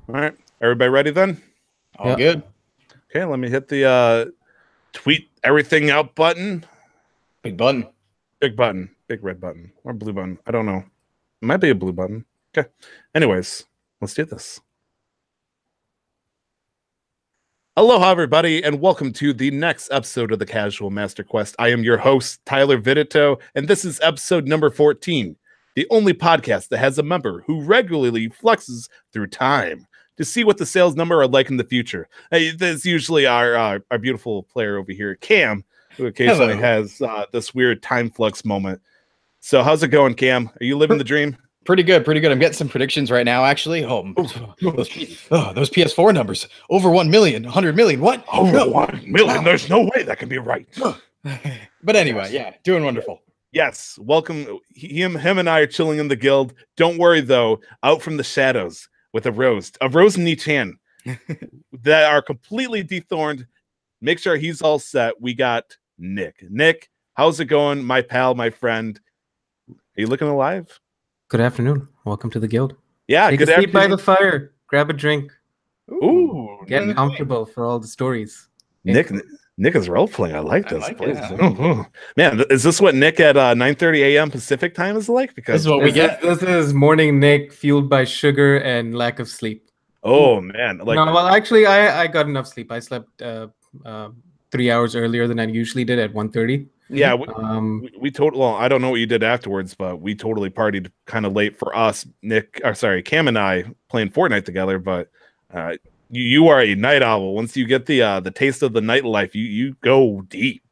All right. Everybody ready then? All good. Okay, let me hit the tweet everything out button. Big button. Big button. Big red button. Or blue button. I don't know. It might be a blue button. Okay. Anyways, let's do this. Aloha, everybody, and welcome to the next episode of the Casual Master Quest. I am your host, Tyler Vidito, and this is episode number 14, the only podcast that has a member who regularly flexes through time to see what the sales number are like in the future. That's usually our beautiful player over here, Cam, who occasionally has this weird time flux moment. So how's it going, Cam? Are you living the dream? Pretty good, pretty good. I'm getting some predictions right now, actually. Those PS4 numbers. Over 1 million, 100 million. What? Over 1 million? Wow. There's no way that can be right. But anyway, yeah, doing wonderful. Yes, welcome. Him and I are chilling in the guild. Don't worry, though, out from the shadows with a rose in each hand that are completely dethorned. Make sure he's all set. We got Nick. Nick, how's it going, my pal, my friend? Are you looking alive? Good afternoon. Welcome to the guild. Yeah, take good a seat afternoon. by the fire. Grab a drink. Ooh, get comfortable for all the stories. Nick is role playing. I like this. Man, is this what Nick at 9:30 a.m. Pacific time is like? Because this is what we get. This is morning Nick, fueled by sugar and lack of sleep. Oh man! Like, no, well, actually, I got enough sleep. I slept 3 hours earlier than I usually did at 1:30. Yeah, we totally. Well, I don't know what you did afterwards, but we totally partied kind of late for us. Cam and I playing Fortnite together. But you are a night owl. Once you get the taste of the nightlife, you go deep.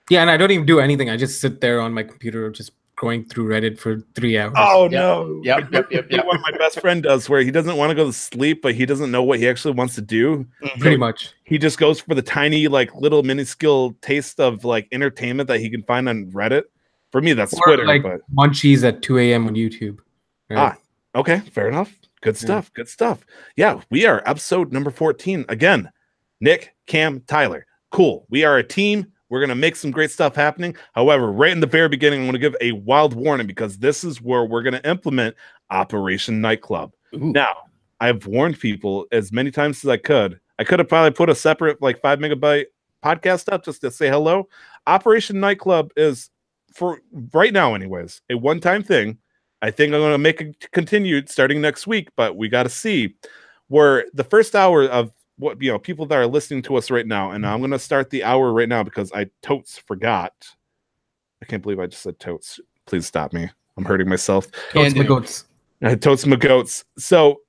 Yeah, and I don't even do anything. I just sit there on my computer, just going through Reddit for 3 hours. Oh no! Yep. What my best friend does, where he doesn't want to go to sleep, but he doesn't know what he actually wants to do. Pretty much, he just goes for the tiny, like, little minuscule taste of like entertainment that he can find on Reddit. For me, that's Twitter. Like but munchies at 2 a.m. on YouTube. Right? Okay, fair enough. Good stuff. Yeah. Good stuff. Yeah, we are episode number 14 again. Nick, Cam, Tyler. Cool. We are a team. We're going to make some great stuff happening. However, right in the very beginning, I want to give a wild warning because this is where we're going to implement Operation Nightclub. Ooh. Now, I've warned people as many times as I could. I could have probably put a separate, like, 5 megabyte podcast up just to say hello. Operation Nightclub is, for right now anyways, a one-time thing. I think I'm going to make it continued starting next week, but we got to see where the first hour of what people that are listening to us right now, and I'm going to start the hour right now because I totes forgot. I can't believe I just said totes. Please stop me. I'm hurting myself. Totes my goats. Totes my goats. So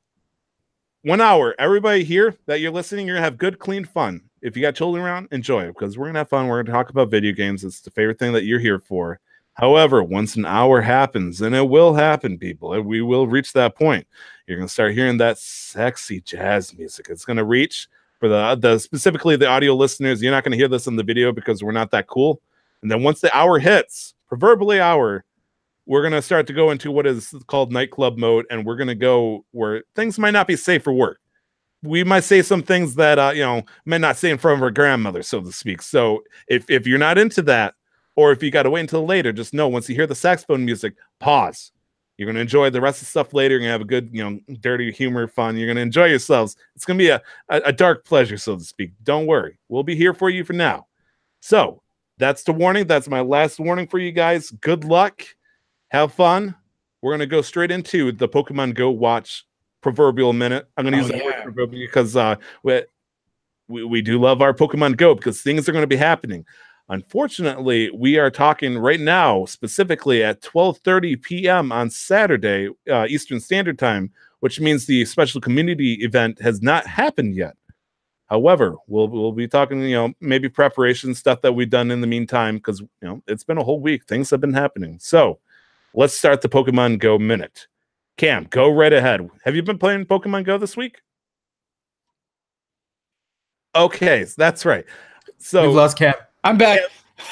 1 hour, everybody here that you're listening, you're going to have good, clean fun. If you got children around, enjoy it because we're going to have fun. We're going to talk about video games. It's the favorite thing that you're here for. However, once an hour happens, and it will happen, people, and we will reach that point, you're going to start hearing that sexy jazz music. It's going to reach for the specifically the audio listeners. You're not going to hear this in the video because we're not that cool. And then once the hour hits, proverbially hour, we're going to start to go into what is called nightclub mode, and we're going to go where things might not be safe for work. We might say some things that might not say in front of our grandmother, so to speak. So if you're not into that, or if you got to wait until later, just know once you hear the saxophone music, pause. You're going to enjoy the rest of the stuff later. You're going to have a good, dirty humor, fun. You're going to enjoy yourselves. It's going to be a dark pleasure, so to speak. Don't worry. We'll be here for you for now. So that's the warning. That's my last warning for you guys. Good luck. Have fun. We're going to go straight into the Pokemon Go Watch proverbial minute. I'm going to use that word proverbial because we do love our Pokemon Go because things are going to be happening. Unfortunately, we are talking right now specifically at 12:30 p.m. on Saturday, Eastern Standard Time, which means the special community event has not happened yet. However, we'll be talking, maybe preparation stuff that we've done in the meantime because, it's been a whole week. Things have been happening. So let's start the Pokemon Go minute. Cam, go right ahead. Have you been playing Pokemon Go this week? Okay, that's right. So we've lost Cam. I'm back.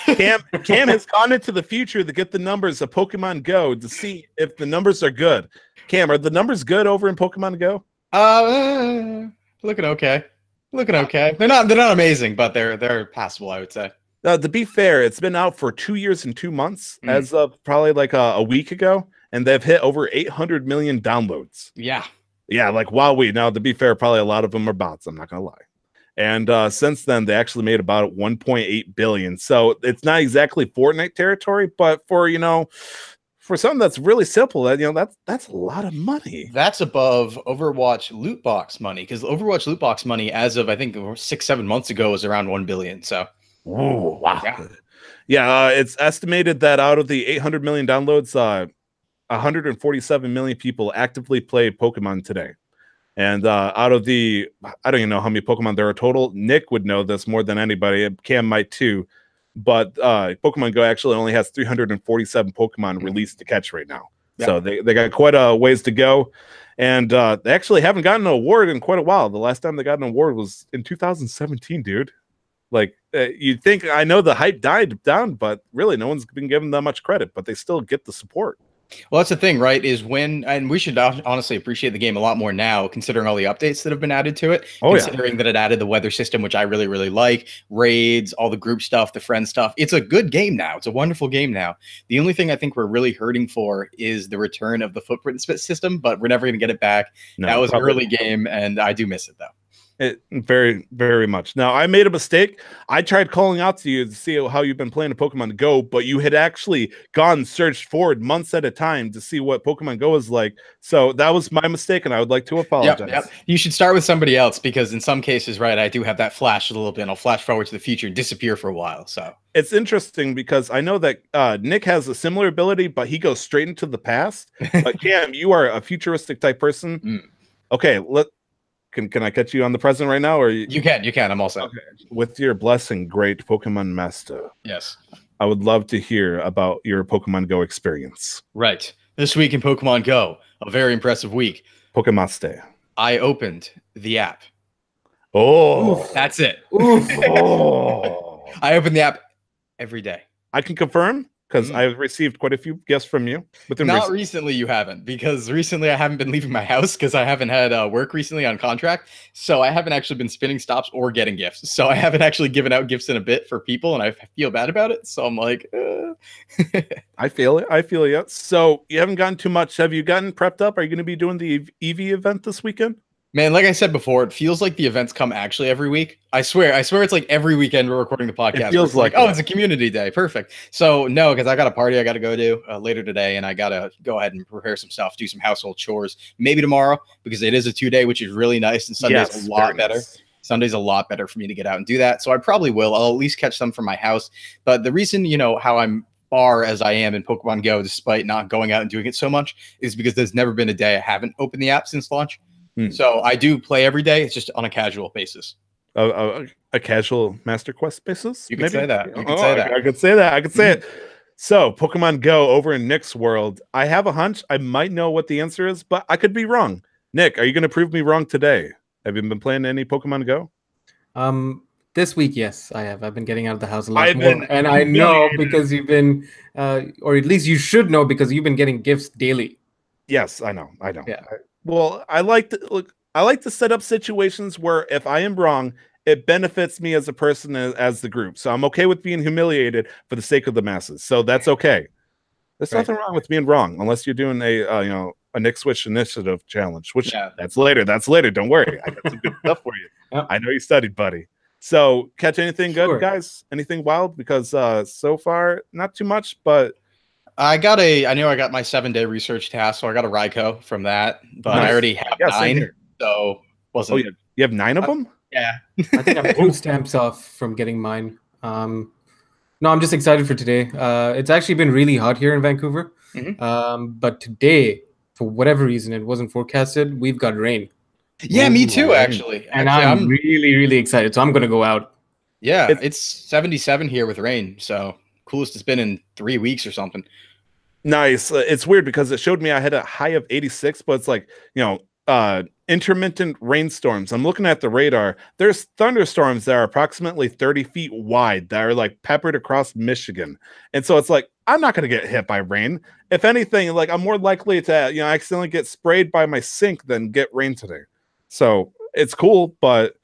Cam has gone into the future to get the numbers of Pokemon Go to see if the numbers are good. Cam, are the numbers good over in Pokemon Go? Looking okay. They're not amazing, but they're passable, I would say. To be fair, it's been out for 2 years and 2 months as of probably like a week ago, and they've hit over 800 million downloads. Yeah. Yeah, like WoWWee. Now, to be fair, probably a lot of them are bots. I'm not gonna lie. And since then, they actually made about 1.8 billion. So it's not exactly Fortnite territory, but for for something that's really simple, that's a lot of money. That's above Overwatch loot box money, because Overwatch loot box money, as of I think 6-7 months ago, was around 1 billion. So, oh wow, yeah. It's estimated that out of the 800 million downloads, 147 million people actively play Pokemon today. And out of the, I don't even know how many Pokemon there are total. Nick would know this more than anybody. Cam might too. But Pokemon Go actually only has 347 Pokemon released to catch right now. Yeah. So they got quite a ways to go. And they actually haven't gotten an award in quite a while. The last time they got an award was in 2017, dude. Like, you'd think, I know the hype died down, but really no one's been giving them much credit. But they still get the support. Well, that's the thing, right? Is and we should honestly appreciate the game a lot more now, considering all the updates that have been added to it. Considering that it added the weather system, which I really, really like, raids, all the group stuff, the friend stuff. It's a good game now. It's a wonderful game now. The only thing I think we're really hurting for is the return of the footprint system, but we're never going to get it back. No, that was an early game, and I do miss it, though. Very, very much. Now, I made a mistake. I tried calling out to you to see how you've been playing Pokemon Go, but you had actually gone searched forward months at a time to see what Pokemon Go is like. So that was my mistake, and I would like to apologize. Yep. You should start with somebody else, because in some cases, right, I do have that flash a little bit, and I'll flash forward to the future and disappear for a while. So it's interesting because I know that Nick has a similar ability, but he goes straight into the past. But Cam, you are a futuristic type person. Okay, Can I catch you on the present right now, or you can? I'm all set. Okay. With your blessing, great Pokemon Master. Yes, I would love to hear about your Pokemon Go experience. Right, this week in Pokemon Go, a very impressive week. Pokemaste. I opened the app. Oh, Oof, that's it. Oh. I open the app every day. I can confirm, because I've received quite a few gifts from you. Not recently, you haven't, because recently I haven't been leaving my house because I haven't had work recently on contract. So I haven't actually been spinning stops or getting gifts. So I haven't actually given out gifts in a bit for people, and I feel bad about it. So I'm like, I feel it. I feel it. So you haven't gotten too much. Have you gotten prepped up? Are you going to be doing the EV event this weekend? Man, like I said before, it feels like the events come actually every week. I swear it's like every weekend we're recording the podcast. It feels like, oh, it's a community day. Perfect. So no, because I got a party I got to go to later today, and I got to go ahead and prepare some stuff, do some household chores, maybe tomorrow, because it is a 2-day, which is really nice, and Sunday's a lot better. Nice. Sunday's a lot better for me to get out and do that. So I probably will. I'll at least catch some from my house. But the reason, how I'm far as I am in Pokemon Go, despite not going out and doing it so much, is because there's never been a day I haven't opened the app since launch. So I do play every day. It's just on a casual basis. A casual Master Quest basis? You could say that. You could say that. I could say that. I could say it. So Pokemon Go over in Nick's world. I have a hunch. I might know what the answer is, but I could be wrong. Nick, are you going to prove me wrong today? Have you been playing any Pokemon Go? This week, yes, I have. I've been getting out of the house a lot more. And I know because you've been, or at least you should know, because you've been getting gifts daily. Yes, I know. Yeah. Well, I like to set up situations where if I am wrong, it benefits me as a person, as the group. So I'm okay with being humiliated for the sake of the masses. So that's okay. There's nothing wrong with being wrong, unless you're doing a Nick Switch initiative challenge, which that's later. That's later. Don't worry. I got some good stuff for you. Yep. I know you studied, buddy. So catch anything good, guys? Anything wild? Because so far, not too much, but I knew I got my 7-day research task, so I got a Raikou from that, but I already have 9, so wasn't. Oh, you have 9 of them? Yeah. I think I'm 2 stamps off from getting mine. No, I'm just excited for today. It's actually been really hot here in Vancouver, but today, for whatever reason, it wasn't forecasted. We've got rain. Yeah, me too, actually. And I'm really, really excited, so I'm going to go out. Yeah, it's 77 here with rain, so coolest it's been in 3 weeks or something. Nice. It's weird because it showed me I had a high of 86, but it's like, intermittent rainstorms. I'm looking at the radar. There's thunderstorms that are approximately 30 feet wide that are like peppered across Michigan. And so it's like, I'm not going to get hit by rain. If anything, like I'm more likely to, accidentally get sprayed by my sink than get rain today. So it's cool, but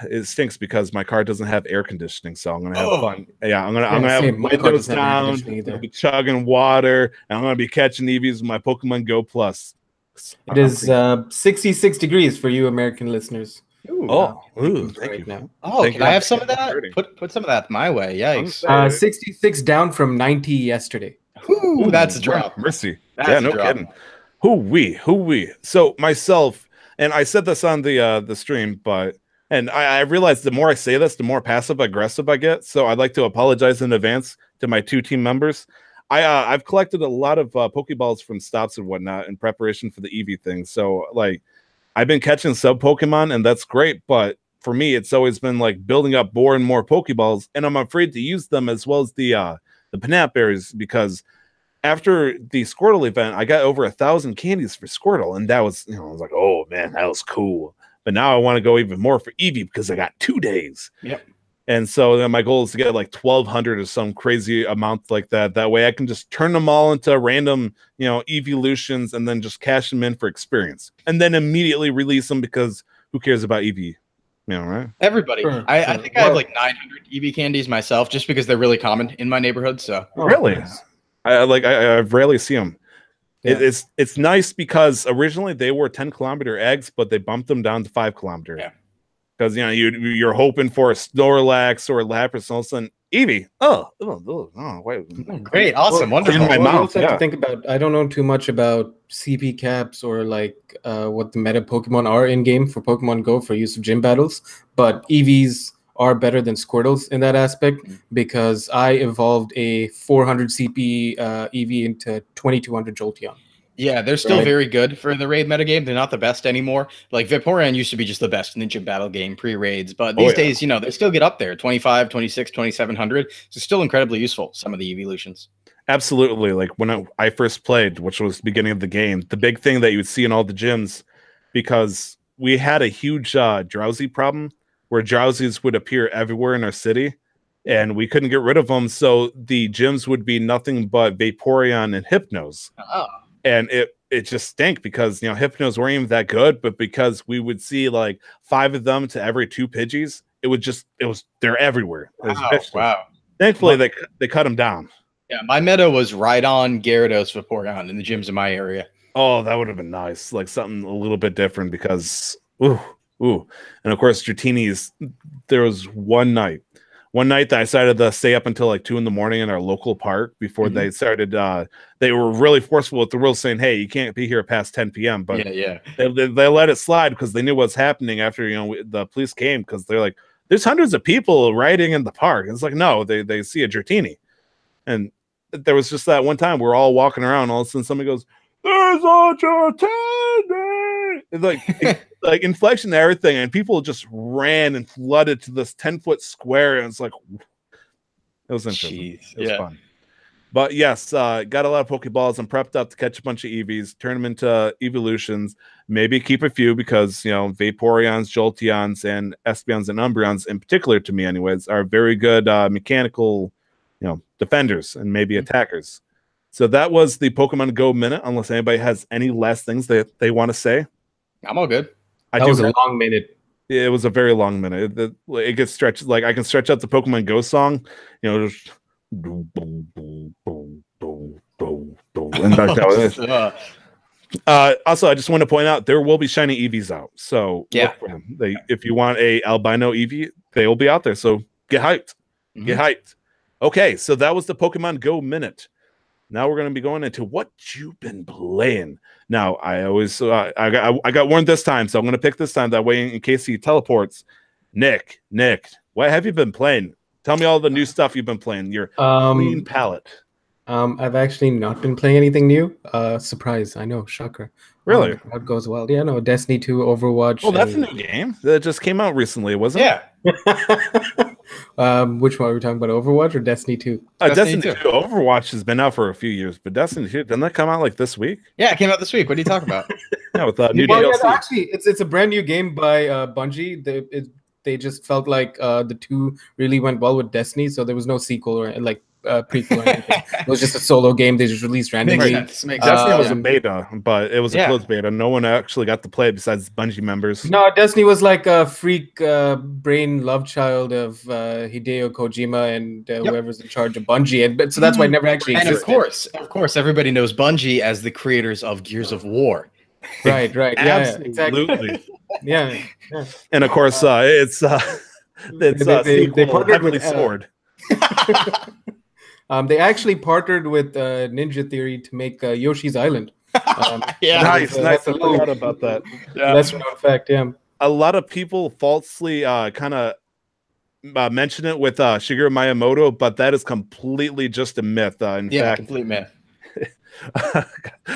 it stinks because my car doesn't have air conditioning, so I'm gonna have fun. Yeah, I'm gonna have windows down, be chugging water, and I'm gonna be catching EVs with my Pokemon Go Plus. It is 66 degrees for you American listeners. Thank you. Oh, can I have some of that? Put some of that my way. Yikes. 66 down from 90 yesterday. Ooh, that's a drop. Mercy. Yeah, no kidding. Who we? So myself, and I said this on the stream, but I realized the more I say this, the more passive aggressive I get. So I'd like to apologize in advance to my 2 team members. I've collected a lot of Pokeballs from stops and whatnot in preparation for the Eevee thing. So like, I've been catching sub Pokemon, and that's great. But for me, it's always been like building up more and more Pokeballs, and I'm afraid to use them as well as the Panap berries, because after the Squirtle event, I got over 1,000 candies for Squirtle, and that was, I was like, oh man, that was cool. But now I want to go even more for Eevee because I got 2 days. Yep. And so then my goal is to get like 1,200 or some crazy amount like that. That way I can just turn them all into random, evolutions, and then just cash them in for experience, and then immediately release them, because who cares about Eevee? Right? Everybody. Sure, I think I have like 900 Eevee candies myself, just because they're really common in my neighborhood. So really, I rarely see them. Yeah. It's nice because originally they were 10-kilometer eggs, but they bumped them down to 5-kilometer. Yeah. Because you're hoping for a Snorlax or a Lapras, and all of a sudden Eevee. Wait. Great, awesome, wonderful. In my mouth. I have to think about. I don't know too much about CP caps or like what the meta Pokemon are in game for Pokemon Go for use of gym battles, but Eevees are better than Squirtles in that aspect, because I evolved a 400 CP Eevee into 2200 Jolteon. Yeah, they're still very good for the raid metagame. They're not the best anymore. Like Vaporeon used to be just the best in the gym battle game pre-raids, but these days, they still get up there, 25, 26, 2700. So still incredibly useful, some of the evolutions. Absolutely. Like when I first played, which was the beginning of the game, the big thing that you would see in all the gyms, because we had a huge drowsy problem where drowsies would appear everywhere in our city, and we couldn't get rid of them. So the gyms would be nothing but Vaporeon and Hypnos. Oh. And it just stank because Hypnos weren't even that good, but because we would see like 5 of them to every 2 Pidgeys, they're everywhere. Wow. Thankfully they cut them down. Yeah, my meta was Rhydon, Gyarados, Vaporeon in the gyms in my area. Oh, that would have been nice. Like something a little bit different, because ooh. And of course Dratini's, there was one night that I decided to stay up until like 2 in the morning in our local park before they started. They were really forceful with the rules, saying, "Hey, you can't be here past 10 p.m." But they let it slide because they knew what's happening after the police came, because they're like, "There's hundreds of people riding in the park." And it's like, no, they see a Dratini, and there was just that one time we're all walking around, all of a sudden somebody goes, "There's a Dratini!" It's like inflection and everything, and people just ran and flooded to this 10-foot square, and it's like, it was interesting. It was fun. But yes, got a lot of Pokeballs. I'm prepped up to catch a bunch of Eevees, turn them into evolutions, maybe keep a few, because Vaporeons, Jolteons, and Espeons and Umbreons, in particular to me anyways, are very good mechanical defenders and maybe attackers. So that was the Pokemon Go minute, unless anybody has any last things that they want to say. I'm all good. That was a long minute. It was a very long minute. It gets stretched. Like I can stretch out the Pokemon Go song, just boom, boom, boom, boom, boom, boom, boom, and back down. Also, I just want to point out there will be shiny Eevees out. So look for them. If you want a albino Eevee, they will be out there. So get hyped. Get hyped. Okay, so that was the Pokemon Go minute. Now we're going to be going into what you've been playing. Now, I always I got warned this time, so I'm going to pick this time. That way, in case he teleports, Nick, what have you been playing? Tell me all the new stuff you've been playing. Your clean palette. I've actually not been playing anything new. Surprise! I know, shocker. Really? What goes well? Yeah, no, Destiny 2, Overwatch. Oh, that's a new game that just came out recently, wasn't it? Yeah. Which one are we talking about? Overwatch or Destiny 2? Destiny 2. Overwatch has been out for a few years, but Destiny 2, didn't that come out like this week? Yeah, it came out this week. What are you talking about? Yeah, with new DLC. Yeah, actually, it's a brand new game by Bungie. They just felt like the 2 really went well with Destiny, so there was no sequel or like prequel or anything. It was just a solo game they just released randomly. Makes sense. Destiny was a beta, but it was a closed beta. No one actually got to play it besides Bungie members. No, Destiny was like a freak brain love child of Hideo Kojima and whoever's in charge of Bungie, so that's why it never actually existed. And of course, everybody knows Bungie as the creators of Gears of War. Right. Yeah, exactly. Absolutely. Yeah. And of course, it's They sequel partnered Heavenly with Sword. they actually partnered with Ninja Theory to make Yoshi's Island. Yeah. Nice. That's a I little forgot about that. lesser known fact. Yeah. A lot of people falsely kind of mention it with Shigeru Miyamoto, but that is completely just a myth. In fact, complete myth.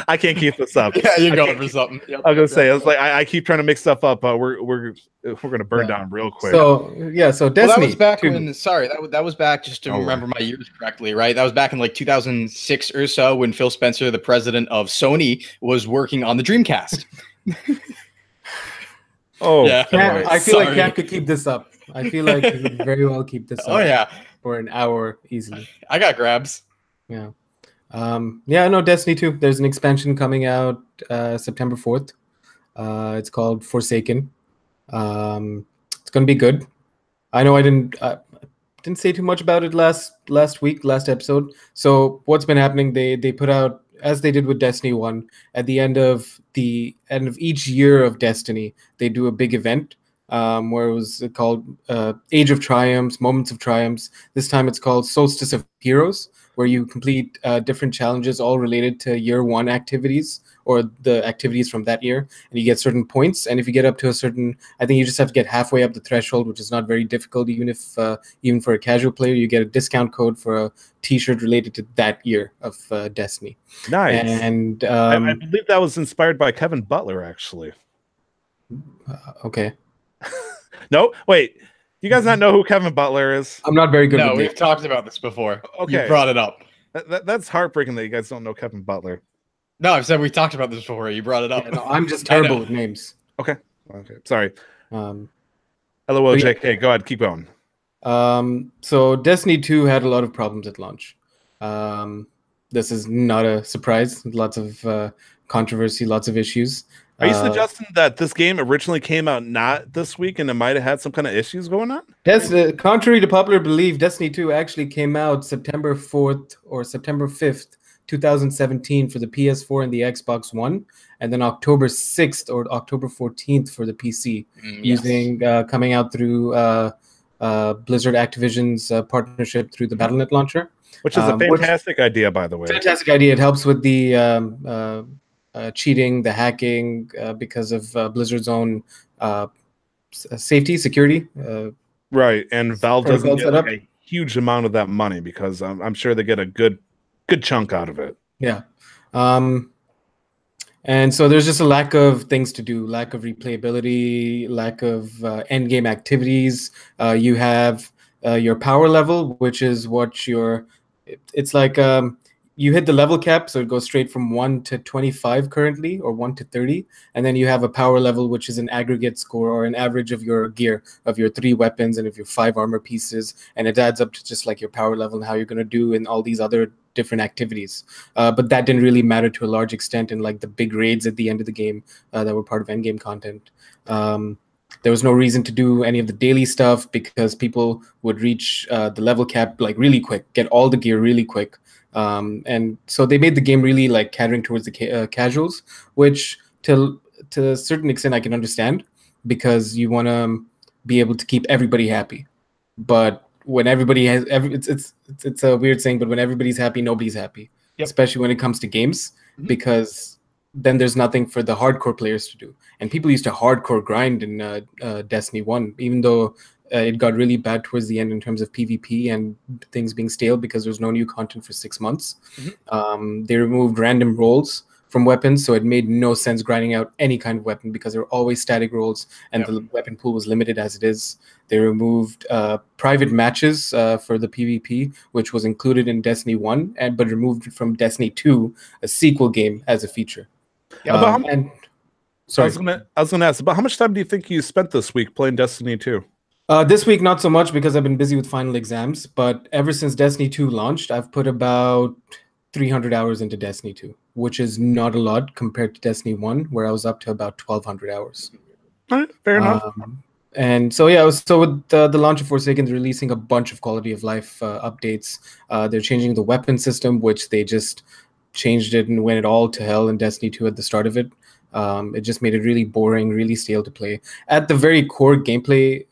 I can't keep this up. Yeah, you're going for something. Yep. I was gonna say, it's like I keep trying to mix stuff up. We're gonna burn down real quick. So Destiny. Well, that was back when. Sorry, that was back. Just to remember my years correctly, right? That was back in like 2006 or so when Phil Spencer, the president of Sony, was working on the Dreamcast. Oh, yeah. I feel like Cam could keep this up. I feel like he could very well keep this up. Oh yeah, for an hour easily. I got grabs. Yeah. No, Destiny 2. There's an expansion coming out September 4th. It's called Forsaken. It's gonna be good. I know I didn't say too much about it last episode. So what's been happening? They put out, as they did with Destiny 1, at the end of each year of Destiny, they do a big event where it was called Age of Triumphs, Moments of Triumphs. This time it's called Solstice of Heroes, where you complete different challenges all related to year one activities or the activities from that year, and you get certain points. And if you get up to a certain, I think you just have to get halfway up the threshold, which is not very difficult. Even for a casual player, you get a discount code for a T-shirt related to that year of Destiny. Nice. And I believe that was inspired by Kevin Butler, actually. Okay. No, wait. You guys not know who Kevin Butler is? I'm not very good. No, we've talked about this before. Okay, you brought it up. That's heartbreaking that you guys don't know Kevin Butler. No, I've said we talked about this before. You brought it up. Yeah, no, I'm just terrible with names. Okay, sorry. LOL, JK, go ahead, keep going. So Destiny 2 had a lot of problems at launch. This is not a surprise. Lots of controversy, lots of issues. Are you suggesting that this game originally came out not this week and it might have had some kind of issues going on? Contrary to popular belief, Destiny 2 actually came out September 4th or September 5th, 2017 for the PS4 and the Xbox One, and then October 6th or October 14th for the PC, using coming out through Blizzard Activision's partnership through the Battle.net launcher. Which is a fantastic idea, by the way. Fantastic idea. It helps with the cheating, the hacking, because of Blizzard's own safety, security. Right, and Valve doesn't get like a huge amount of that money because I'm sure they get a good chunk out of it. Yeah. And so there's just a lack of things to do, lack of replayability, lack of end game activities. You have your power level, which is what it's like you hit the level cap, so it goes straight from 1 to 25 currently, or 1 to 30, and then you have a power level, which is an aggregate score or an average of your gear, of your 3 weapons and of your 5 armor pieces, and it adds up to just like your power level and how you're going to do in all these other different activities. But that didn't really matter to a large extent in like the big raids at the end of the game that were part of endgame content. There was no reason to do any of the daily stuff because people would reach the level cap like really quick, get all the gear really quick. And so they made the game really like catering towards the casuals, which to a certain extent I can understand, because you want to be able to keep everybody happy. But when everybody has it's a weird saying, but when everybody's happy, nobody's happy. Yep. Especially when it comes to games, because then there's nothing for the hardcore players to do. And people used to hardcore grind in Destiny 1, even though it got really bad towards the end in terms of PvP and things being stale because there's no new content for 6 months. They removed random rolls from weapons, so it made no sense grinding out any kind of weapon because there were always static rolls and the weapon pool was limited as it is. They removed private matches for the PvP, which was included in Destiny 1, but removed from Destiny 2, a sequel game, as a feature. Sorry. I was gonna ask about how much time do you think you spent this week playing Destiny 2? This week, not so much because I've been busy with final exams, but ever since Destiny 2 launched, I've put about 300 hours into Destiny 2, which is not a lot compared to Destiny 1, where I was up to about 1,200 hours. All right, fair enough. And so, yeah, so with the launch of Forsaken, they're releasing a bunch of quality of life updates. They're changing the weapon system, which they just changed it and went it all to hell in Destiny 2 at the start of it. It just made it really boring, really stale to play. At the very core gameplay,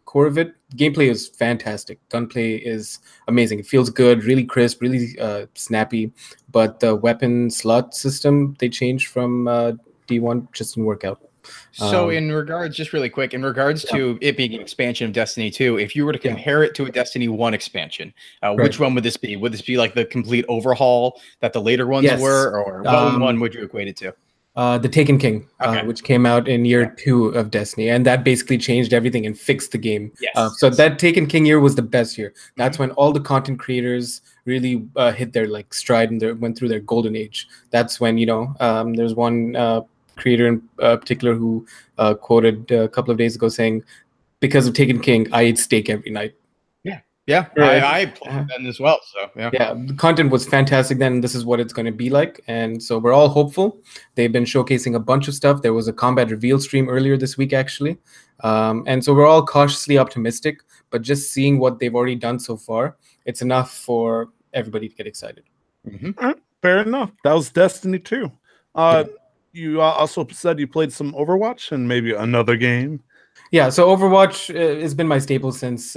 core of it, gameplay is fantastic. Gunplay is amazing. It feels good, really crisp, really snappy. But the weapon slot system they changed from D1 just didn't work out. So in regards, just really quick, in regards to it being an expansion of Destiny 2, if you were to compare it to a Destiny 1 expansion, which one would this be? Would this be like the complete overhaul that the later ones were, or what one would you equate it to? The Taken King, which came out in year 2 of Destiny, and that basically changed everything and fixed the game. So that Taken King year was the best year. That's when all the content creators really hit their like stride and went through their golden age. That's when, you know, there's one creator in particular who quoted a couple of days ago saying, because of Taken King, I eat steak every night. Yeah, I played then as well. So yeah, the content was fantastic then. This is what it's going to be like, and so we're all hopeful. They've been showcasing a bunch of stuff. There was a combat reveal stream earlier this week, actually, and so we're all cautiously optimistic. But just seeing what they've already done so far, it's enough for everybody to get excited. Fair enough. That was Destiny 2. You also said you played some Overwatch and maybe another game. Yeah, so Overwatch has been my staple since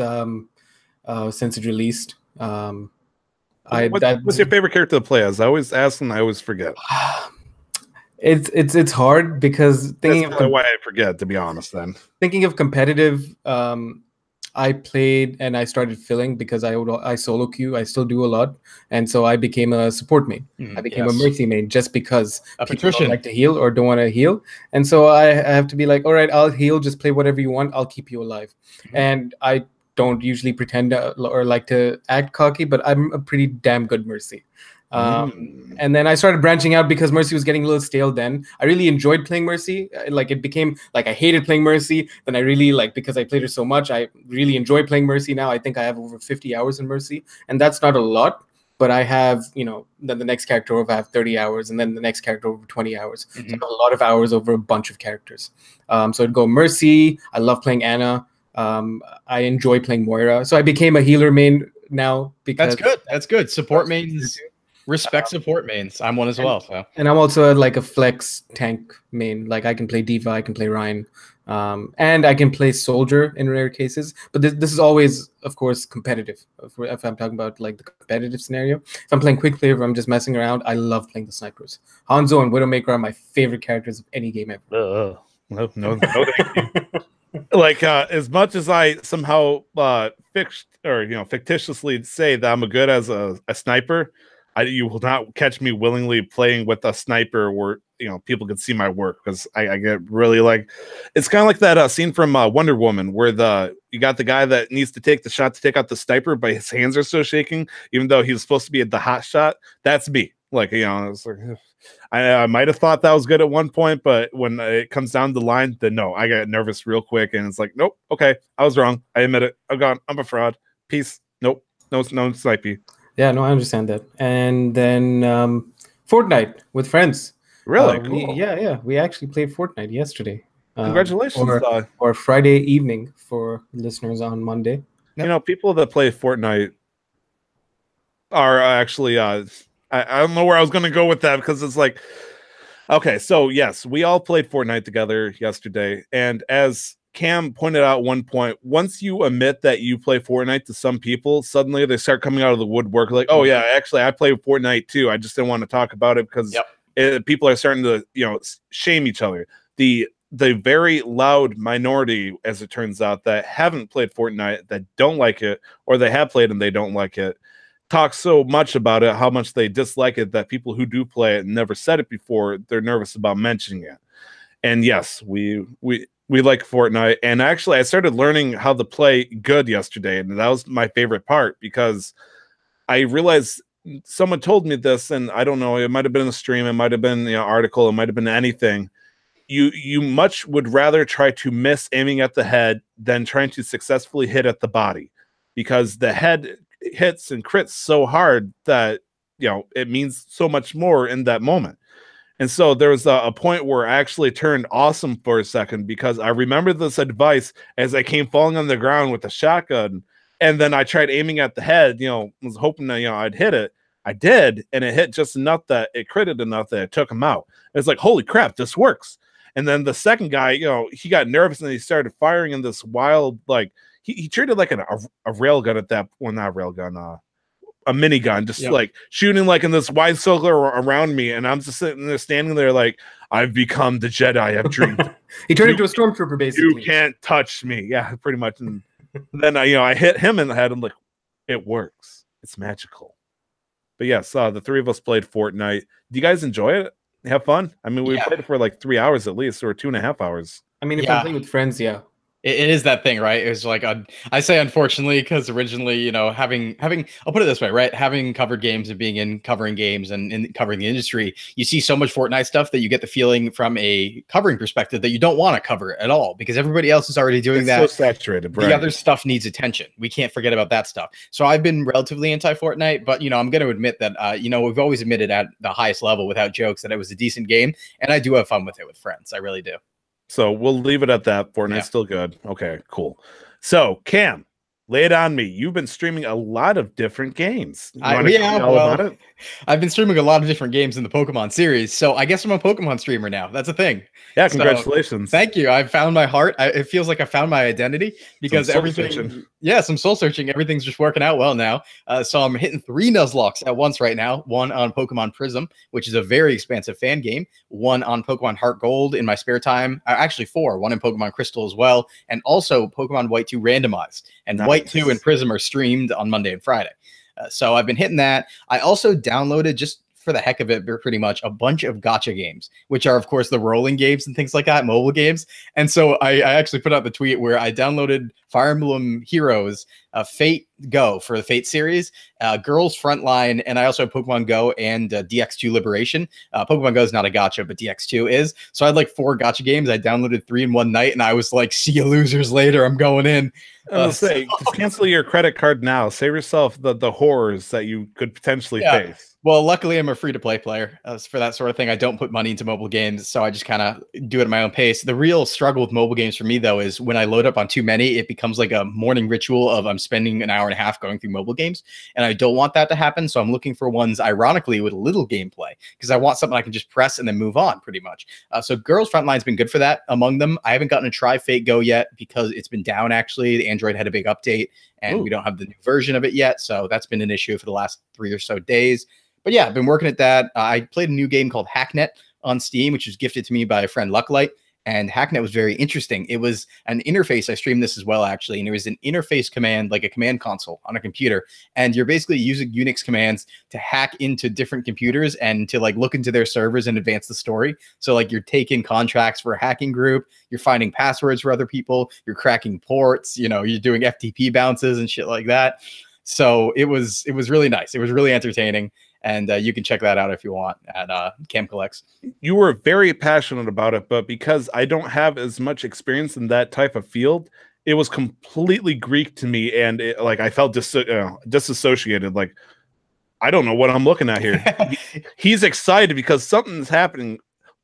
it released. What's your favorite character to play as? I always ask and I always forget. It's hard because thinking that's why I forget, to be honest. Then thinking of competitive, I played and I started filling because I solo queue. I still do a lot, and so I became a support main. I became a Mercy main just because people don't like to heal or don't want to heal, and so I have to be like, all right, I'll heal. Just play whatever you want. I'll keep you alive, and I don't usually pretend or like to act cocky, but I'm a pretty damn good Mercy. And then I started branching out because Mercy was getting a little stale then. I really enjoyed playing Mercy. Like it became like I hated playing Mercy. Then I really because I played her so much, I really enjoy playing Mercy now. I think I have over 50 hours in Mercy, and that's not a lot, but I have, you know, then the next character over I have 30 hours, and then the next character over 20 hours. So I have a lot of hours over a bunch of characters. So I'd go Mercy. I love playing Ana. I enjoy playing Moira. So I became a healer main now because that's good. Support mains. Respect support mains. I'm one as well. So, and I'm also like a flex tank main. Like I can play D.Va, I can play Ryan, and I can play Soldier in rare cases. But this is always, of course, competitive. If I'm talking about like the competitive scenario, if I'm playing quick play, if I'm just messing around, I love playing the snipers. Hanzo and Widowmaker are my favorite characters of any game ever. No, thank you. Like as much as I somehow fictitiously say that I'm good as a sniper. You will not catch me willingly playing with a sniper where, you know, people can see my work, because I get really like, it's kind of like that scene from Wonder Woman where you got the guy that needs to take the shot to take out the sniper, but his hands are so shaking, even though he was supposed to be at the hot shot. That's me. Like, you know, it's like, I might have thought that was good at one point, but when it comes down the line, then no, I get nervous real quick, and it's like, nope, okay, I was wrong. I admit it. I'm gone. I'm a fraud. Peace. Nope. No snipey. Yeah, no, I understand that. And then Fortnite with friends. Really? Cool. We actually played Fortnite yesterday. Congratulations. Or Friday evening for listeners on Monday. You know, people that play Fortnite are actually, I don't know where I was going to go with that, because it's like, okay, so yes, we all played Fortnite together yesterday. And as Cam pointed out at one point, once you admit that you play Fortnite to some people, suddenly they start coming out of the woodwork like, oh yeah, actually I play Fortnite too. I just didn't want to talk about it because people are starting to, you know, shame each other. The very loud minority, as it turns out, that haven't played Fortnite, that don't like it, or they have played and they don't like it, talk so much about it, how much they dislike it, that people who do play it and never said it before, they're nervous about mentioning it. And yes, we like Fortnite, and actually I started learning how to play good yesterday, and that was my favorite part, because I realized someone told me this, and I don't know, it might have been a stream, it might have been an article, it might have been anything. You much would rather try to miss aiming at the head than trying to successfully hit at the body, because the head hits and crits so hard that, you know, it means so much more in that moment. And so there was a point where I actually turned awesome for a second, because I remember this advice as I came falling on the ground with a shotgun, and then I tried aiming at the head, you know, was hoping that, you know, I'd hit it. I did, and it hit just enough that it critted enough that it took him out. It's like, holy crap, this works. And then the second guy, you know, he got nervous and he started firing in this wild, like, he treated like a railgun at that, well, not a railgun, a minigun, just like shooting like in this wide circle around me. And I'm just sitting there, standing there like, I've become the Jedi I've dreamed. He turned into a stormtrooper, basically. You can't touch me. Yeah, pretty much. And then I hit him in the head. I'm like, it works. It's magical. But yes, the three of us played Fortnite. Do you guys enjoy it? Have fun? I mean, we played it for like 3 hours at least, or 2.5 hours. I mean, if I'm playing with friends, It is that thing, right? It's like I say unfortunately because originally, you know, having I'll put it this way, right? Having covered games and being in covering games and in covering the industry, you see so much Fortnite stuff that you get the feeling from a covering perspective that you don't want to cover at all because everybody else is already doing that. So saturated, right? The other stuff needs attention. We can't forget about that stuff. So I've been relatively anti-Fortnite, but you know, I'm going to admit that you know, we've always admitted at the highest level without jokes that it was a decent game, and I do have fun with it with friends. I really do. So we'll leave it at that. Fortnite's still good. Okay, cool. So Cam, lay it on me. You've been streaming a lot of different games. I've been streaming a lot of different games in the Pokemon series. So I guess I'm a Pokemon streamer now. That's a thing. Yeah, congratulations. So, thank you. I found my heart. It feels like I found my identity because everything. Yeah, some soul searching. Everything's just working out well now. So I'm hitting 3 Nuzlocke at once right now. One on Pokemon Prism, which is a very expansive fan game. One on Pokemon Heart Gold in my spare time. Actually 4. One in Pokemon Crystal as well. And also Pokemon White 2 randomized. And White 2 and Prism are streamed on Monday and Friday. So I've been hitting that. I also downloaded, just for the heck of it, pretty much a bunch of gacha games, which are, of course, the rolling games and things like that, mobile games. And so I actually put out the tweet where I downloaded Fire Emblem Heroes, Fate Go for the Fate series, Girls Frontline, and I also have Pokemon Go and DX2 Liberation. Pokemon Go is not a gacha, but DX2 is. So I had like 4 gacha games. I downloaded 3 in one night, and I was like, see you losers later. I'm going in. Just cancel your credit card now. Save yourself the horrors that you could potentially face. Well, luckily, I'm a free-to-play player. For that sort of thing, I don't put money into mobile games, so I just kind of do it at my own pace. The real struggle with mobile games for me, though, is when I load up on too many, it becomes like a morning ritual of I'm spending an hour and a half going through mobile games, and I don't want that to happen, so I'm looking for ones, ironically, with a little gameplay, because I want something I can just press and then move on, pretty much. So Girls Frontline's been good for that. Among them, I haven't gotten to try Fate Go yet, because it's been down, actually. The Android had a big update, and we don't have the new version of it yet, so that's been an issue for the last 3 or so days. But yeah, I've been working at that. I played a new game called Hacknet on Steam, which was gifted to me by a friend, Lucklight. And Hacknet was very interesting. It was an interface. I streamed this as well, actually. And it was an interface command, like a command console on a computer. And you're basically using Unix commands to hack into different computers and to like look into their servers and advance the story. So like you're taking contracts for a hacking group, you're finding passwords for other people, you're cracking ports, you know, you're doing FTP bounces and shit like that. So it was really nice. It was really entertaining. And you can check that out if you want at Cam Collects. You were very passionate about it, but because I don't have as much experience in that type of field, it was completely Greek to me. And I felt disassociated. Like, I don't know what I'm looking at here. He's excited because something's happening,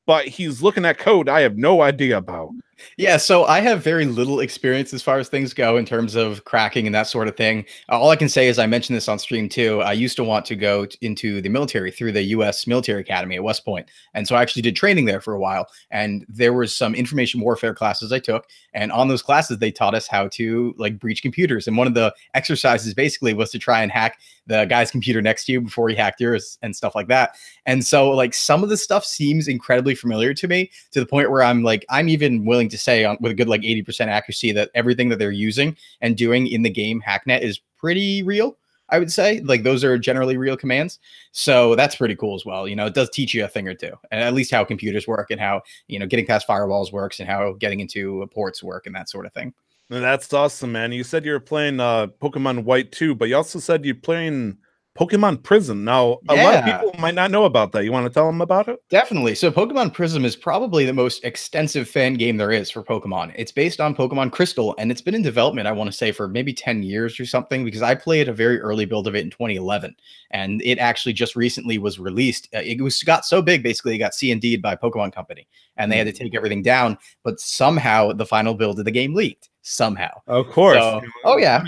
but he's looking at code I have no idea about. Yeah, so I have very little experience as far as things go in terms of cracking and that sort of thing. All I can say is I mentioned this on stream too. I used to want to go into the military through the U.S. Military Academy at West Point. And so I actually did training there for a while. And there was some information warfare classes I took. And on those classes, they taught us how to like breach computers. And one of the exercises basically was to try and hack the guy's computer next to you before he hacked yours and stuff like that. And so like some of the stuff seems incredibly familiar to me to the point where I'm even willing to say with a good like 80% accuracy that everything that they're using and doing in the game Hacknet is pretty real. I would say like those are generally real commands. So that's pretty cool as well. You know, it does teach you a thing or two, and at least how computers work and how, you know, getting past firewalls works and how getting into ports work and that sort of thing. That's awesome, man. You said you were playing Pokemon White 2, but you also said you're playing Pokemon Prism. Now, a lot of people might not know about that. You want to tell them about it? Definitely. So Pokemon Prism is probably the most extensive fan game there is for Pokemon. It's based on Pokemon Crystal, and it's been in development, I want to say, for maybe 10 years or something, because I played a very early build of it in 2011, and it actually just recently was released. It got so big, basically, it got C&D'd by Pokemon Company, and they had to take everything down, but somehow the final build of the game leaked. Somehow. Of course. So, oh, yeah.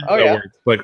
Like,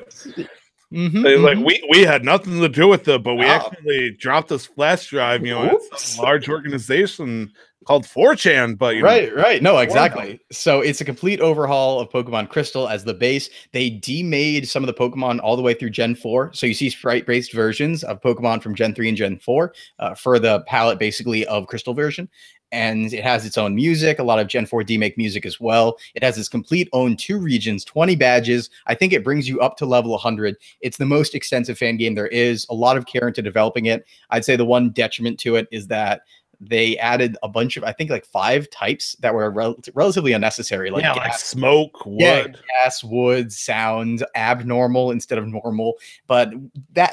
Like we had nothing to do with it, but we actually dropped this flash drive, it's some large organization called 4chan, but right. No, exactly. So it's a complete overhaul of Pokemon Crystal as the base. They demade some of the Pokemon all the way through Gen 4. So you see sprite-based versions of Pokemon from Gen 3 and Gen 4 for the palette basically of Crystal version. And it has its own music, a lot of Gen 4 demake music as well. It has its complete own 2 regions, 20 badges. I think it brings you up to level 100. It's the most extensive fan game there is. A lot of care into developing it. I'd say the one detriment to it is that they added a bunch of, I think, like 5 types that were relatively unnecessary. Like, like smoke, wood, gas, wood, sound, abnormal instead of normal. But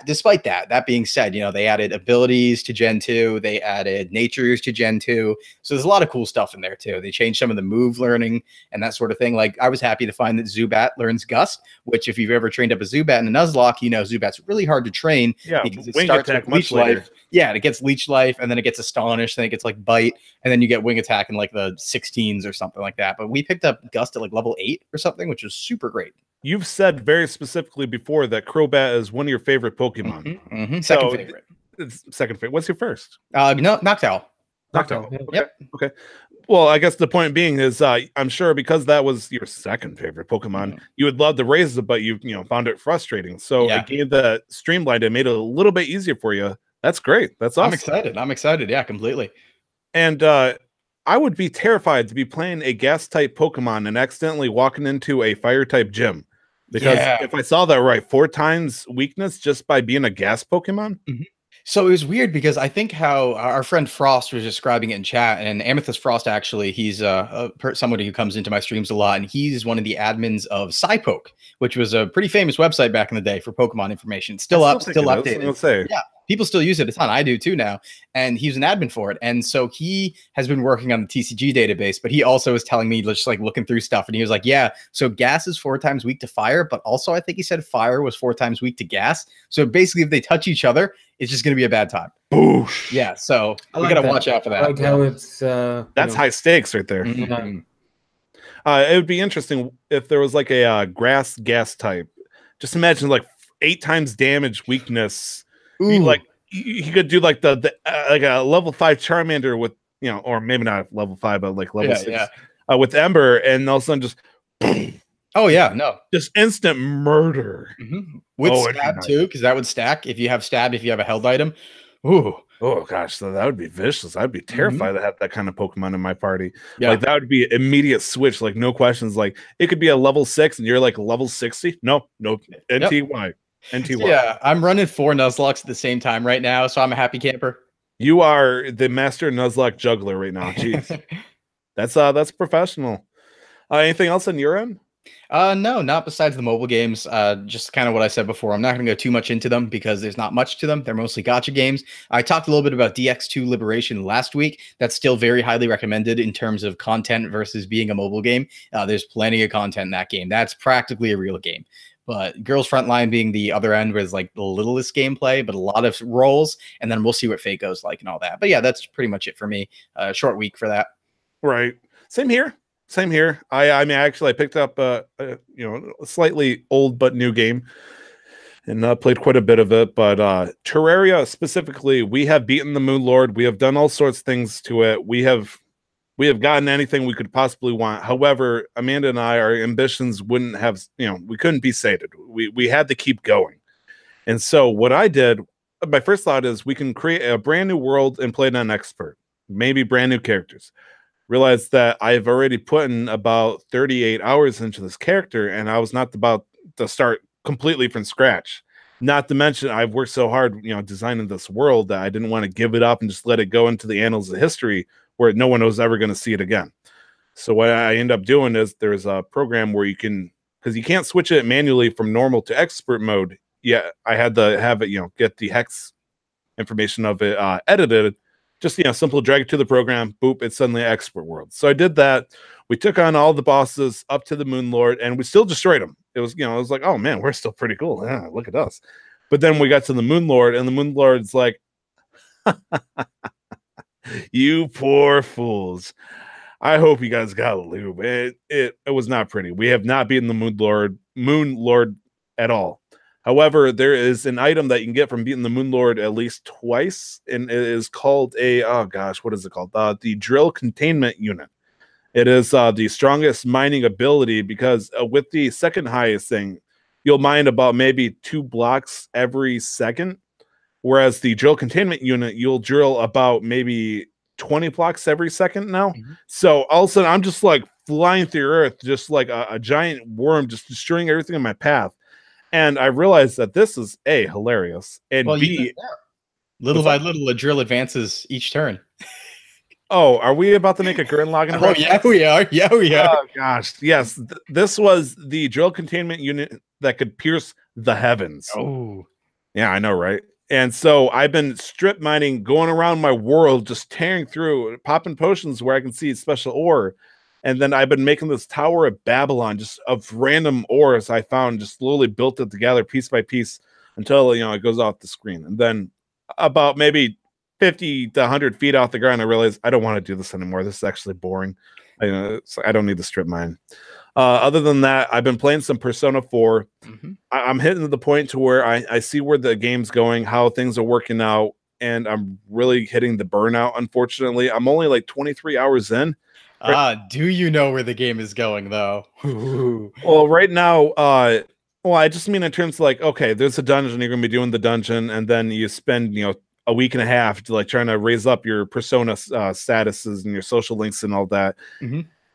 despite that being said, they added abilities to Gen 2. They added natures to Gen 2. So there's a lot of cool stuff in there too. They changed some of the move learning and that sort of thing. Like, I was happy to find that Zubat learns Gust, which if you've ever trained up a Zubat and a Nuzlocke, Zubat's really hard to train because it starts with Leech Life. Yeah, and it gets Leech Life, and then it gets Astonish, then it gets like Bite, and then you get Wing Attack in like the 16s or something like that. But we picked up Gust at like level 8 or something, which was super great. You've said very specifically before that Crobat is one of your favorite Pokemon. Second favorite. Second favorite. What's your first? No, Noctowl. Noctowl. Okay. Yep. Okay. Well, I guess the point being is, I'm sure because that was your second favorite Pokemon, you would love to raise it, but you found it frustrating. So a game that streamlined it, made it a little bit easier for you. That's great. That's awesome. I'm excited. Yeah, completely. And I would be terrified to be playing a gas type Pokemon and accidentally walking into a fire type gym. Because if I saw that right, 4 times weakness just by being a gas Pokemon. So it was weird because I think how our friend Frost was describing it in chat, and Amethyst Frost, actually, he's somebody who comes into my streams a lot, and he's one of the admins of SciPoke, which was a pretty famous website back in the day for Pokemon information. Still updated. Yeah. People still use it a ton. I do too now. And he's an admin for it. And so he has been working on the TCG database, but he also is telling me, just like looking through stuff. And he was like, yeah, so gas is 4 times weak to fire, but also I think he said fire was 4 times weak to gas. So basically, if they touch each other, it's just going to be a bad time. Boosh. Yeah. So we got to watch out for that. I like how it's, that's high stakes right there. It would be interesting if there was like a grass gas type. Just imagine like 8 times damage weakness. He could do like the like a level 5 Charmander with or maybe not level 5, but like level 6 with Ember, and all of a sudden just just instant murder with stab too, because that would stack if you have stab, if you have a held item. Oh gosh, so that would be vicious. I'd be terrified to have that kind of Pokemon in my party. Like that would be immediate switch, like no questions. Like it could be a level 6 and you're like level 60. No, NTY. Yeah, I'm running 4 Nuzlockes at the same time right now, so I'm a happy camper. You are the master Nuzlocke juggler right now. Jeez. That's professional. Anything else on your end? No, not besides the mobile games. Just kind of what I said before. I'm not going to go too much into them because there's not much to them. They're mostly gacha games. I talked a little bit about DX2 Liberation last week. That's still very highly recommended in terms of content versus being a mobile game. There's plenty of content in that game. That's practically a real game. But Girls Frontline being the other end was like the littlest gameplay, but a lot of roles. And then we'll see what Fate goes like and all that. But yeah, that's pretty much it for me. Short week for that. Right. Same here. I mean, actually, I picked up a slightly old but new game and played quite a bit of it. But Terraria specifically, we have beaten the Moon Lord. We have done all sorts of things to it. We have gotten anything we could possibly want. However, Amanda and I, our ambitions wouldn't have, we couldn't be sated. We had to keep going. And so what I did, my first thought is we can create a brand new world and play it on expert, maybe brand new characters. Realized that I've already put in about 38 hours into this character, and I was not about to start completely from scratch. Not to mention, I've worked so hard, designing this world that I didn't want to give it up and just let it go into the annals of history where no one was ever going to see it again. So what I end up doing is there's a program where you can, because you can't switch it manually from normal to expert mode. Yeah, I had to have it, get the hex information of it edited. Just, simple drag it to the program, boop, it's suddenly an expert world. So I did that. We took on all the bosses up to the Moon Lord, and we still destroyed them. It was, it was like, oh man, we're still pretty cool. Yeah, look at us. But then we got to the Moon Lord, and the Moon Lord's like, you poor fools. I hope you guys got a lube. It was not pretty. We have not beaten the Moon Lord at all. However, there is an item that you can get from beating the Moon Lord at least twice, and it is called a, oh gosh, what is it called? The Drill Containment Unit. It is the strongest mining ability because with the second highest thing, you'll mine about maybe 2 blocks every second, whereas the Drill Containment Unit, you'll drill about maybe 20 blocks every second now. So all of a sudden, I'm just like flying through Earth, just like a giant worm, just destroying everything in my path. And I realized that this is A, hilarious, and Well, B, little by little, a drill advances each turn. oh, are we about to make a Gurren Lagann? Oh, yeah, we are. Yeah, we are. Oh, gosh. Yes. This was the drill containment unit that could pierce the heavens. Oh. Yeah, I know, right? And so I've been strip mining, going around my world, just tearing through, popping potions where I can see special ore. And then I've been making this Tower of Babylon just of random ores I found, just slowly built it together piece by piece until, you know, it goes off the screen. And then about maybe 50 to 100 feet off the ground, I realized I don't want to do this anymore. This is actually boring. I don't need the strip mine. Other than that, I've been playing some Persona 4. I'm hitting to the point to where I see where the game's going, how things are working out, and I'm really hitting the burnout, unfortunately. I'm only like 23 hours in. Do you know where the game is going, though? Well, right now, well, I just mean in terms of like, okay, there's a dungeon, you're going to be doing the dungeon, and then you spend, you know, a week and a half to like trying to raise up your Persona statuses and your social links and all that.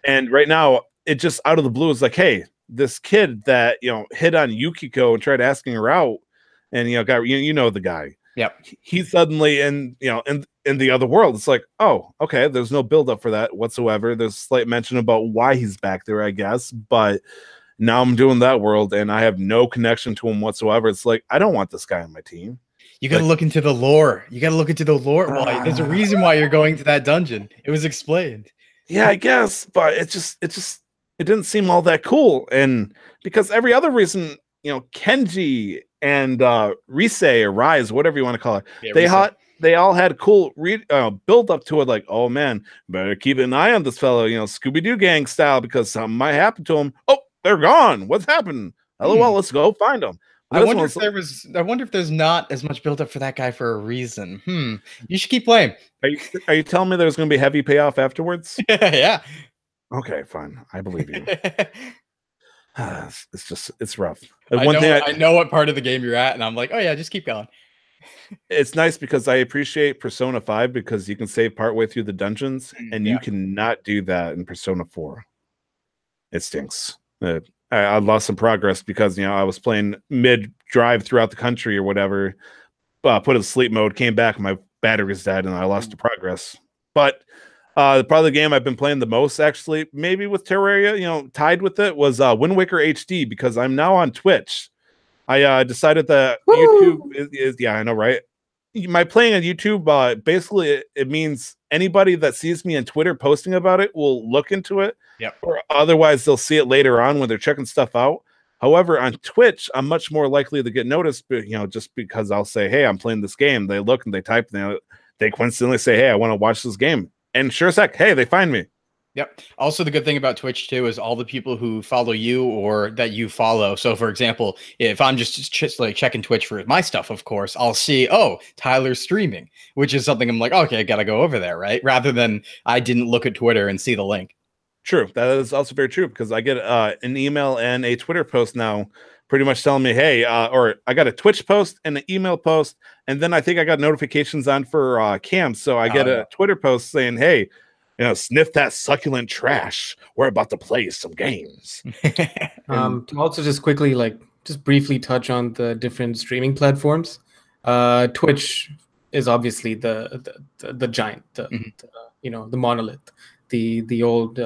And right now, it just out of the blue is like, hey, this kid that, you know, hit on Yukiko and tried asking her out, and, you know, got, you know, the guy. Yep. He's suddenly in, you know, in the other world. It's like, oh, okay, there's no build up for that whatsoever. There's slight mention about why he's back there, I guess, but now I'm doing that world and I have no connection to him whatsoever. It's like, I don't want this guy on my team. You got to look into the lore. You got to look into the lore. Why? There's a reason why you're going to that dungeon. It was explained. Yeah, I guess, but it didn't seem all that cool. And because every other reason, you know, Kenji and Rise or Rise, whatever you want to call it, yeah, they all had cool build up to it, like, oh man, better keep an eye on this fellow, you know, Scooby-Doo gang style, because something might happen to him. Oh, they're gone. What's happened? LOL, let's go find them. I wonder if there's not as much build up for that guy for a reason. You should keep playing. Are you telling me there's going to be heavy payoff afterwards? Yeah. Okay, fine. I believe you. It's rough. I know what part of the game you're at, and I'm like, oh yeah, just keep going. It's nice because I appreciate Persona 5 because you can save partway through the dungeons, and you cannot do that in Persona 4. It stinks. I lost some progress because, you know, I was playing mid-drive throughout the country or whatever, put in sleep mode, came back, and my batteries died, and I lost the progress. But probably the game I've been playing the most, actually, maybe with Terraria, you know, tied with it, was Wind Waker HD, because I'm now on Twitch. I decided that YouTube is, yeah, I know, right? My playing on YouTube, basically, it means anybody that sees me on Twitter posting about it will look into it. Yep. Or otherwise, they'll see it later on when they're checking stuff out. However, on Twitch, I'm much more likely to get noticed, but, you know, just because I'll say, hey, I'm playing this game. They look and they type, and they coincidentally say, hey, I want to watch this game. And sure as heck, hey, they find me. Yep. Also, the good thing about Twitch, too, is all the people who follow you or that you follow. So, for example, if I'm just like checking Twitch for my stuff, of course, I'll see, oh, Tyler's streaming, which is something I'm like, okay, I got to go over there, right? Rather than I didn't look at Twitter and see the link. True. That is also very true, because I get an email and a Twitter post now pretty much telling me, hey, or I got a Twitch post and an email post, and then I think I got notifications on for Cam. So I get a Twitter post saying, hey, you know, sniff that succulent trash. We're about to play some games. To also just quickly, just briefly touch on the different streaming platforms. Twitch is obviously the giant, you know, the monolith, the old.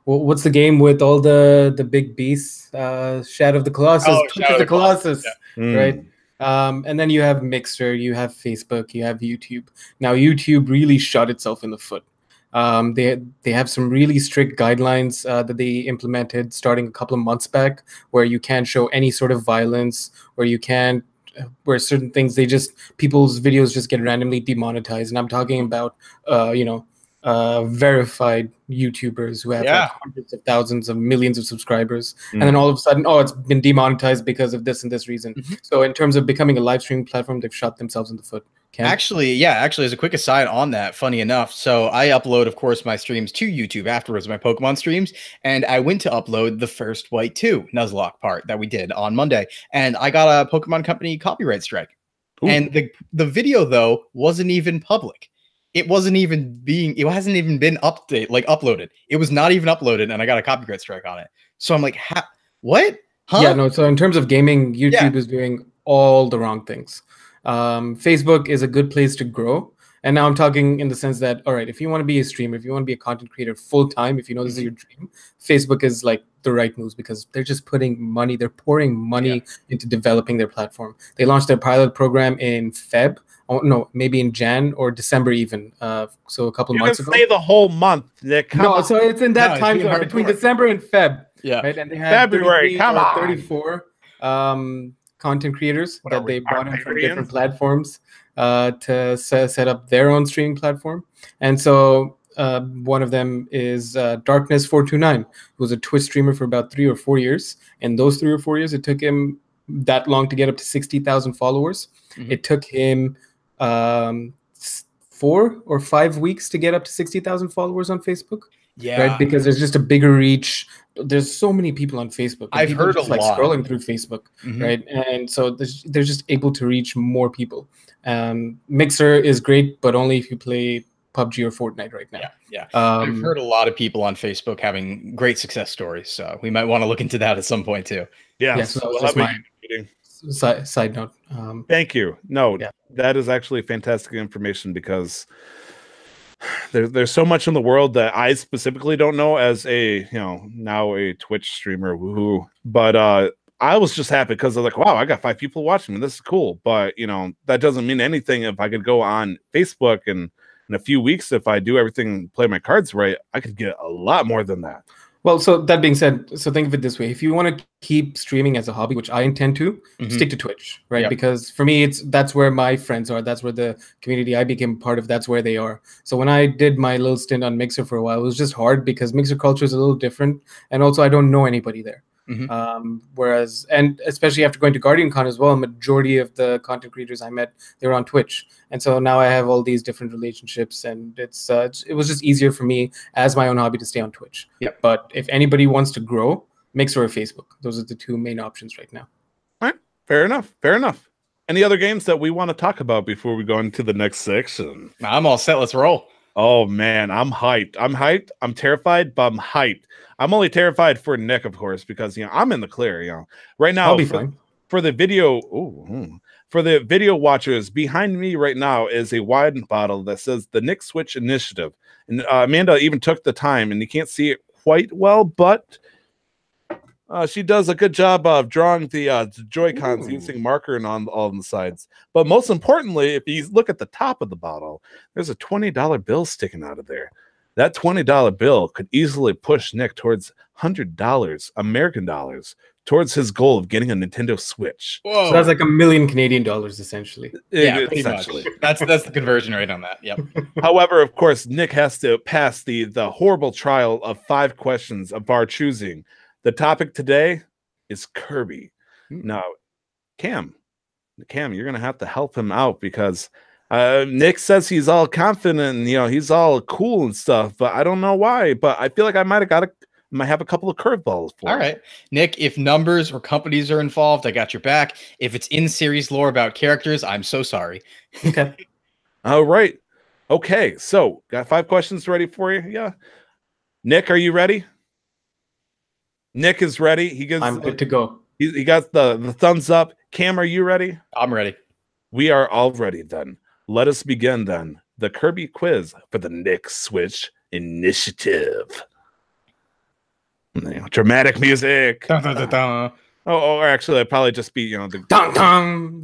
What's the game with all the big beasts? Shadow of the Colossus. Oh, Shadow of the Colossus, right? And then you have Mixer, you have Facebook, you have YouTube. Now YouTube really shot itself in the foot. They have some really strict guidelines that they implemented starting a couple of months back, where you can't show any sort of violence, where certain things, people's videos just get randomly demonetized. And I'm talking about, you know, verified YouTubers who have like hundreds of thousands of millions of subscribers, and then all of a sudden, oh, it's been demonetized because of this and this reason. So in terms of becoming a live streaming platform, they've shot themselves in the foot. Cam? Actually, as a quick aside on that, funny enough, so I upload, of course, my streams to YouTube afterwards, my Pokemon streams, and I went to upload the first White 2 Nuzlocke part that we did on Monday, and I got a Pokemon Company copyright strike. Ooh. And the video, though, wasn't even public. It hasn't even been uploaded. It was not even uploaded, and I got a copyright strike on it. So I'm like, what? Huh? Yeah, no, so in terms of gaming, YouTube is doing all the wrong things. Facebook is a good place to grow. And now I'm talking in the sense that, all right, if you want to be a streamer, if you want to be a content creator full time, if you know this is your dream, Facebook is like the right moves because they're just putting money, they're pouring money into developing their platform. They launched their pilot program in Feb. Oh, no, maybe in Jan or December even. So a couple months ago. You can say the whole month, Nick. No, so it's in that time zone between December and Feb. Yeah. Right? And they had February, 34 content creators that they brought in from different platforms to set up their own streaming platform. And so one of them is Darkness429, who was a Twitch streamer for about 3 or 4 years. And those 3 or 4 years, it took him that long to get up to 60,000 followers. It took him 4 or 5 weeks to get up to 60,000 followers on Facebook. Yeah, right. Because there's just a bigger reach. There's so many people on Facebook. I've heard just, a lot scrolling through Facebook, right? And so they're just able to reach more people. Mixer is great, but only if you play PUBG or Fortnite right now. Yeah. I've heard a lot of people on Facebook having great success stories, so we might want to look into that at some point too. Yeah. So that was just my side note. Thank you. No, that is actually fantastic information because there's so much in the world that I specifically don't know as a now a Twitch streamer. Woohoo! But I was just happy because I was like, wow, I got 5 people watching me. This is cool. But that doesn't mean anything if I could go on Facebook and in a few weeks, if I do everything, play my cards right, I could get a lot more than that. Well, so that being said, so think of it this way. If you want to keep streaming as a hobby, which I intend to, stick to Twitch, right? Yep. Because for me, that's where my friends are. That's where the community I became part of, that's where they are. So when I did my little stint on Mixer for a while, it was just hard because Mixer culture is a little different. And also I don't know anybody there. Whereas, and especially after going to GuardianCon as well, majority of the content creators I met, they were on Twitch. And so now I have all these different relationships, and it was just easier for me as my own hobby to stay on Twitch. Yep. But if anybody wants to grow, Mixer or Facebook, those are the 2 main options right now. All right. Fair enough. Any other games that we want to talk about before we go into the next section? I'm all set. Let's roll. Oh man, I'm hyped. I'm terrified, but I'm hyped. I'm only terrified for Nick, of course, because I'm in the clear. Right now, I'll be fine. For the video, for the video watchers, behind me right now is a wine bottle that says the Nick Switch Initiative, and Amanda even took the time, and you can't see it quite well, but she does a good job of drawing the Joy-Cons using marker and on all the sides. But most importantly, if you look at the top of the bottle, there's a $20 bill sticking out of there. That $20 bill could easily push Nick towards $100 American dollars towards his goal of getting a Nintendo Switch. Whoa. So that's like $1 million Canadian dollars, essentially. Yeah, essentially. That's the conversion rate on that. Yep. However, of course, Nick has to pass the horrible trial of 5 questions of our choosing. The topic today is Kirby. Now, Cam, you're gonna have to help him out because Nick says he's all confident and he's all cool and stuff, but I don't know why. But I feel like I might have a couple of curveballs for him. All right, Nick. If numbers or companies are involved, I got your back. If it's in series lore about characters, I'm so sorry. Okay. All right. Okay. So got 5 questions ready for you. Yeah. Nick, are you ready? Nick is ready. I'm good to go. He got the thumbs up. Cam, are you ready? I'm ready. We are all ready then. Let us begin then. The Kirby quiz for the Nick Switch Initiative. Dramatic music. Dun, dun, dun, dun. Oh, or actually, I'd probably just be the dun dun.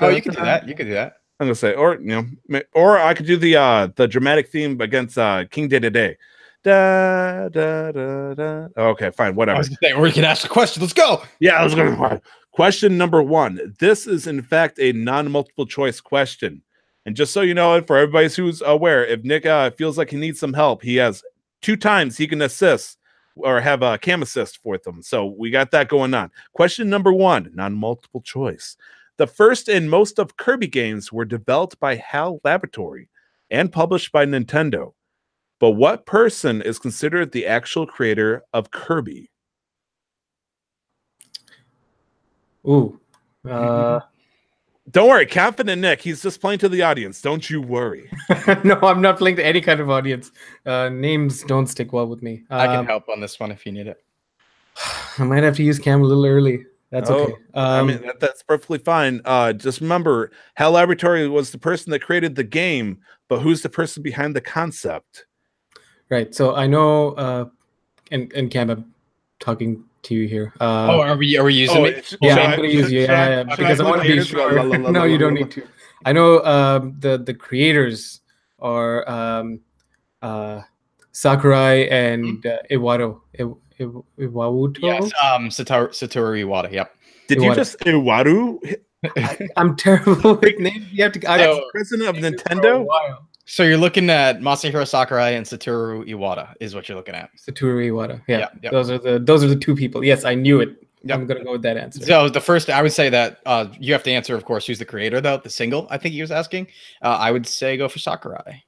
Oh, you can do that. You can do that. I'm gonna say, or I could do the dramatic theme against King Dedede. Da, da, da, da. Okay, fine, whatever. Or we can ask the question. Let's go. Yeah, let's go. Question number 1. This is in fact a non-multiple choice question. And just so you know, for everybody who's aware, if Nick feels like he needs some help, he has 2 times he can assist or have a cam assist for them. So we got that going on. Question number 1, non-multiple choice. The first and most of Kirby games were developed by HAL Laboratory and published by Nintendo. But what person is considered the actual creator of Kirby? Ooh. Don't worry, confident Nick. He's just playing to the audience. Don't you worry. No, I'm not playing to any kind of audience. Names don't stick well with me. I can help on this one if you need it. I might have to use Cam a little early. That's okay. I mean, that's perfectly fine. Just remember, HAL Laboratory was the person that created the game, but who's the person behind the concept? Right. So I know, and Cam, I'm talking to you here. Are we using it? Yeah, I'm going to use you. Yeah, because I want to be sure. No, you don't need to. I know the creators are Sakurai and Iwata. Iwauto? Yes, Satoru Iwata. Yep. Did you just Iwatu? I'm terrible with names. You have to. President of Nintendo. So you're looking at Masahiro Sakurai and Satoru Iwata is what you're looking at. Satoru Iwata. Yeah. Yep. Those are the 2 people. Yes, I knew it. Yep. I'm gonna go with that answer. So the first, I would say that you have to answer, of course, who's the creator though. The single, I think he was asking. I would say go for Sakurai.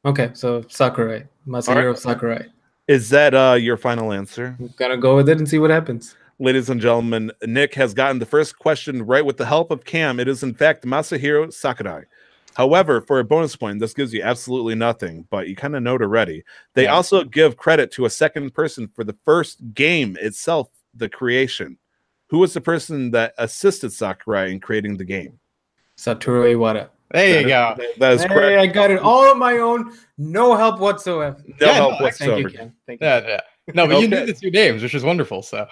Okay, so Sakurai, Masahiro Sakurai. Is that your final answer? I'm gonna go with it and see what happens. Ladies and gentlemen, Nick has gotten the first question right with the help of Cam. It is in fact Masahiro Sakurai. However, for a bonus point, this gives you absolutely nothing, but you kind of know it already. They also give credit to a second person for the first game itself, the creation. Who was the person that assisted Sakurai in creating the game? Satoru Iwata. There you go. That is correct. I got it all on my own. No help whatsoever. No help whatsoever. Thank you, Ken. Thank you. Yeah. No, but you knew the 2 names, which is wonderful. So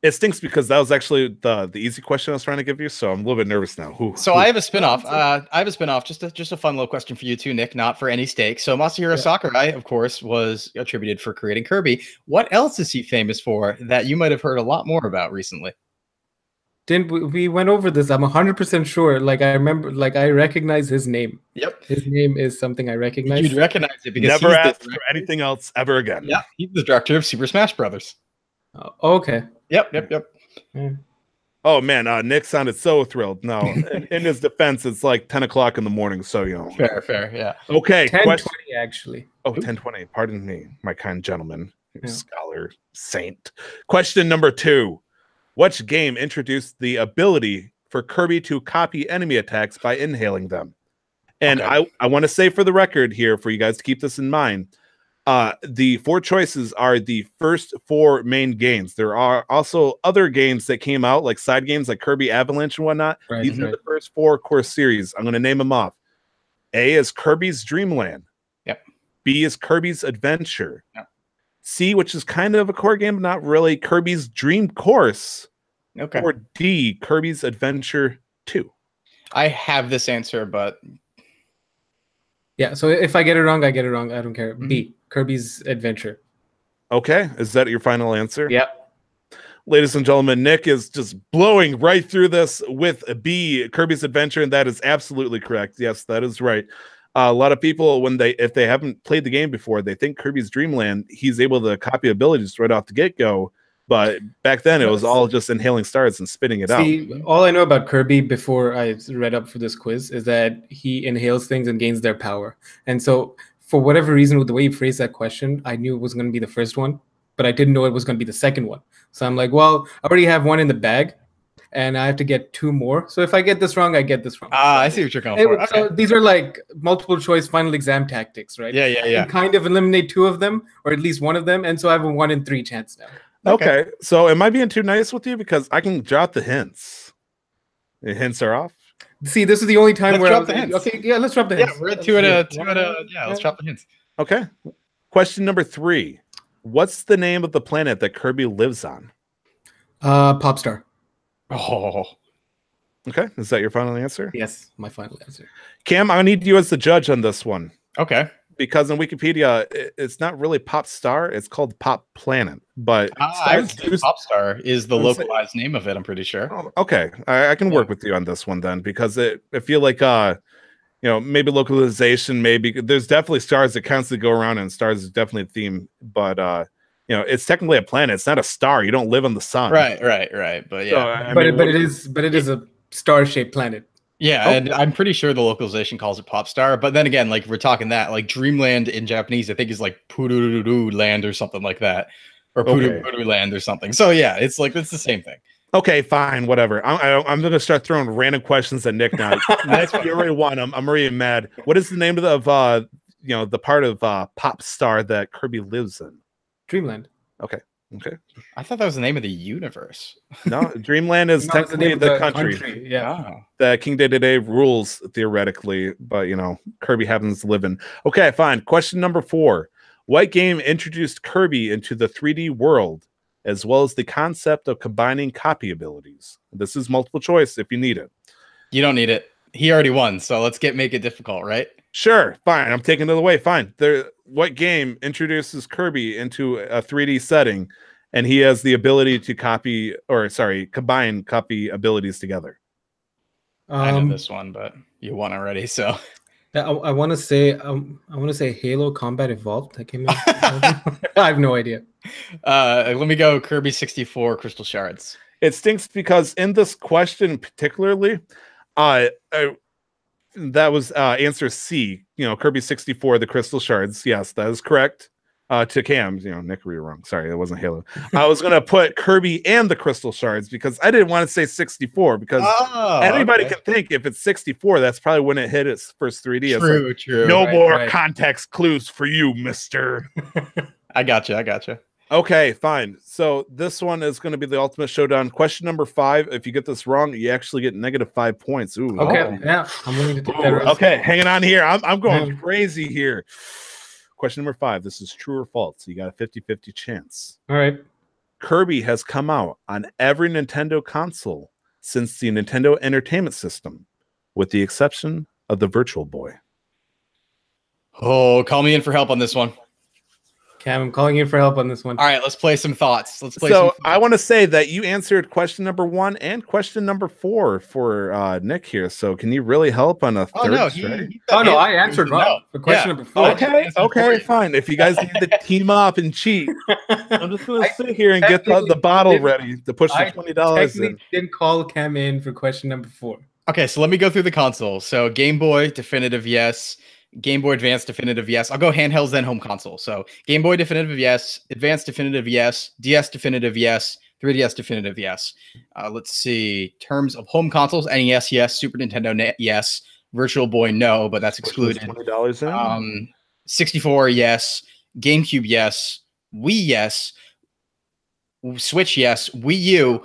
it stinks because that was actually the easy question I was trying to give you. So I'm a little bit nervous now. I have a spinoff. Just a fun little question for you too, Nick. Not for any stake. So Masahiro Sakurai, of course, was attributed for creating Kirby. What else is he famous for that you might have heard a lot more about recently? Didn't we went over this? I'm 100% sure. Like I remember, like I recognize his name. Yep, his name is something I recognize. You'd recognize it because never asked for anything else ever again. Yeah, he's the director of Super Smash Brothers. Okay. Yep. Oh man, Nick sounded so thrilled. No, in his defense, it's like 10 o'clock in the morning, so you know. Fair, yeah. Okay, 10:20 actually. Oh, 10:20. Pardon me, my kind gentleman, scholar, saint. Question number 2. Which game introduced the ability for Kirby to copy enemy attacks by inhaling them? And I want to say for the record here, for you guys to keep this in mind, the 4 choices are the first 4 main games. There are also other games that came out, like side games like Kirby Avalanche and whatnot. Right, These are the first 4 core series. I'm going to name them off. A is Kirby's Dream Land. Yep. B is Kirby's Adventure. Yep. C, which is kind of a core game, but not really, Kirby's Dream Course. Okay. Or D, Kirby's Adventure 2. I have this answer, but yeah. So if I get it wrong, I get it wrong. I don't care. B, Kirby's Adventure. Okay, is that your final answer? Yep. Ladies and gentlemen, Nick is just blowing right through this with a B, Kirby's Adventure, and that is absolutely correct. Yes, that is right. A lot of people, if they haven't played the game before, they think Kirby's Dream Land, he's able to copy abilities right off the get-go. But back then, it was all just inhaling stars and spitting it out. All I know about Kirby before I read up for this quiz is that he inhales things and gains their power. And so, for whatever reason, with the way you phrased that question, I knew it was going to be the first one, but I didn't know it was going to be the second one. So I'm like, well, I already have one in the bag, and I have to get 2 more. So if I get this wrong, I get this wrong. I see what you're going for. So these are like multiple choice final exam tactics, right? Yeah. I can kind of eliminate 2 of them, or at least one of them, and so I have a 1 in 3 chance now. Okay, so am I being too nice with you? Because I can drop the hints. The hints are off. See, this is the only time let's where drop the hints. Okay, yeah, let's drop the hints. Yeah, we're at 2 at a. Yeah, let's drop the hints. Okay. Question number 3. What's the name of the planet that Kirby lives on? Popstar. Oh. Okay, is that your final answer? Yes, my final answer. Cam, I need you as the judge on this one. Okay. Because in Wikipedia, it's not really Pop Star; it's called Pop Planet. But Pop Star is the localized name of it. I'm pretty sure. Oh, okay, I can work with you on this one then, because I feel like maybe localization, maybe there's definitely stars that constantly go around, and stars is definitely a theme, but it's technically a planet. It's not a star. You don't live on the sun. Right. But yeah, but it is a star-shaped planet. Yeah, and I'm pretty sure the localization calls it Pop Star. But then again, like we're talking that, like Dreamland in Japanese, I think is like Pururu Land or something like that, or Puru Land or something. So yeah, it's the same thing. Okay, fine, whatever. I'm going to start throwing random questions at Nick now. Nick, you already won. I'm already mad. What is the name of the part of Pop Star that Kirby lives in? Dreamland. Okay. I thought that was the name of the universe. No, Dreamland is technically the country. Yeah. That King Dedede rules theoretically, but Kirby happens to live in. Okay, fine. Question number 4. What game introduced Kirby into the 3D world, as well as the concept of combining copy abilities? This is multiple choice if you need it. You don't need it. He already won, so let's make it difficult, right? Sure, fine. I'm taking it away. Fine. What game introduces Kirby into a 3D setting, and he has the ability to combine copy abilities together? I know this one, but you won already. So I want to say Halo Combat Evolved. That came out. I have no idea. Let me go. Kirby 64 Crystal Shards. It stinks because in this question particularly, that was answer C. Kirby 64, the Crystal Shards. Yes, that is correct. To Cam, Nick, we were wrong. Sorry, that wasn't Halo. I was gonna put Kirby and the Crystal Shards because I didn't want to say 64 because anybody can think if it's 64, that's probably when it hit its first 3D. True. No more context clues for you, mister. I gotcha. Okay, fine. So this one is going to be the ultimate showdown. Question number 5. If you get this wrong, you actually get -5 points. Ooh. Okay. Yeah, I'm willing to take that risk. Okay, hanging on here. I'm going crazy here. Question number 5. This is true or false. You got a 50-50 chance. All right. Kirby has come out on every Nintendo console since the Nintendo Entertainment System, with the exception of the Virtual Boy. Oh, call me in for help on this one. Cam, I'm calling you for help on this one. All right, let's play some thoughts. I want to say that you answered question number 1 and question number 4 for Nick here. So can you really help on a third? I answered wrong for question number 4. Okay, fine. If you guys need to team up and cheat, I'm just going to sit here and get the bottle ready to push the $20 in. Didn't call Cam in for question number 4. Okay, so let me go through the console. So Game Boy, definitive yes. Game Boy Advance, definitive yes. I'll go handhelds, then home console. So Game Boy, definitive yes. Advance, definitive yes. DS, definitive yes. 3DS, definitive yes. Let's see. Terms of home consoles: NES, yes. Super Nintendo, yes. Virtual Boy, no, but that's excluded. $20 in. 64, yes. GameCube, yes. Wii, yes. Switch, yes. Wii U.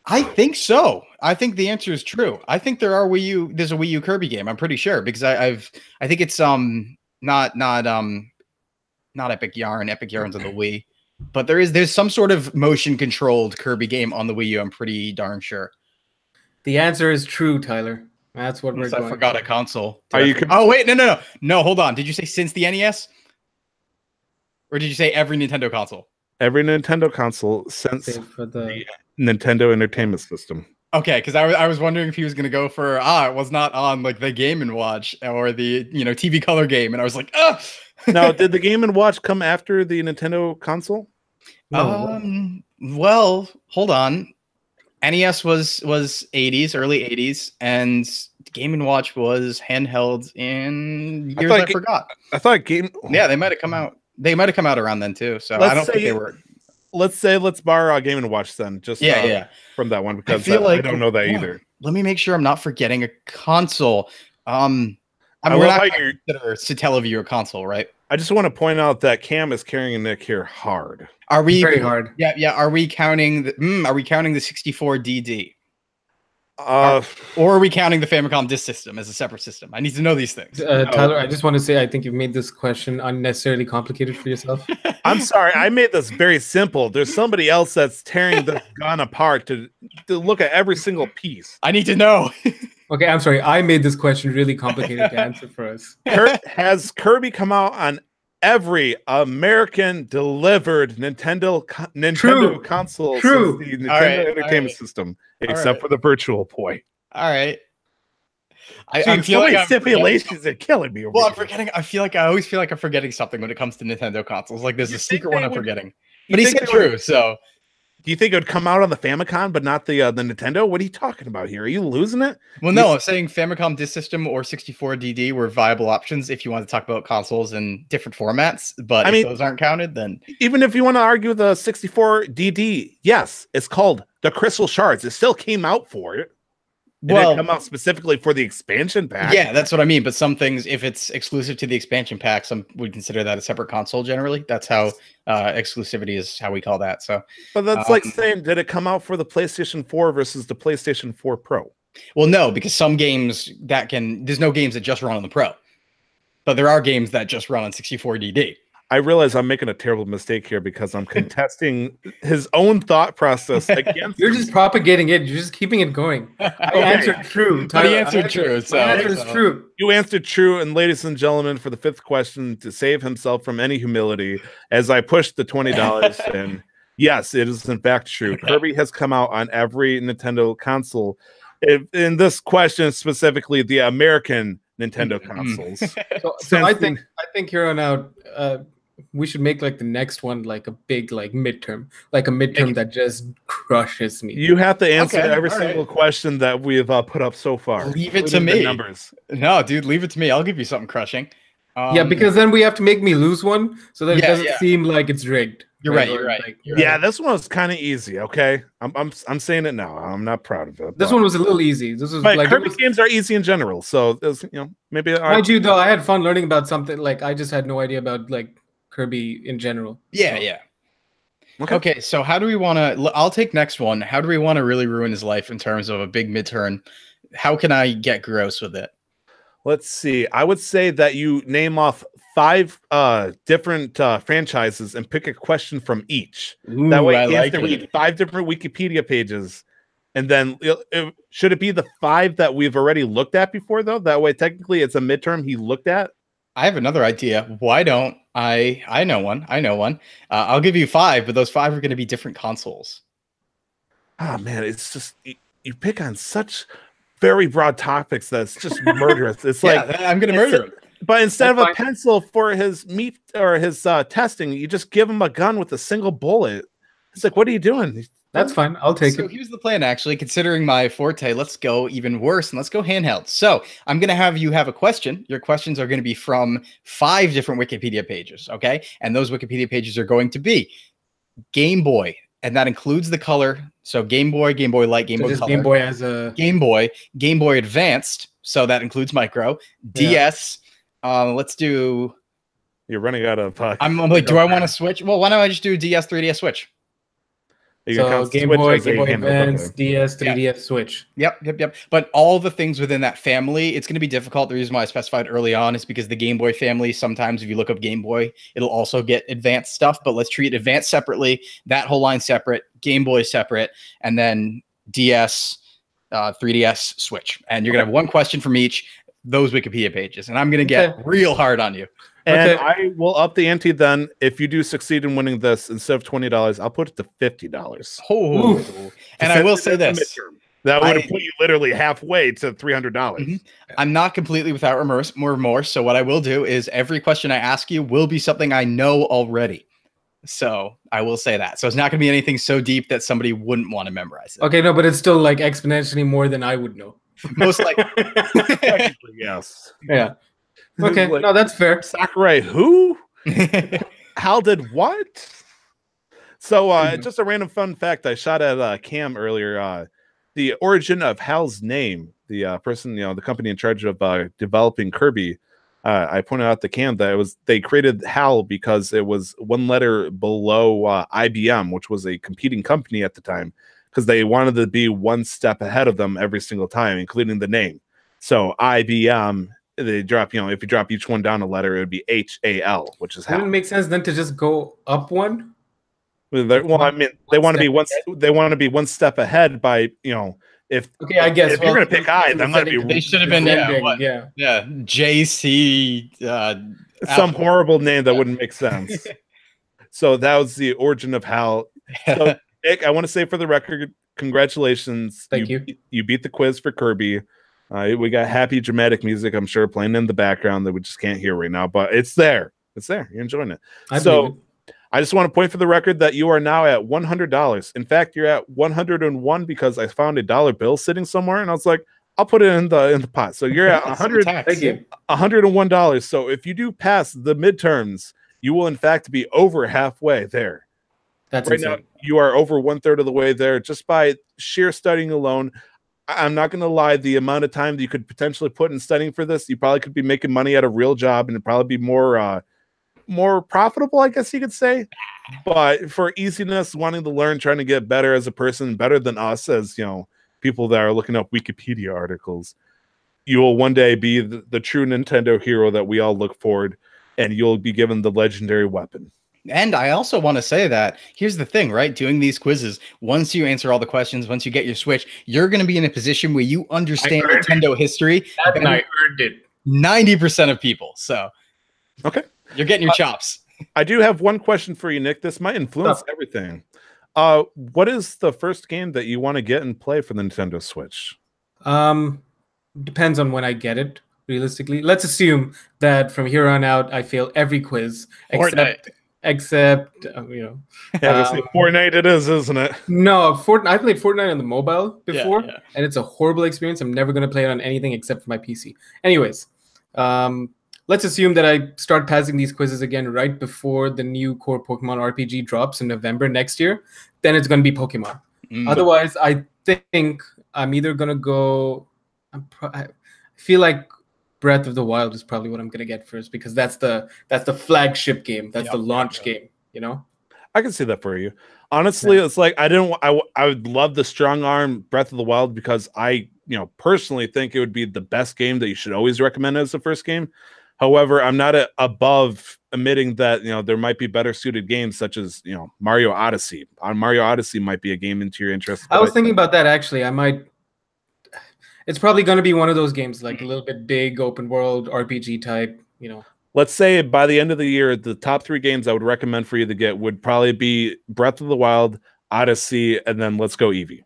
I think so. I think the answer is true. I think there's a Wii U Kirby game. I'm pretty sure because I think it's not Epic Yarn. Epic Yarn's on the Wii, but there's some sort of motion controlled Kirby game on the Wii U. I'm pretty darn sure. The answer is true, Tyler. That's what we're going. I forgot a console. Oh wait, no. Hold on. Did you say since the NES, or did you say every Nintendo console? Every Nintendo console since the Nintendo Entertainment System. Okay, because I was wondering if he was going to go for it was not on like the Game & Watch or the TV Color game, and I was like, ugh. Now, did the Game & Watch come after the Nintendo console? No. Well, hold on. NES was 80s, early 80s, and Game & Watch was handheld in years I forgot. I thought Yeah, they might have come out. They might have come out around then too. So I don't think they were. Let's borrow Game & Watch then, just from that one because I don't know that either. Let me make sure I'm not forgetting a console. We're not consider Satellaview a console, right? I just want to point out that Cam is carrying Nick here hard. Are we very hard? Yeah. Are we counting the? Are we counting the 64 DD? Or are we counting the Famicom Disk System as a separate system? I need to know these things. Tyler, I just want to say I think you've made this question unnecessarily complicated for yourself. I'm sorry. I made this very simple. There's somebody else that's tearing this gun apart to look at every single piece. I need to know. Okay, I'm sorry. I made this question really complicated to answer for us. Has Kirby come out on every American delivered Nintendo console since the Nintendo Entertainment System, except for the Virtual Boy? All right. I feel like stipulations are killing me. Well, I'm forgetting. I always feel like I'm forgetting something when it comes to Nintendo consoles. Like there's a secret one I'm forgetting. But he said true, so. Do you think it would come out on the Famicom, but not the Nintendo? What are you talking about here? Are you losing it? Well, no, I'm saying Famicom Disk System or 64DD were viable options if you want to talk about consoles in different formats. But if those aren't counted, then even if you want to argue the 64DD, yes, it's called the Crystal Shards. It still came out for it. It didn't come out specifically for the expansion pack. Yeah, that's what I mean. But some things, if it's exclusive to the expansion pack, some would consider that a separate console. Generally, that's how exclusivity is how we call that. So, but that's like saying, did it come out for the PlayStation 4 versus the PlayStation 4 Pro? Well, no, because some games there's no games that just run on the Pro, but there are games that just run on 64DD. I realize I'm making a terrible mistake here because I'm contesting his own thought process against. You're just propagating it. You're just keeping it going. I answered true. But he answered true. So answer is true. You answered true, and ladies and gentlemen, for the fifth question, to save himself from any humility, as I pushed the $20 in, yes, it is in fact true. Kirby has come out on every Nintendo console. In this question specifically, the American Nintendo consoles. So I think here on out, we should make like the next one like a big like midterm that just crushes me. You have to answer every single question that we've put up so far. Leave it to me. Numbers. No, dude, leave it to me. I'll give you something crushing. Yeah, because then we have to make me lose one so that it doesn't seem like it's rigged. You're right. You're right. Like, yeah, this one was kind of easy. Okay, I'm saying it now. I'm not proud of it. This one was a little easy. This was like Kirby games are easy in general. So there's, maybe. Mind you, though, I had fun learning about something. Like I just had no idea about like Kirby in general. Yeah, yeah. Okay, so how do we want to? I'll take next one. How do we want to really ruin his life in terms of a big midterm? How can I get gross with it? Let's see. I would say that you name off 5 different franchises and pick a question from each. Ooh, that way he has to read 5 different Wikipedia pages. And then should it be the 5 that we've already looked at before, though? That way, technically, it's a midterm he looked at. I have another idea. Why don't I know one. I'll give you 5, but those 5 are going to be different consoles. Oh, man. It's just, you pick on such very broad topics that's just murderous. It's like I'm going to murder him. But instead of a pencil for his meat or his testing, you just give him a gun with a single bullet. It's like, what are you doing? That's fine. I'll take it. So here's the plan, actually. Considering my forte, let's go even worse and let's go handheld. So I'm going to have you have a question. Your questions are going to be from 5 different Wikipedia pages, okay? And those Wikipedia pages are going to be Game Boy, and that includes the color. So Game Boy, Game Boy Light, Game Boy Color. Game Boy as a... Game Boy Advanced, so that includes Micro. DS, let's do... You're running out of... I'm like, do I want to switch? Well, why don't I just do DS, 3DS, Switch? So Game Boy, Game Boy Advance, DS, 3DS, Switch. Yep. But all the things within that family, it's going to be difficult. The reason why I specified early on is because the Game Boy family, sometimes if you look up Game Boy, it'll also get advanced stuff, but let's treat advanced separately, that whole line separate, Game Boy separate, and then DS, 3DS, Switch. And you're going to have one question from each, those Wikipedia pages. And I'm going to get real hard on you. And I will up the ante then. If you do succeed in winning this, instead of $20, I'll put it to $50. Oh, and I will say this. That would have put you literally halfway to $300. Mm-hmm. I'm not completely without remorse. So what I will do is every question I ask you will be something I know already. So I will say that. So it's not going to be anything so deep that somebody wouldn't want to memorize it. Okay, no, but it's still like exponentially more than I would know. Most likely. Technically, yes. Yeah. Okay, like, no, that's fair. Sakurai, who? Hal did what? So, just a random fun fact I shot at Cam earlier. The origin of Hal's name, the person, the company in charge of developing Kirby, I pointed out to Cam that they created Hal because it was one letter below IBM, which was a competing company at the time, because they wanted to be one step ahead of them every single time, including the name. So IBM. They drop, if you drop each one down a letter, it would be HAL, which is how. Wouldn't it make sense then to just go up one? Well, I mean, they want to be one step ahead by, if I guess if you're going to pick I, then let me. They should have been JC. Some horrible name that wouldn't make sense. So that was the origin of Hal. So, Nick, I want to say for the record, congratulations. Thank you. You beat the quiz for Kirby. We got happy dramatic music, I'm sure, playing in the background that we just can't hear right now, but it's there. It's there. You're enjoying it. I just want to point for the record that you are now at $100. In fact, you're at 101 because I found a dollar bill sitting somewhere, and I was like, I'll put it in the pot. So you're at $101. So if you do pass the midterms, you will in fact be over halfway there. That's right now. You are over 1/3 of the way there just by sheer studying alone. I'm not going to lie. The amount of time that you could potentially put in studying for this, you probably could be making money at a real job, and it'd probably be more profitable, I guess you could say. But for easiness, wanting to learn, trying to get better as a person, better than us as people that are looking up Wikipedia articles, you will one day be the true Nintendo hero that we all look forward, and you'll be given the legendary weapon. And I also want to say that here's the thing, right? Doing these quizzes, once you answer all the questions, once you get your Switch, you're going to be in a position where you understand Nintendo history. And I earned it. 90% of people. So, okay, you're getting your chops. I do have one question for you, Nick. This might influence everything. What is the first game that you want to get and play for the Nintendo Switch? Depends on when I get it. Realistically, let's assume that from here on out, I fail every quiz except Fortnite it is, isn't it? No, Fortnite. I played Fortnite on the mobile before, and it's a horrible experience. I'm never going to play it on anything except for my PC. Anyways, let's assume that I start passing these quizzes again right before the new core Pokemon RPG drops in November next year. Then it's going to be Pokemon. Otherwise, I think I'm either going to go... I feel like Breath of the Wild is probably what I'm gonna get first, because that's the flagship game. That's the launch game. I can see that for you. Honestly, it's like I would love the strong arm Breath of the Wild, because I personally think it would be the best game that you should always recommend as the first game. However, I'm not above admitting that there might be better suited games, such as Mario Odyssey. Mario Odyssey might be a game into your interest. I was thinking about that actually. It's probably going to be one of those games, like a little bit big, open world, RPG type, Let's say by the end of the year, the top 3 games I would recommend for you to get would probably be Breath of the Wild, Odyssey, and then Let's Go Eevee.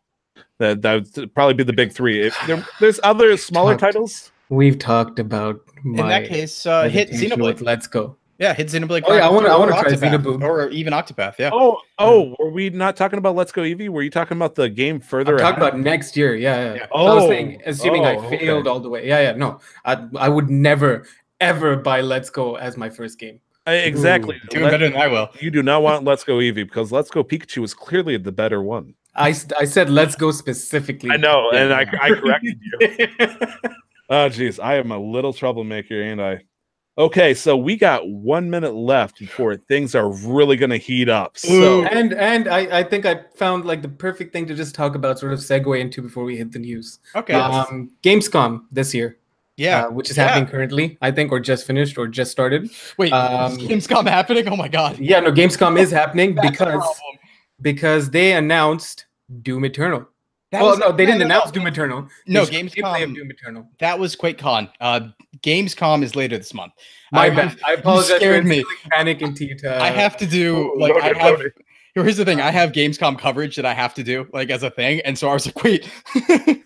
That would probably be the big 3. There's other smaller titles. We've talked about in that case, hit Xenoblade. Let's go. Yeah, hit Xenoblade. Oh yeah, I want to try Xenoblade, or even Octopath. Yeah. Were we not talking about Let's Go Eevee? Were you talking about the game further? I'm talking about next year. Yeah. I was saying, assuming I failed all the way. Yeah. No, I would never ever buy Let's Go as my first game. Exactly. Doing better than I will. You do not want Let's Go Eevee, because Let's Go Pikachu is clearly the better one. I said Let's Go specifically. I know, and I corrected you. Oh, geez, I am a little troublemaker, ain't I? Okay, so we got 1 minute left before things are really going to heat up. So, and I think I found like the perfect thing to just talk about, sort of segue into before we hit the news. Okay. Gamescom this year. Yeah. Which is happening currently, I think, or just finished or just started. Wait, is Gamescom happening? Oh my God. Yeah, no, Gamescom is happening because they announced Doom Eternal. They didn't announce Doom Eternal. No, Gamescom. Of Doom Eternal. That was QuakeCon. Gamescom is later this month. My bad. I apologize. You scared me. Panic into you. I have to do Here's the thing. I have Gamescom coverage that I have to do like as a thing, and so I was like, wait.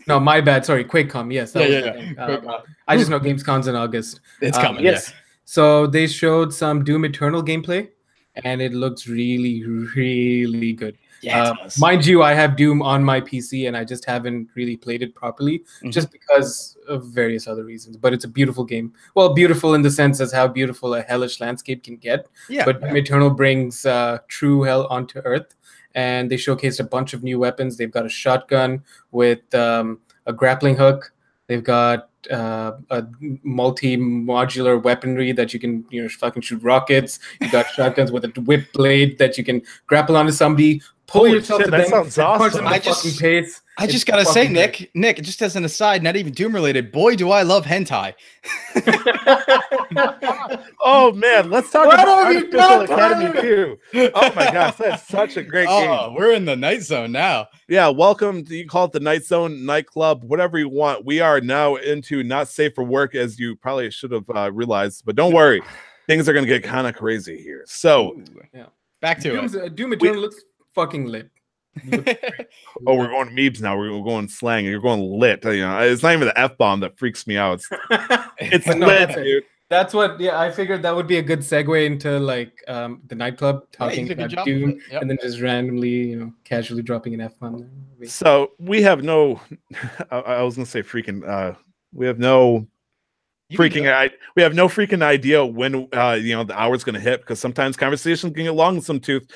No, my bad. Sorry, QuakeCon. Yes. Yeah. I just know Gamescom's in August. It's coming. Yes. Yeah. So they showed some Doom Eternal gameplay, and it looks really, really good. Yeah, mind you, I have Doom on my PC, and I just haven't really played it properly, just because of various other reasons. But it's a beautiful game. Well, beautiful in the sense as how beautiful a hellish landscape can get. Yeah. But Doom Eternal brings true hell onto Earth, and they showcased a bunch of new weapons. They've got a shotgun with a grappling hook. They've got a multi-modular weaponry that you can fucking shoot rockets. You got shotguns with a whip blade that you can grapple onto somebody. Pull yourself to that them. Sounds awesome. I just gotta say, Nick, just as an aside, not even Doom related, boy, do I love hentai. Oh man, let's talk about Artificial Academy 2. Oh my gosh, that's such a great game. We're in the night zone now. Yeah, welcome to, you call it the night zone, nightclub, whatever you want. We are now into not safe for work, as you probably should have realized, but don't worry, things are gonna get kind of crazy here. So back to it. Doom Eternal looks fucking lit. Oh, we're going memes now. We're going slang. You're going lit. You know, it's not even the F-bomb that freaks me out. It's But no, lit, that's dude. That's what, yeah, I figured that would be a good segue into like the nightclub talking about Doom, and then just randomly, you know, casually dropping an F-bomb. So we have no, I was gonna say freaking, we have no freaking idea when you know, the hour's gonna hit, because sometimes conversations can get long in some tooth.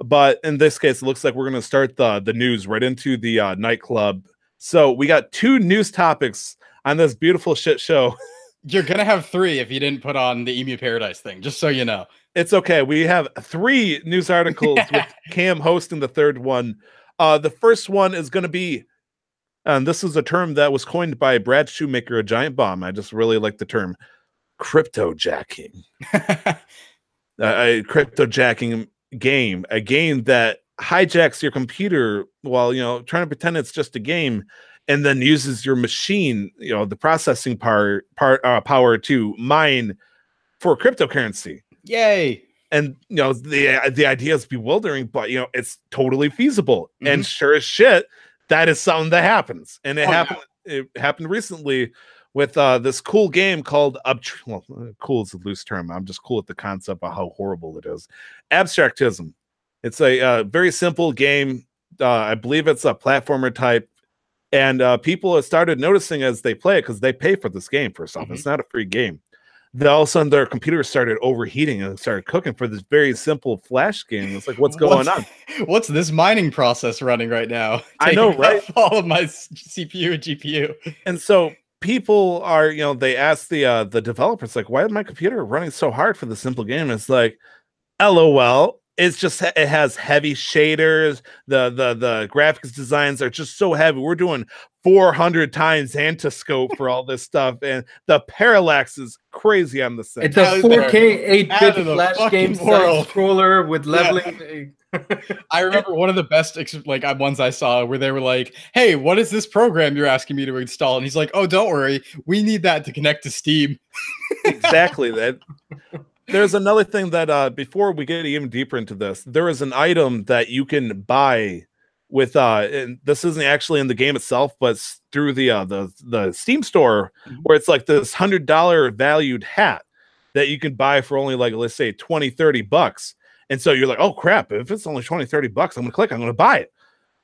But in this case, it looks like we're gonna start the news right into the nightclub. So we got 2 news topics on this beautiful shit show. You're gonna have 3 if you didn't put on the Emu Paradise thing, just so you know. It's okay. We have 3 news articles with Cam hosting the 3rd one. The first one is going to be, and this is a term that was coined by Brad Shoemaker, a giant bomb. I just really like the term cryptojacking. A cryptojacking game, a game that hijacks your computer while, you know, trying to pretend it's just a game, and then uses your machine, you know, the processing power to mine for cryptocurrency. Yay! And you know, the idea is bewildering, but you know, it's totally feasible. And sure as shit, that is something that happens. And it happened. Yeah. It happened recently with this cool game called well, cool is a loose term. I'm just cool with the concept of how horrible it is. Abstractism. It's a very simple game. I believe it's a platformer type. And people have started noticing as they play it, because they pay for this game for something. It's not a free game. Then all of a sudden their computers started overheating and started cooking for this very simple Flash game. It's like, what's going on? What's this mining process running right now? I know, right? All of my CPU and GPU. And so people are, you know, they ask the developers, like, why is my computer running so hard for the simple game? And it's like, LOL. It's just, it has heavy shaders. The graphics designs are just so heavy. We're doing 400 times anti-scope for all this stuff, and the parallax is crazy on the set. It's a 4K 8-bit Flash game side scroller with leveling. Yeah. I remember one of the best ones I saw where they were like, "Hey, what is this program you're asking me to install?" And he's like, "Oh, don't worry, we need that to connect to Steam." Exactly that. There's another thing that before we get even deeper into this, there is an item that you can buy with and this isn't actually in the game itself, but through the Steam store, where it's like this $100 valued hat that you can buy for only, like, let's say $20-30. And so you're like, oh crap, if it's only $20-30, I'm gonna buy it.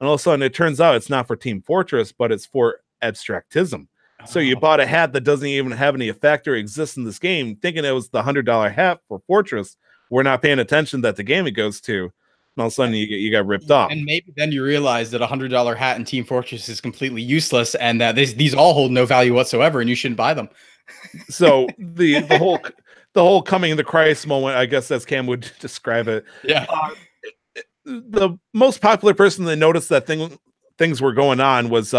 And all of a sudden it turns out it's not for Team Fortress, but it's for Abstractism. So you bought a hat that doesn't even have any effect or exist in this game, thinking it was the $100 hat for Fortress. We're not paying attention that the game it goes to, and all of a sudden you got ripped off. And maybe then you realize that a $100 hat in Team Fortress is completely useless, and that these all hold no value whatsoever, and you shouldn't buy them. So the whole coming to Christ moment, I guess, as Cam would describe it. Yeah. The most popular person that noticed that things were going on was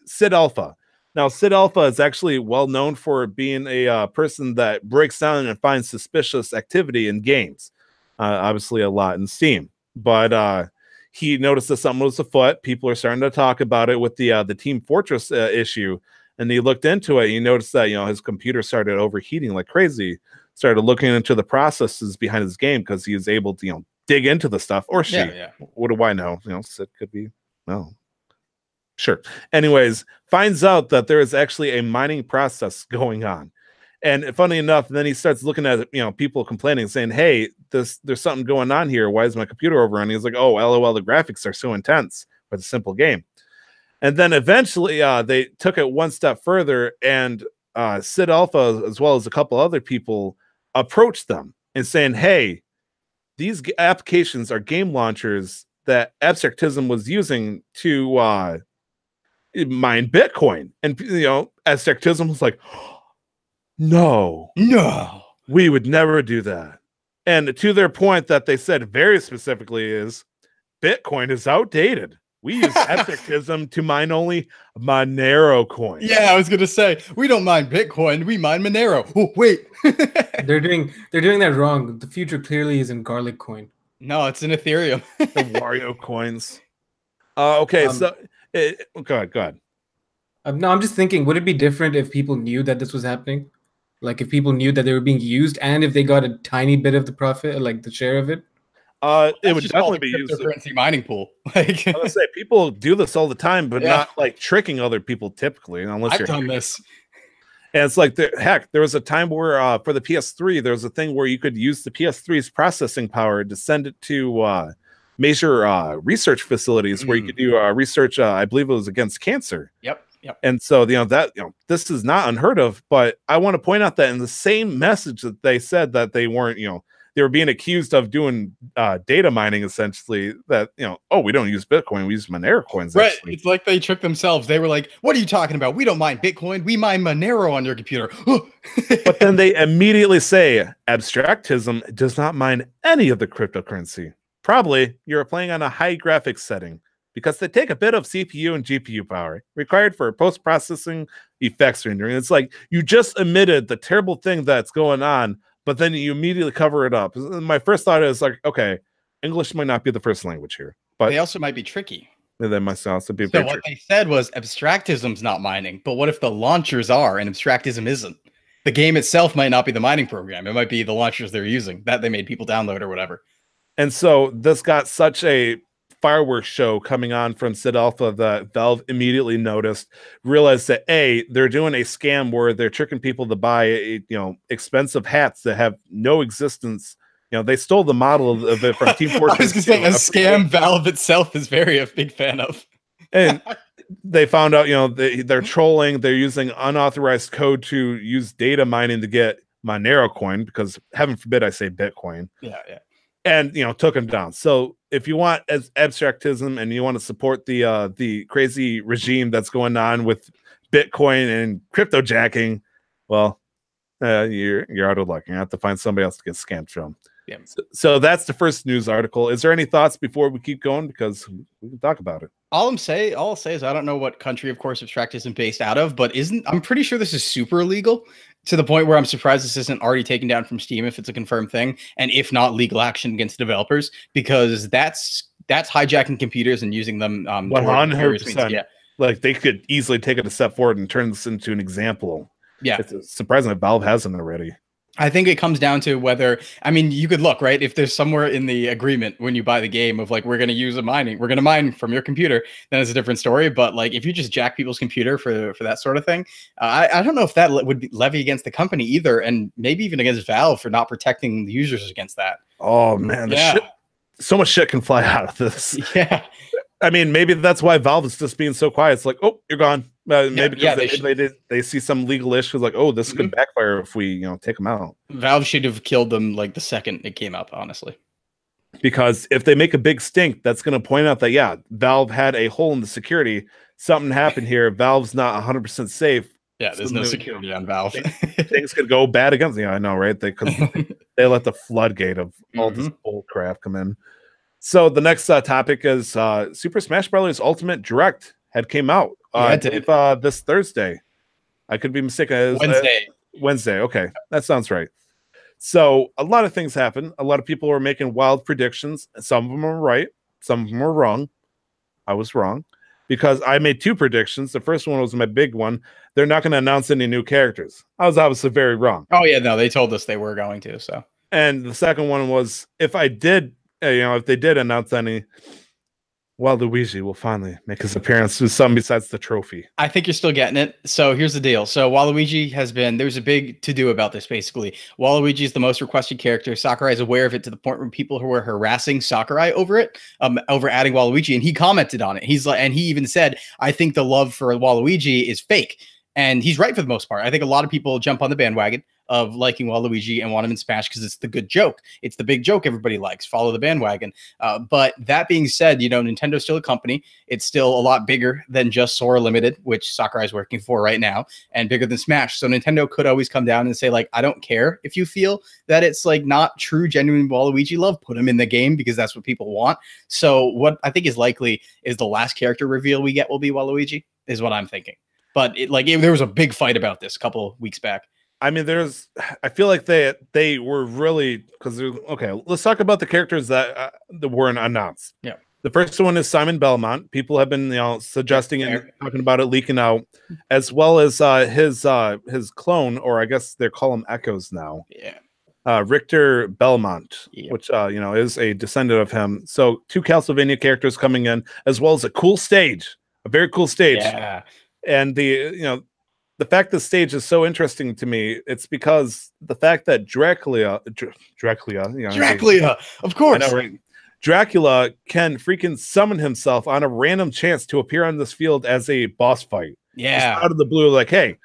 Sid Alpha. Now, Sid Alpha is actually well known for being a person that breaks down and finds suspicious activity in games. Obviously, a lot in Steam. But he noticed that something was afoot. People are starting to talk about it with the Team Fortress issue. And he looked into it. He noticed that, you know, his computer started overheating like crazy. Started looking into the processes behind his game, because he was able to, you know, dig into the stuff. Or she. Yeah. What do I know? You know, Sid could be. No. Sure. Anyways, finds out that there is actually a mining process going on. And funny enough, then he starts looking at, you know, people complaining, saying, hey, there's something going on here. Why is my computer overrunning? He's like, oh, LOL, the graphics are so intense with a simple game. And then eventually they took it one step further, and Sid Alpha, as well as a couple other people, approached them and saying, hey, these applications are game launchers that Abstractism was using to mine Bitcoin. And, you know, Abstractism was like, no, we would never do that. And to their point that they said very specifically is, Bitcoin is outdated. We use Abstractism to mine only Monero coins. Yeah, I was gonna say, we don't mine Bitcoin, we mine Monero. Oh, wait. They're doing that wrong. The future clearly is in Garlic Coin. No, it's in Ethereum. The Wario coins. Okay, so go ahead. No, I'm just thinking, would it be different if people knew that this was happening? Like if people knew that they were being used, and if they got a tiny bit of the profit, like the share of it? It would definitely be used. Cryptocurrency mining pool. Like, I would say people do this all the time, but Yeah. not like tricking other people typically, unless I've you're done this. And it's like heck, there was a time where for the PS3, there was a thing where you could use the PS3's processing power to send it to major research facilities where you could do research. I believe it was against cancer. Yep. And so this is not unheard of. But I want to point out that in the same message that they said that they weren't, they were being accused of doing data mining, essentially. That we don't use Bitcoin, we use Monero coins. Right. Actually. It's like they tricked themselves. They were like, "What are you talking about? We don't mine Bitcoin. We mine Monero on your computer." But then they immediately say Abstractism does not mine any of the cryptocurrency. Probably you're playing on a high graphics setting because they take a bit of CPU and GPU power required for post-processing effects rendering. It's like you just admitted the terrible thing that's going on, but then you immediately cover it up. My first thought is like, okay, English might not be the first language here, but they also might be tricky. They must also be. So what they said was Abstractism's not mining, but what if the launchers are and Abstractism isn't? The game itself might not be the mining program. It might be the launchers they're using that they made people download or whatever. And so this got such a fireworks show coming on from Sid Alpha that Valve immediately noticed, realized that they're doing a scam where they're tricking people to buy expensive hats that have no existence. They stole the model of it from Team Fortress. I was going to say, a scam Valve itself is very a big fan of. And they found out, they're trolling. They're using unauthorized code to use data mining to get Monero coin, because heaven forbid I say Bitcoin. Yeah. And took him down. So if you want abstractism and you want to support the crazy regime that's going on with Bitcoin and crypto jacking, well, you're out of luck. You have to find somebody else to get scammed from. Yeah. So that's the first news article. Is there any thoughts before we keep going? Because we can talk about it. All I'll say is I don't know what country, of course, Abstractism based out of, but I'm pretty sure this is super illegal, to the point where I'm surprised this isn't already taken down from Steam if it's a confirmed thing, and if not, legal action against developers, because that's hijacking computers and using them. 100%. Yeah, like they could easily take it a step forward and turn this into an example. Yeah, it's surprising that Valve hasn't already. I think it comes down to whether, you could look, right? If there's somewhere in the agreement when you buy the game of like, we're going to mine from your computer, then it's a different story. But like, if you just jack people's computer for that sort of thing, I don't know if that would be levy against the company either. And maybe even against Valve for not protecting the users against that. Oh man, so much shit can fly out of this. Yeah. Maybe that's why Valve is just being so quiet. It's like, oh, you're gone. They see some legal issues like, oh, this could backfire if we take them out. Valve should have killed them like the second it came up, honestly. Because if they make a big stink, that's going to point out that Valve had a hole in the security. Something happened here. Valve's not 100% safe. Yeah, there's no security on Valve. Things could go bad against. I know, right? They let the floodgate of all this bull crap come in. So the next topic is Super Smash Bros. Ultimate Direct had came out this Thursday. I could be mistaken. Wednesday. Okay, that sounds right. So a lot of things happened. A lot of people were making wild predictions. Some of them were right. Some of them were wrong. I was wrong because I made two predictions. The first one was my big one. They're not going to announce any new characters. I was obviously very wrong. Oh yeah, no, they told us they were going to. So. And the second one was if they did announce any, Waluigi will finally make his appearance with something besides the trophy. I think you're still getting it. So here's the deal. So Waluigi there's a big to-do about this, basically. Waluigi is the most requested character. Sakurai is aware of it to the point where people who were harassing Sakurai over it, over adding Waluigi, and he commented on it. And he even said, I think the love for Waluigi is fake. And he's right for the most part. I think a lot of people jump on the bandwagon of liking Waluigi and want him in Smash because it's the good joke. It's the big joke everybody likes. Follow the bandwagon. But that being said, Nintendo's still a company. It's still a lot bigger than just Sora Limited, which Sakurai is working for right now, and bigger than Smash. So Nintendo could always come down and say, like, I don't care if you feel that it's like not true, genuine Waluigi love. Put him in the game because that's what people want. So what I think is likely is the last character reveal we get will be Waluigi, is what I'm thinking. But there was a big fight about this a couple weeks back. I feel like they were really, okay, let's talk about the characters that weren't announced. Yeah. The first one is Simon Belmont. People have been suggesting and talking about it leaking out, as well as his clone, or I guess they call him Echoes now. Yeah. Richter Belmont, Yep. which is a descendant of him. So 2 Castlevania characters coming in, as well as a cool stage, a very cool stage. Yeah. And the fact the stage is so interesting to me, it's because the fact that Dracula, Of course. I know, right? Dracula can freaking summon himself on a random chance to appear on this field as a boss fight. Yeah. Just out of the blue, like, hey,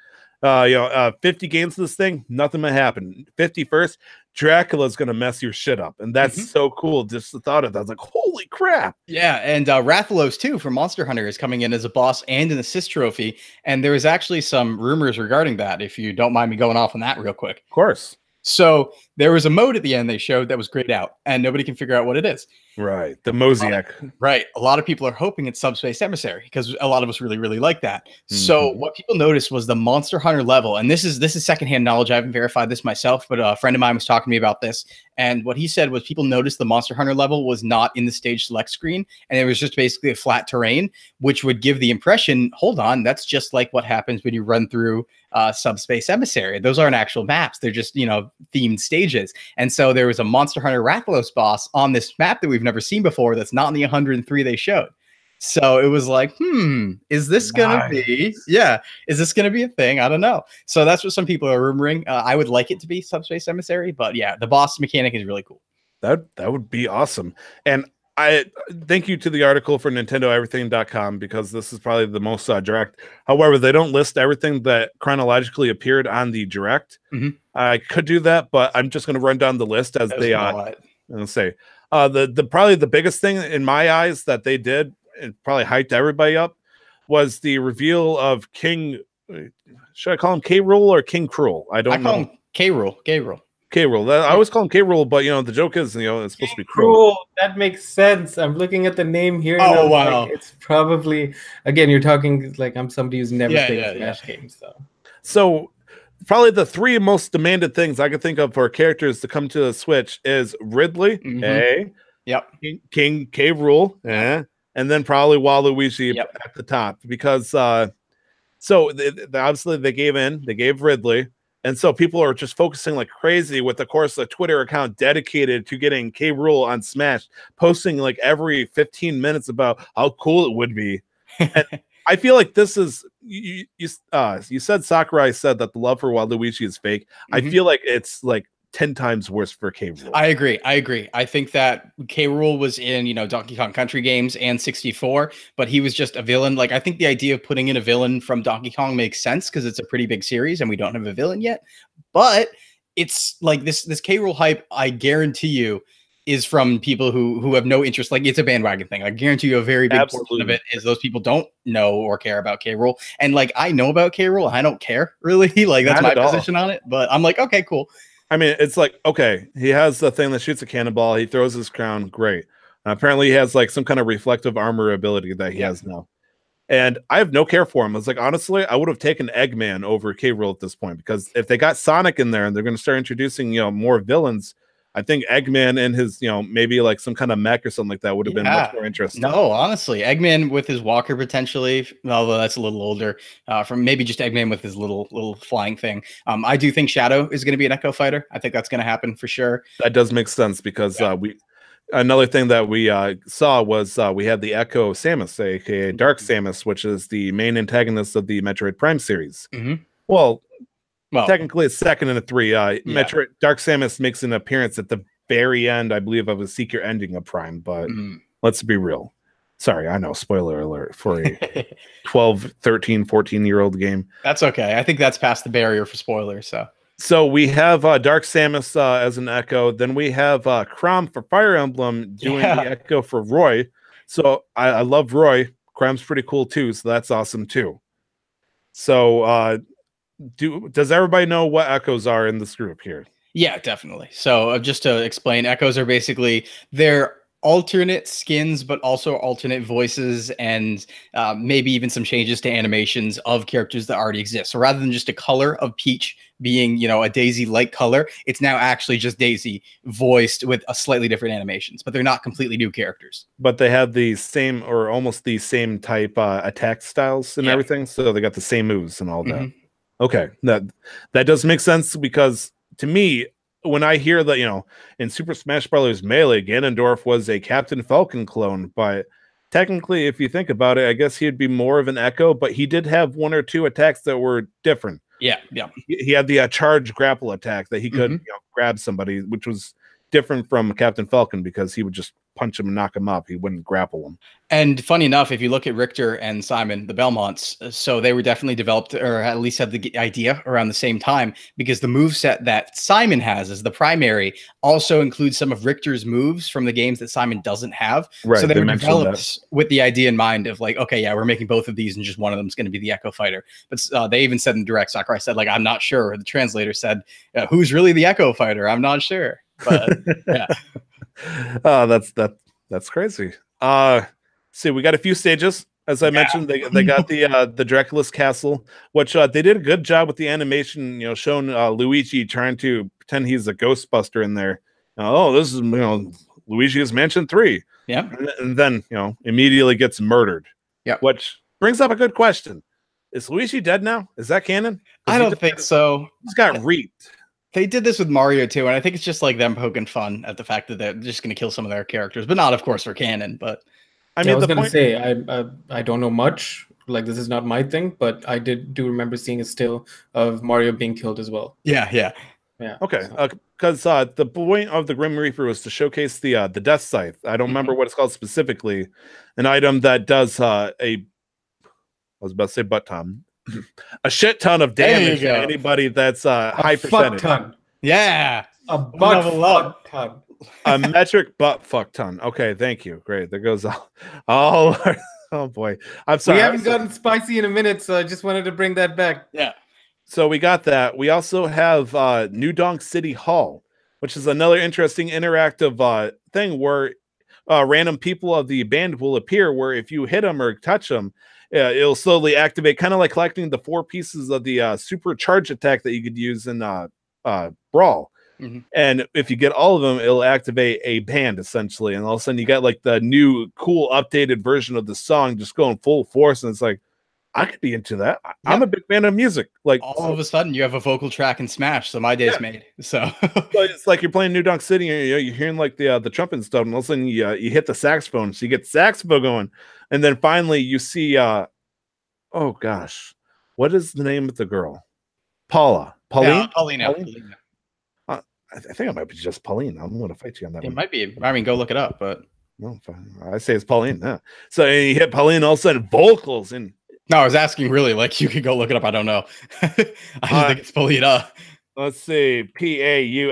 50 games of this thing, nothing might happen. 51st, Dracula's gonna mess your shit up, and that's so cool. Just the thought of that, I was like, holy crap! Yeah, and Rathalos too from Monster Hunter is coming in as a boss and an assist trophy, and there is actually some rumors regarding that. If you don't mind me going off on that real quick, Of course, so there was a mode at the end they showed that was grayed out, and nobody can figure out what it is. right? The Mosaic, Right. A lot of people are hoping it's Subspace Emissary because a lot of us really, really like that. So what people noticed was the Monster Hunter level, and this is secondhand knowledge. I haven't verified this myself, but a friend of mine was talking to me about this. And what he said was people noticed the Monster Hunter level was not in the stage select screen, and it was just basically a flat terrain, which would give the impression, hold on, that's just like what happens when you run through Subspace Emissary. Those aren't actual maps. They're just, themed stages. And so there was a Monster Hunter Rathalos boss on this map that we've never seen before that's not in the 103 they showed. So it was like, is this going to be, is this going to be a thing? I don't know. So that's what some people are rumoring. I would like it to be Subspace Emissary, but yeah, the boss mechanic is really cool. That would be awesome. And I thank you to the article for NintendoEverything.com because this is probably the most direct. However, they don't list everything that chronologically appeared on the direct. I could do that, but I'm just going to run down the list as they and say the probably the biggest thing in my eyes that they did and probably hyped everybody up was the reveal of King. Should I call him K. Rool or King Cruel? I don't know. Call him K. Rool. K-Rool. I always call him K-Rool, but the joke is, it's supposed to be Cruel. That makes sense. I'm looking at the name here. Oh wow! Like, it's probably again. You're talking like I'm somebody who's never played a Smash game. So probably the 3 most demanded things I could think of for characters to come to the Switch is Ridley, King K-Rool, and then probably Waluigi at the top because obviously they gave Ridley. And so people are just focusing like crazy with, of course, a Twitter account dedicated to getting K. Rool on Smash, posting like every 15 minutes about how cool it would be. And I feel like this is you said Sakurai said that the love for Waluigi is fake. I feel like it's like 10 times worse for K. Rool. I agree. I think that K. Rool was in, Donkey Kong Country games and 64, but he was just a villain. Like, I think the idea of putting in a villain from Donkey Kong makes sense because it's a pretty big series and we don't have a villain yet. But it's like this K. Rool hype, I guarantee you, is from people who have no interest. Like, it's a bandwagon thing. I guarantee you a very big portion of it is those people don't know or care about K. Rool. And like, I know about K. Rool. I don't care really. Like, that's my position on it. But I'm like, okay, cool. I mean, it's like, okay, he has the thing that shoots a cannonball. He throws his crown. Great. Apparently, he has like some kind of reflective armor ability that he has now. And I have no care for him. I was like, honestly, I would have taken Eggman over K. Rool at this point because if they got Sonic in there and they're going to start introducing, more villains, I think Eggman and his, maybe like some kind of mech or something like that would have been much more interesting. No, honestly, Eggman with his walker potentially, although that's a little older, from maybe just Eggman with his little flying thing. I do think Shadow is going to be an Echo fighter. I think that's going to happen for sure. That does make sense because another thing that we saw was we had the Echo Samus, aka Dark Samus, which is the main antagonist of the Metroid Prime series. Well, technically it's second in a 3. Metroid Dark Samus makes an appearance at the very end, I believe, of a secret ending of Prime, but let's be real. Sorry, I know, spoiler alert for a 12, 13, 14-year-old game. That's okay. I think that's past the barrier for spoilers, So we have Dark Samus as an Echo. Then we have Chrom for Fire Emblem doing the Echo for Roy. So I love Roy. Chrom's pretty cool too, so that's awesome too. So does everybody know what Echoes are in this group here? Yeah, definitely. So just to explain, Echoes are basically they're alternate skins, but also alternate voices and maybe even some changes to animations of characters that already exist. So rather than just a color of Peach being, a Daisy-like color, it's now actually just Daisy voiced with a slightly different animations, but they're not completely new characters. But they have the same or almost the same type attack styles and everything. So they got the same moves and all that. Okay, that does make sense because to me, when I hear that, in Super Smash Bros. Melee, Ganondorf was a Captain Falcon clone, but technically, if you think about it, I guess he'd be more of an Echo, but he did have one or two attacks that were different. Yeah. He had the charge grapple attack that he could grab somebody, which was different from Captain Falcon because he would just punch him and knock him up. He wouldn't grapple him. And funny enough, if you look at Richter and Simon, the Belmonts, so they were definitely developed, or at least had the idea around the same time, because the move set that Simon has as the primary also includes some of Richter's moves from the games that Simon doesn't have. Right, so they were developed with the idea in mind of like, okay, yeah, we're making both of these and just one of them is going to be the Echo Fighter. But they even said in direct, Sakurai said, like, I'm not sure. The translator said, who's really the Echo Fighter? I'm not sure. But yeah. Oh, that's crazy. See, we got a few stages. As I mentioned, they got the Dracula's Castle, which they did a good job with the animation, showing Luigi trying to pretend he's a Ghostbuster in there. This is Luigi's Mansion 3. Yeah. And then, immediately gets murdered. Yeah. Which brings up a good question. Is Luigi dead now? Is that canon? I don't think so. He's got reaped. They did this with Mario too, and I think it's just like them poking fun at the fact that they're just going to kill some of their characters, but not, of course, for canon. But I mean, I was going to say I don't know much. Like, this is not my thing, but I do remember seeing a still of Mario being killed as well. Yeah. Okay, because the point of the Grim Reaper was to showcase the Death Scythe. I don't remember what it's called specifically. An item that does I was about to say butt ton. A shit ton of damage to anybody that's high percentage. Ton. Yeah. A butt ton. A metric butt fuck ton. Okay, thank you. Great. There goes all oh boy. I'm sorry. We haven't gotten spicy in a minute, so I just wanted to bring that back. Yeah. So we got that. We also have New Donk City Hall, which is another interesting interactive thing where random people of the band will appear, where if you hit them or touch them, it'll slowly activate, kind of like collecting the 4 pieces of the supercharge attack that you could use in Brawl. And if you get all of them, it'll activate a band essentially, and all of a sudden you got like the new cool updated version of the song just going full force, and it's like, I could be into that. I'm a big fan of music. Like, all of a sudden you have a vocal track in Smash, so my day's made. So it's like you're playing New Donk City, and you're hearing like the trumpet and stuff, and all of a sudden you hit the saxophone, so you get saxophone going, and then finally you see oh gosh, what is the name of the girl? Pauline. Paulina. I think it might be just Pauline. I'm going to fight you on that. It might be. I mean, go look it up, but no, I say it's Pauline. Yeah. So you hit Pauline, all of a sudden vocals, and no, I was asking really, like, you could go look it up. I don't know. I just think it's Paulina. Let's see, Paulene.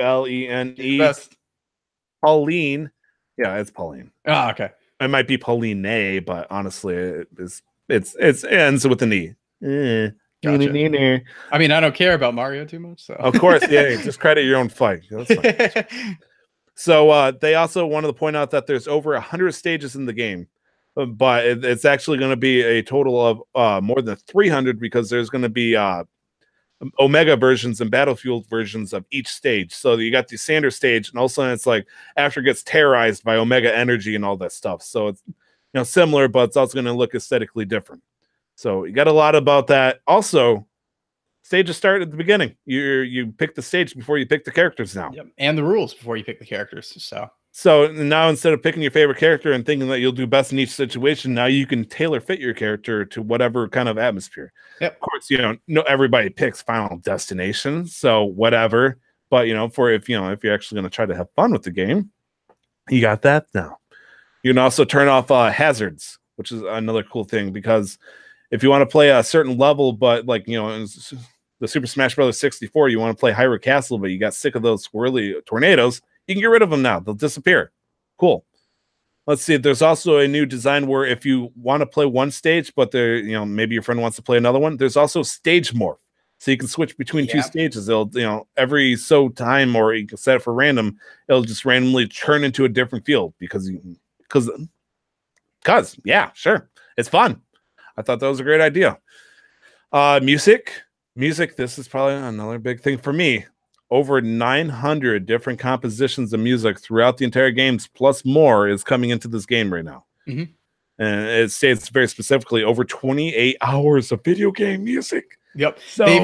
Pauline. Yeah, it's Pauline. Oh, okay. It might be Pauline, but honestly, it ends with an E. Gotcha. I mean, I don't care about Mario too much, so of course, just credit your own fight. That's fine. So they also wanted to point out that there's over 100 stages in the game, but it's actually going to be a total of more than 300, because there's going to be Omega versions and Battlefield versions of each stage. So you got the standard stage, and all of a sudden it's like after it gets terrorized by Omega Energy and all that stuff. So it's similar, but it's also going to look aesthetically different. So you got a lot about that. Also, stages start at the beginning. You pick the stage before you pick the characters now. Yep. And the rules before you pick the characters. So now, instead of picking your favorite character and thinking that you'll do best in each situation, now you can tailor fit your character to whatever kind of atmosphere. Yep. Of course, no everybody picks Final Destination, so whatever. But for if you're actually going to try to have fun with the game, you got that now. You can also turn off hazards, which is another cool thing, because if you want to play a certain level, but like, the Super Smash Bros. 64, you want to play Hyrule Castle, but you got sick of those swirly tornadoes, you can get rid of them now. They'll disappear. Cool. Let's see. There's also a new design where if you want to play one stage, but maybe your friend wants to play another one, there's also stage morph. So you can switch between two stages. It'll, every so time, or you can set it for random, it'll just randomly turn into a different field because yeah, sure. It's fun. I thought that was a great idea. Music, this is probably another big thing for me. Over 900 different compositions of music throughout the entire games, plus more, is coming into this game right now. Mm-hmm. And it states very specifically over 28 hours of video game music. Yep. So they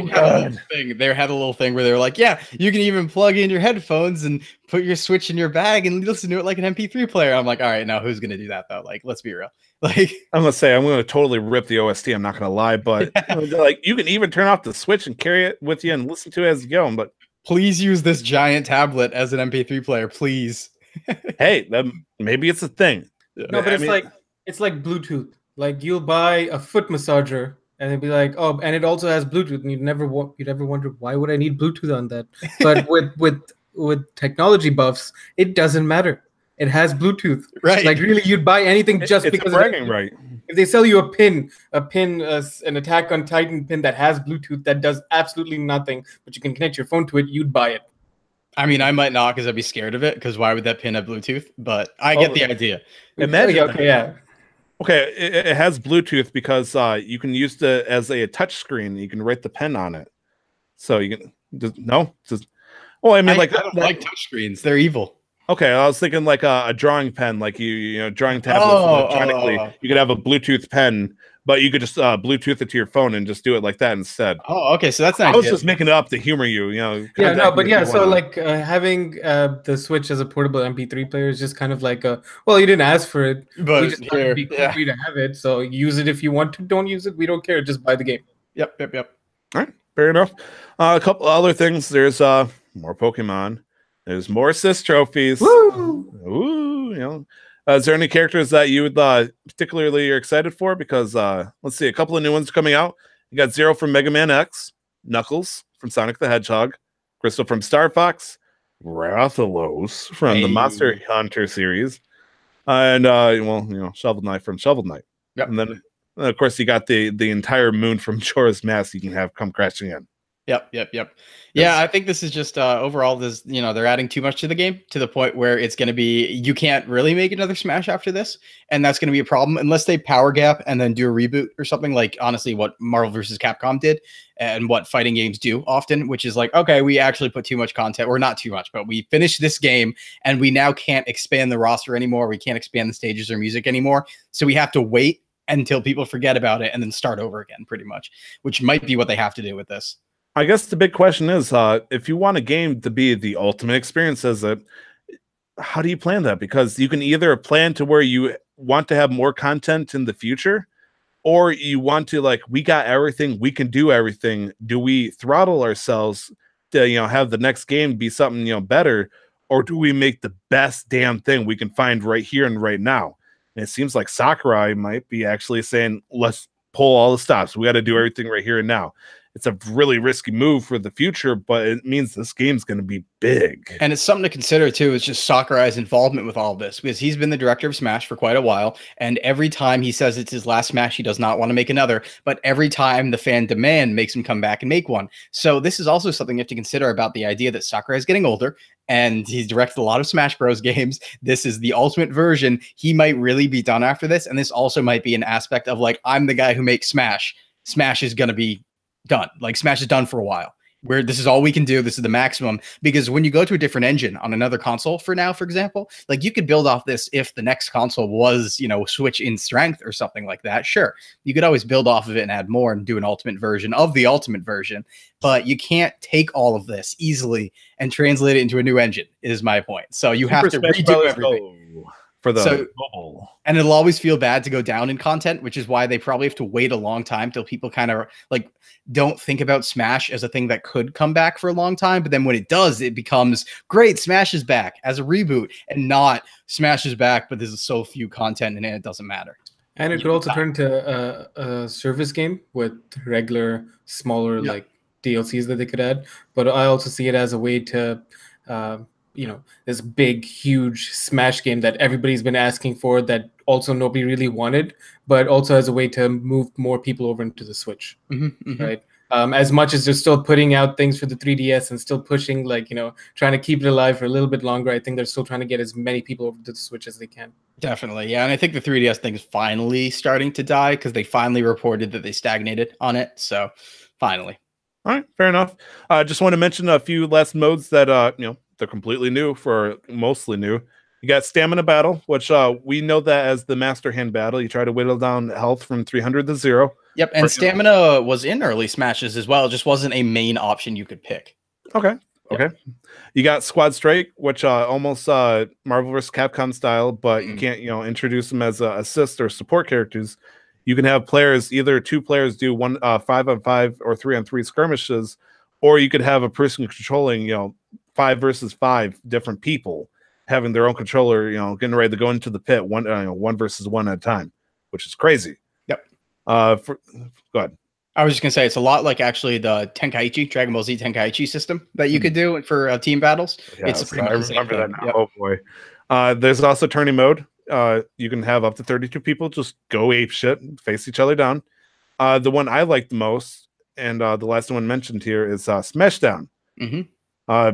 had a little thing where they were like, yeah, you can even plug in your headphones and put your Switch in your bag and listen to it like an MP3 player. I'm like, all right, now who's gonna do that though? Like, let's be real. Like, I'm gonna say I'm gonna totally rip the OST. I'm not gonna lie, but like you can even turn off the Switch and carry it with you and listen to it as you go. But please use this giant tablet as an MP3 player, please. Hey, then maybe it's a thing. No, but it's like Bluetooth. Like you'll buy a foot massager and it'd be like, oh, and it also has Bluetooth, and you'd never wonder why would I need Bluetooth on that. But with technology buffs, it doesn't matter. It has Bluetooth, right? Like really, you'd buy anything just it's because bragging, right? If they sell you a pin, an Attack on Titan pin that has Bluetooth that does absolutely nothing, but you can connect your phone to it, you'd buy it. I mean, I might not because I'd be scared of it. Because why would that pin have Bluetooth? But I get the idea. Imagine, yeah. Okay, it has Bluetooth because you can use it as a touch screen. You can write the pen on it, so you can well, I mean, I don't like touch screens; they're evil. Okay, I was thinking like a drawing pen, like you know, drawing tablets electronically. You could have a Bluetooth pen, but you could just Bluetooth it to your phone and just do it like that instead. Oh, okay, so that's not. I was just making it up to humor you, you know. Yeah, no, but yeah, so like having the Switch as a portable MP3 player is just kind of like well, you didn't ask for it, but we just thought it'd be cool for you to have it. So use it if you want to. Don't use it. We don't care. Just buy the game. Yep. All right, fair enough. A couple other things. There's more Pokemon. There's more assist trophies. Woo! Ooh, you know. Is there any characters that you would particularly are excited for? Because let's see, a couple of new ones coming out. You got Zero from Mega Man X, Knuckles from Sonic the Hedgehog, Crystal from Star Fox, Rathalos from the Monster Hunter series, and Shovel Knight from Shovel Knight. Yep. And then of course you got the entire moon from Chora's Mask you can have come crashing in. Yep. Yeah, I think this is just overall this, they're adding too much to the game to the point where it's going to be, you can't really make another Smash after this. And that's going to be a problem unless they power gap and then do a reboot or something like, honestly, what Marvel vs. Capcom did and what fighting games do often, which is like, okay, we actually put too much content, or not too much, but we finished this game and we now can't expand the roster anymore. We can't expand the stages or music anymore. So we have to wait until people forget about it and then start over again, pretty much, which might be what they have to do with this. I guess the big question is, if you want a game to be the ultimate experience, how do you plan that? Because you can either plan to where you want to have more content in the future, or you want to we got everything, we can do everything. Do we throttle ourselves to have the next game be something better, or do we make the best damn thing we can find right here and right now? And it seems like Sakurai might be actually saying, let's pull all the stops. We got to do everything right here and now. It's a really risky move for the future, but it means this game's going to be big. And it's something to consider, too, is just Sakurai's involvement with all of this, because he's been the director of Smash for quite a while. And every time he says it's his last Smash, he does not want to make another. But every time the fan demand makes him come back and make one. So this is also something you have to consider about the idea that Sakurai is getting older and he's directed a lot of Smash Bros. Games. This is the ultimate version. He might really be done after this. And this also might be an aspect of I'm the guy who makes Smash. Smash is going to be done. Smash is done for a while, where this is all we can do. This is the maximum, because when you go to a different engine on another console for example, you could build off this if the next console was, Switch in strength or something like that. Sure. You could always build off of it and add more and do an ultimate version of the ultimate version, but you can't take all of this easily and translate it into a new engine is my point. So you have to redo everything. For the mobile. And it'll always feel bad to go down in content, which is why they probably have to wait a long time till people kind of don't think about Smash as a thing that could come back for a long time. But then when it does, it becomes great. Smash is back as a reboot, and not Smash is back, but there's so few content in it, it doesn't matter. And it could also turn into a service game with regular, smaller DLCs that they could add. But I also see it as a way to this big, huge Smash game that everybody's been asking for that also nobody really wanted, but also as a way to move more people over into the Switch, right? As much as they're still putting out things for the 3DS and still pushing, trying to keep it alive for a little bit longer, I think they're still trying to get as many people over to the Switch as they can. Definitely, yeah. And I think the 3DS thing is finally starting to die because they finally reported that they stagnated on it. So finally. All right, fair enough. I just want to mention a few last modes that, they're completely new for mostly new. You got Stamina Battle, which we know that as the Master Hand Battle. You try to whittle down health from 300 to 0. Yep, and stamina was in early Smashes as well. It just wasn't a main option you could pick. Okay. Okay. Yep. You got Squad Strike, which almost Marvel vs. Capcom style, but you can't, introduce them as assist or support characters. You can have players, either 2 players do 5-on-5 or 3-on-3 skirmishes, or you could have a person controlling, 5 versus 5 different people having their own controller, getting ready to go into the pit one versus one at a time, which is crazy. Yep. Go ahead. I was just gonna say it's a lot like actually the Tenkaichi, Dragon Ball Z Tenkaichi system that you could do for team battles. Yes, it's pretty much I remember that now. Yep. Oh boy. There's also tourney mode. You can have up to 32 people just go ape shit, face each other down. The one I like the most, and the last one mentioned here, is Smashdown.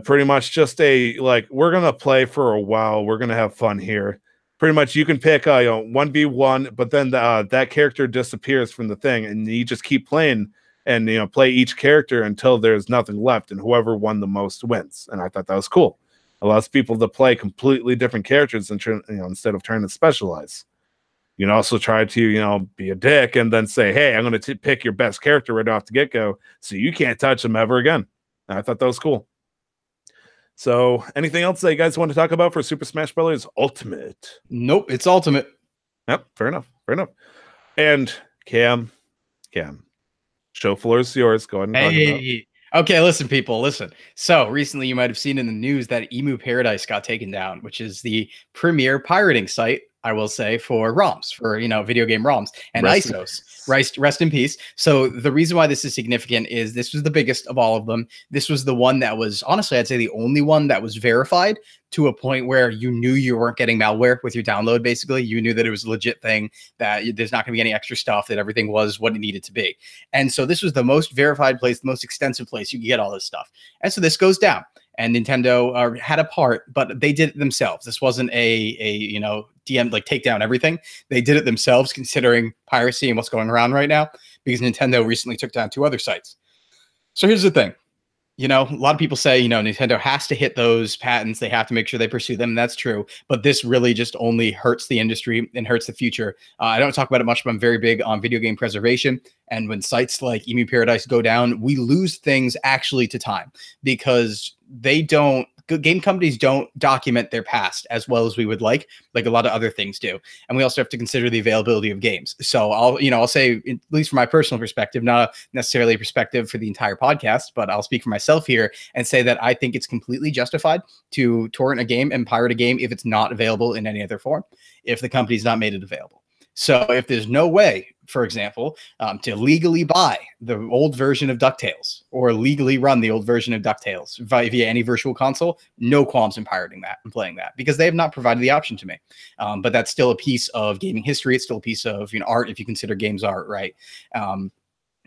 Pretty much just we're gonna play for a while. We're gonna have fun here. Pretty much you can pick 1v1, but then that character disappears from the thing, and you just keep playing and play each character until there's nothing left, and whoever won the most wins. And I thought that was cool. Allows people to play completely different characters and instead of trying to specialize. You can also try to be a dick and then say, hey, I'm going to pick your best character right off the get-go, so you can't touch them ever again. And I thought that was cool. So, anything else that you guys want to talk about for Super Smash Bros. Ultimate? Nope, it's Ultimate. Yep, fair enough. And Cam, show floor is yours. Go ahead and talk about it. Okay, listen, people, listen. So recently you might have seen in the news that Emu Paradise got taken down, which is the premier pirating site, I will say, for ROMs, for video game ROMs and ISOs. Rest in peace. So the reason why this is significant is this was the biggest of all of them. This was the one that was, honestly, I'd say the only one that was verified to a point where you knew you weren't getting malware with your download. Basically, you knew that it was a legit thing, that there's not going to be any extra stuff, that everything was what it needed to be. And so this was the most verified place, the most extensive place you could get all this stuff. And so this goes down. And Nintendo had a part, but they did it themselves. This wasn't a DM take down everything. They did it themselves, considering piracy and what's going around right now, because Nintendo recently took down 2 other sites. So here's the thing. A lot of people say, Nintendo has to hit those patents. They have to make sure they pursue them. And that's true. But this really just only hurts the industry and hurts the future. I don't talk about it much, but I'm very big on video game preservation. And when sites like Emu Paradise go down, we lose things actually to time, because game companies don't document their past as well as we would like a lot of other things do. And we also have to consider the availability of games. So I'll say, at least from my personal perspective, not necessarily a perspective for the entire podcast, but I'll speak for myself here and say that I think it's completely justified to torrent a game and pirate a game if it's not available in any other form, if the company's not made it available. So if there's no way, for example, to legally buy the old version of DuckTales or legally run the old version of DuckTales via any virtual console, no qualms in pirating that and playing that, because they have not provided the option to me. But that's still a piece of gaming history. It's still a piece of art, if you consider games art, right?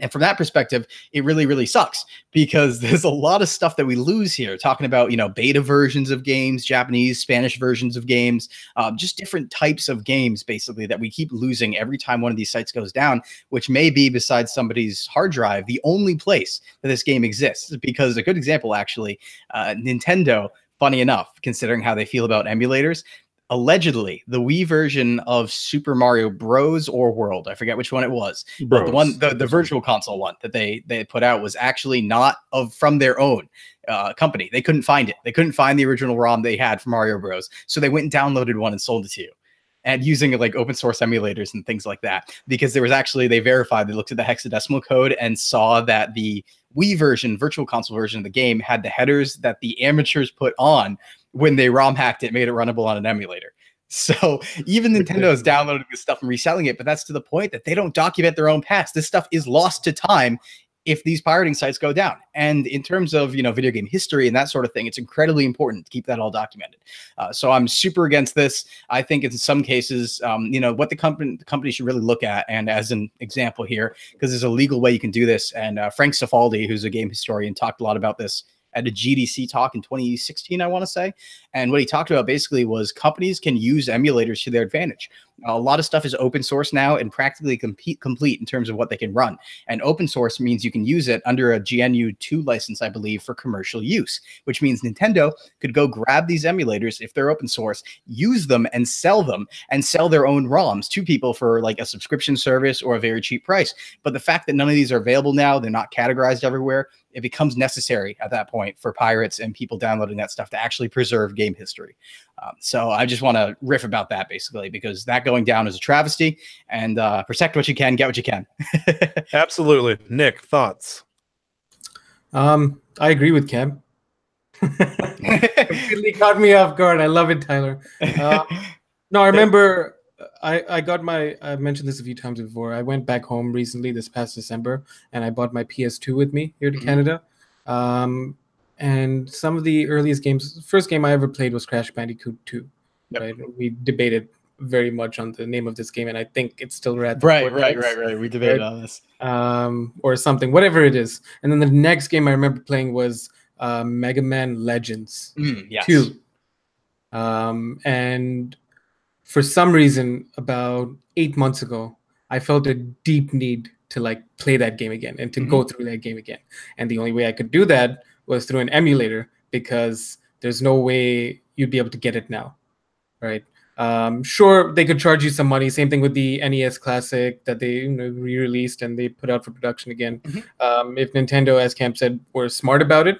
And from that perspective, it really, really sucks, because there's a lot of stuff that we lose here, talking about, beta versions of games, Japanese, Spanish versions of games, just different types of games, basically, that we keep losing every time one of these sites goes down, which may be, besides somebody's hard drive, the only place that this game exists. Because a good example, actually, Nintendo, funny enough, considering how they feel about emulators, allegedly the Wii version of Super Mario Bros. Or World, I forget which one it was, but the virtual console one that they put out was actually not from their own company. They couldn't find it. They couldn't find the original ROM they had for Mario Bros. So they went and downloaded one and sold it to you, and using open source emulators and things like that, because there was actually, they verified, they looked at the hexadecimal code and saw that the Wii version, virtual console version of the game, had the headers that the amateurs put on when they ROM hacked it, made it runnable on an emulator. So even Nintendo is downloading this stuff and reselling it, but that's to the point that they don't document their own past. This stuff is lost to time if these pirating sites go down. And in terms of, video game history and that sort of thing, it's incredibly important to keep that all documented. So I'm super against this. I think in some cases, what the company should really look at, and as an example here, because there's a legal way you can do this. And Frank Cifaldi, who's a game historian, talked a lot about this at a GDC talk in 2016, I want to say. And what he talked about basically was companies can use emulators to their advantage. A lot of stuff is open source now and practically complete in terms of what they can run. And open source means you can use it under a GNU2 license, I believe, for commercial use, which means Nintendo could go grab these emulators if they're open source, use them and sell their own ROMs to people for like a subscription service or a very cheap price. But the fact that none of these are available now, they're not categorized everywhere, it becomes necessary at that point for pirates and people downloading that stuff to actually preserve game history. So I just want to riff about that basically, because that going down is a travesty, and protect what you can, get what you can. Absolutely. Nick, thoughts? I agree with Cam. Completely caught me off guard. I love it, Tyler. No, I remember I mentioned this a few times before. I went back home recently this past December, and I bought my PS2 with me here to Canada. And some of the earliest games, the first game I ever played was Crash Bandicoot 2. Yep. Right? We debated very much on the name of this game, and I think it's still Right. We debated on this. Or something, whatever it is. And then the next game I remember playing was Mega Man Legends 2. And for some reason, about 8 months ago, I felt a deep need to like play that game again and to go through that game again. And the only way I could do that was through an emulator, because there's no way you'd be able to get it now, right? Sure, they could charge you some money. Same thing with the NES Classic that they re-released and they put out for production again. If Nintendo, as Cam said, were smart about it,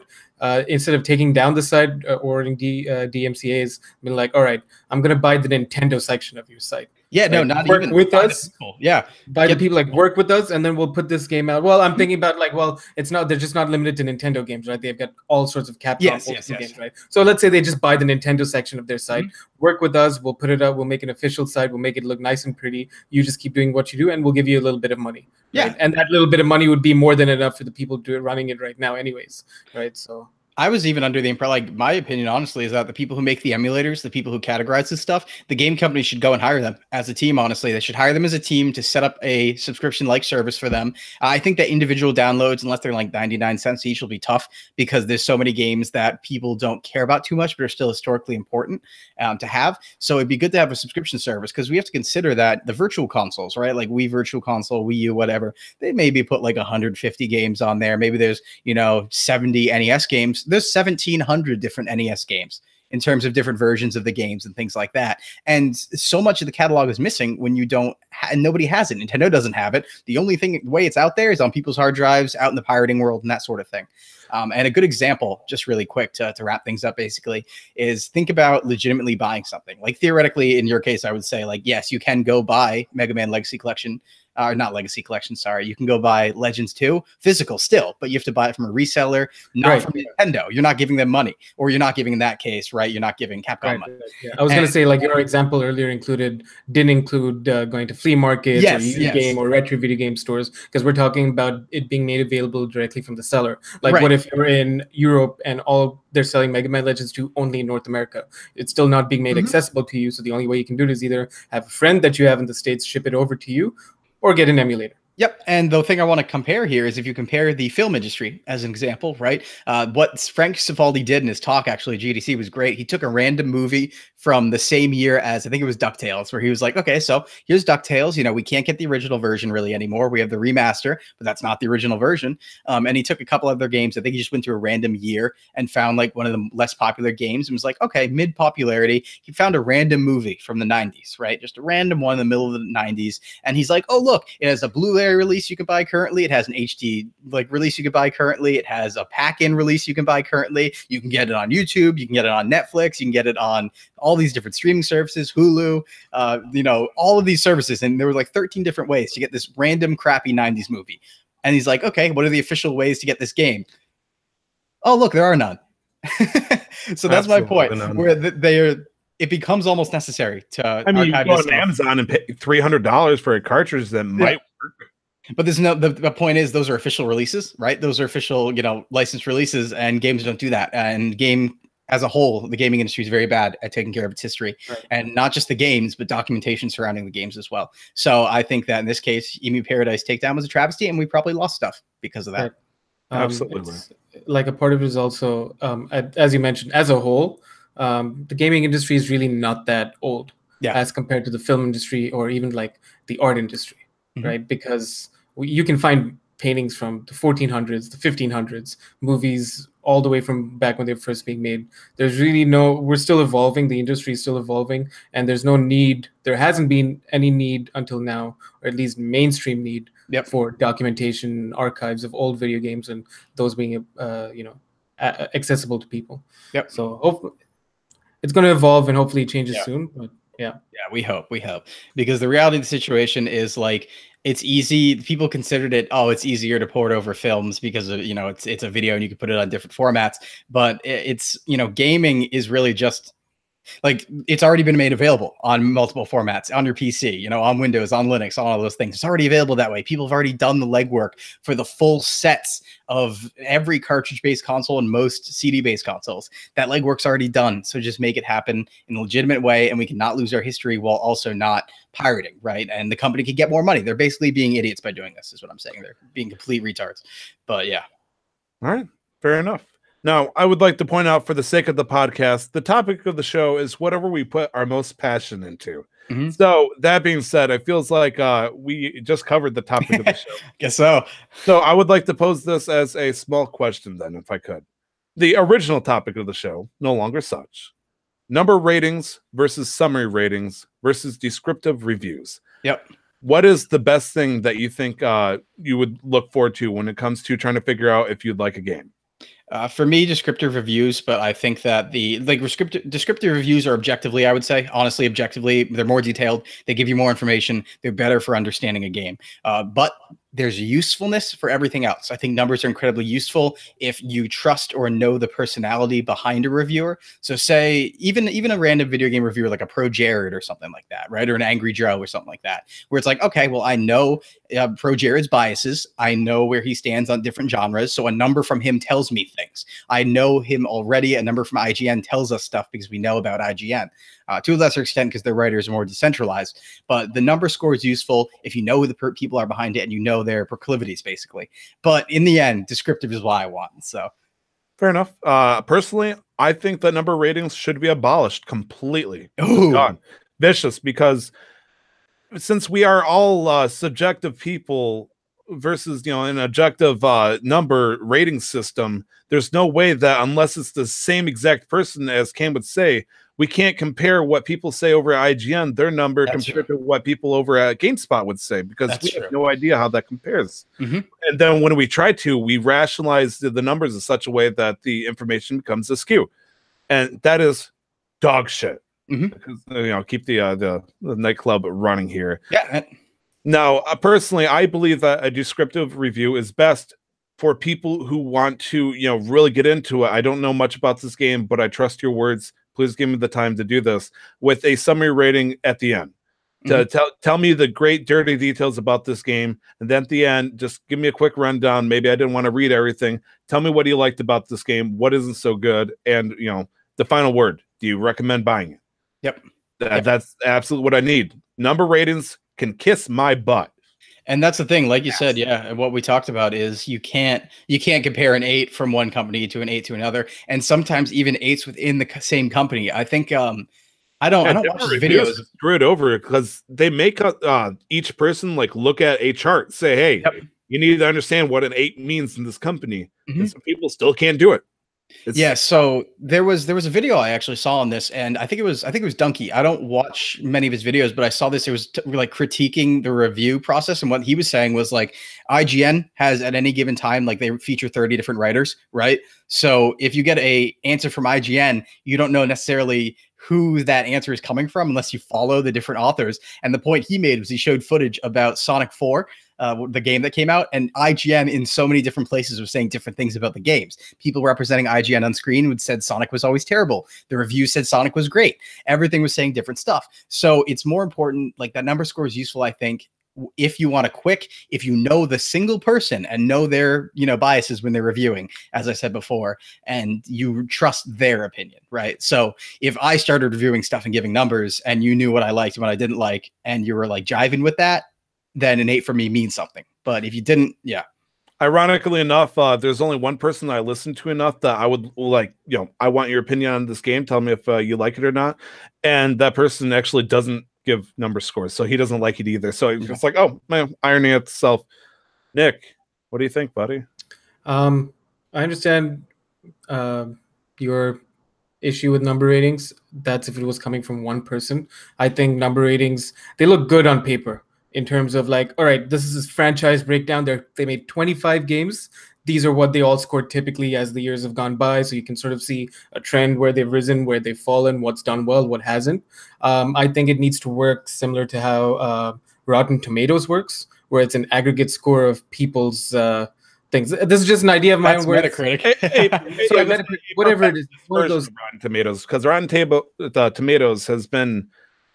instead of taking down the site or ordering DMCAs, been like, all right, I'm going to buy the Nintendo section of your site. Yeah, like, no, not work even with us. Yeah, by the people, like work with us, and then we'll put this game out. Well, I'm thinking about like, well, it's not, they're just not limited to Nintendo games, right? They've got all sorts of Capcom games, right? So let's say they just buy the Nintendo section of their site, work with us, we'll put it up, we'll make an official site, we'll make it look nice and pretty. You just keep doing what you do, and we'll give you a little bit of money. Right? And that little bit of money would be more than enough for the people running it right now, anyways, right? So. I was even under the impression, like, my opinion, honestly, is that the people who make the emulators, the people who categorize this stuff, the game companies should go and hire them as a team, honestly. They should hire them as a team to set up a subscription-like service for them. I think that individual downloads, unless they're like 99 cents each, will be tough, because there's so many games that people don't care about too much, but are still historically important to have. So it'd be good to have a subscription service, because we have to consider that the virtual consoles, right? Like Wii Virtual Console, Wii U, whatever, they maybe put like 150 games on there. Maybe there's, 70 NES games. There's 1,700 different NES games in terms of different versions of the games and things like that. And so much of the catalog is missing when you don't, and nobody has it. Nintendo doesn't have it. The only way it's out there is on people's hard drives, out in the pirating world, and that sort of thing. And a good example, just really quick to wrap things up, basically, is think about legitimately buying something. Like theoretically, in your case, I would say, like, yes, you can go buy Mega Man Legacy Collection. Not Legacy Collection, sorry. You can go buy Legends 2 physical still, but you have to buy it from a reseller, not from Nintendo. You're not giving them money, or you're not giving, in that case, right? You're not giving Capcom money. Yeah. I was going to say, like, your example earlier didn't include going to flea markets or used game or retro video game stores, because we're talking about it being made available directly from the seller. Like, what if you're in Europe and they're selling Mega Man Legends 2 only in North America? It's still not being made accessible to you, so the only way you can do it is either have a friend that you have in the States ship it over to you, or get an emulator. Yep. And the thing I want to compare here is if you compare the film industry as an example, right? What Frank Cifaldi did in his talk, actually, GDC, was great. He took a random movie from the same year as, I think it was DuckTales, where he was like, okay, so here's DuckTales. We can't get the original version really anymore. We have the remaster, but that's not the original version. And he took a couple other games. I think he just went through a random year and found like one of the less popular games and was like, okay, mid-popularity. He found a random movie from the 90s, right? Just a random one in the middle of the 90s. And he's like, oh, look, it has a Blu-ray release you can buy currently. It has an HD release you can buy currently. It has a pack-in release you can buy currently. You can get it on YouTube. You can get it on Netflix. You can get it on all these different streaming services, Hulu, all of these services. And there were like 13 different ways to get this random crappy 90s movie. And he's like, okay, what are the official ways to get this game? Oh, look, there are none. So that's my point, where it becomes almost necessary to. I mean, you go on Amazon and pay $300 for a cartridge that might work. But there's the point is, those are official releases, right? Those are official, licensed releases, and games don't do that. And as a whole, the gaming industry is very bad at taking care of its history, and not just the games, but documentation surrounding the games as well. So I think that in this case, Emu Paradise Takedown was a travesty, and we probably lost stuff because of that. Absolutely. Like a part of it is also, as you mentioned, as a whole, the gaming industry is really not that old as compared to the film industry or even like the art industry, right? Because you can find paintings from the 1400s, the 1500s, movies all the way from back when they were first being made. There's really we're still evolving. The industry is still evolving, and there's no need. There hasn't been any need until now, or at least mainstream need for documentation, archives of old video games, and those being, accessible to people. So hopefully it's going to evolve, and hopefully it changes soon. But yeah, we hope, because the reality of the situation is like, it's easy. People considered it, it's easier to port over films because of, it's a video and you can put it on different formats. But it's, gaming is really just like, it's already been made available on multiple formats on your PC, on Windows, on Linux, on all those things. It's already available that way. People have already done the legwork for the full sets of every cartridge-based console and most CD-based consoles. That legwork's already done. So just make it happen in a legitimate way, and we cannot lose our history while also not pirating, right? And the company can get more money. They're basically being idiots by doing this, is what I'm saying. They're being complete retards. But yeah. All right. Fair enough. Now, I would like to point out, for the sake of the podcast, the topic of the show is whatever we put our most passion into. So that being said, it feels like we just covered the topic of the show. Guess so. So I would like to pose this as a small question then, if I could. The original topic of the show, no longer such. Number ratings versus summary ratings versus descriptive reviews. What is the best thing that you think you would look forward to when it comes to trying to figure out if you'd like a game? For me, descriptive reviews, but I think that the descriptive reviews are objectively, I would say, honestly, objectively, they're more detailed. They give you more information. They're better for understanding a game. But there's usefulness for everything else. I think numbers are incredibly useful if you trust or know the personality behind a reviewer. So say even a random video game reviewer like a Pro Jared or something like that, right? Or an Angry Joe or something like that, where it's like, okay, well, I know Pro Jared's biases. I know where he stands on different genres. So a number from him tells me things. I know him already. A number from IGN tells us stuff because we know about IGN. To a lesser extent because their writers are more decentralized. But the number score is useful if you know who the people are behind it and you know their proclivities, basically. But in the end, descriptive is what I want. So fair enough. Personally, I think that number ratings should be abolished completely. Gone. Vicious, because since we are all subjective people versus an objective number rating system, there's no way that, unless it's the same exact person, as Cam would say, we can't compare what people say over at IGN, their number, compared to what people over at GameSpot would say, because we have no idea how that compares. And then when we try to, we rationalize the numbers in such a way that the information becomes askew. And that is dog shit. Because, keep the nightclub running here. Now, personally, I believe that a descriptive review is best for people who want to, really get into it. I don't know much about this game, but I trust your words. Please give me the time to do this, with a summary rating at the end. To tell me the great dirty details about this game, and then at the end, just give me a quick rundown. Maybe I didn't want to read everything. Tell me what you liked about this game, what isn't so good, and the final word. Do you recommend buying it? That's absolutely what I need. Number ratings can kiss my butt. And that's the thing, like you said, what we talked about is you can't compare an 8 from one company to an 8 to another, and sometimes even 8s within the same company. I think I don't watch videos screwed over because they make each person look at a chart, say, hey, you need to understand what an 8 means in this company, and some people still can't do it. So there was a video I actually saw on this, and I think it was Dunkey. I don't watch many of his videos, but I saw this. It was critiquing the review process, and what he was saying was IGN has at any given time they feature 30 different writers, right? So if you get a answer from IGN, you don't know necessarily who that answer is coming from unless you follow the different authors. And the point he made was he showed footage about Sonic 4. The game that came out, and IGN in so many different places was saying different things about the games. People representing IGN on screen would said Sonic was always terrible. The review said Sonic was great. Everything was saying different stuff. So it's more important, that number score is useful, I think, if you want if you know the single person and know their, biases when they're reviewing, as I said before, and you trust their opinion, right? So if I started reviewing stuff and giving numbers and you knew what I liked and what I didn't like, and you were jiving with that, then an 8 for me means something. But if you didn't, Ironically enough, there's only one person that I listen to enough that I would like, I want your opinion on this game. Tell me if you like it or not. And that person actually doesn't give number scores, so he doesn't like it either. So it's like, oh, man, irony itself. Nick, what do you think, buddy? I understand your issue with number ratings. That's if it was coming from one person. I think number ratings, they look good on paper. In terms of like, all right, this is this franchise breakdown. They made 25 games. These are what they all scored typically as the years have gone by. So you can sort of see a trend where they've risen, where they've fallen, what's done well, what hasn't. I think it needs to work similar to how Rotten Tomatoes works, where it's an aggregate score of people's things. This is just an idea of mine. Metacritic. Metacritic, whatever it is. One of those Rotten Tomatoes, because Rotten Tomatoes has been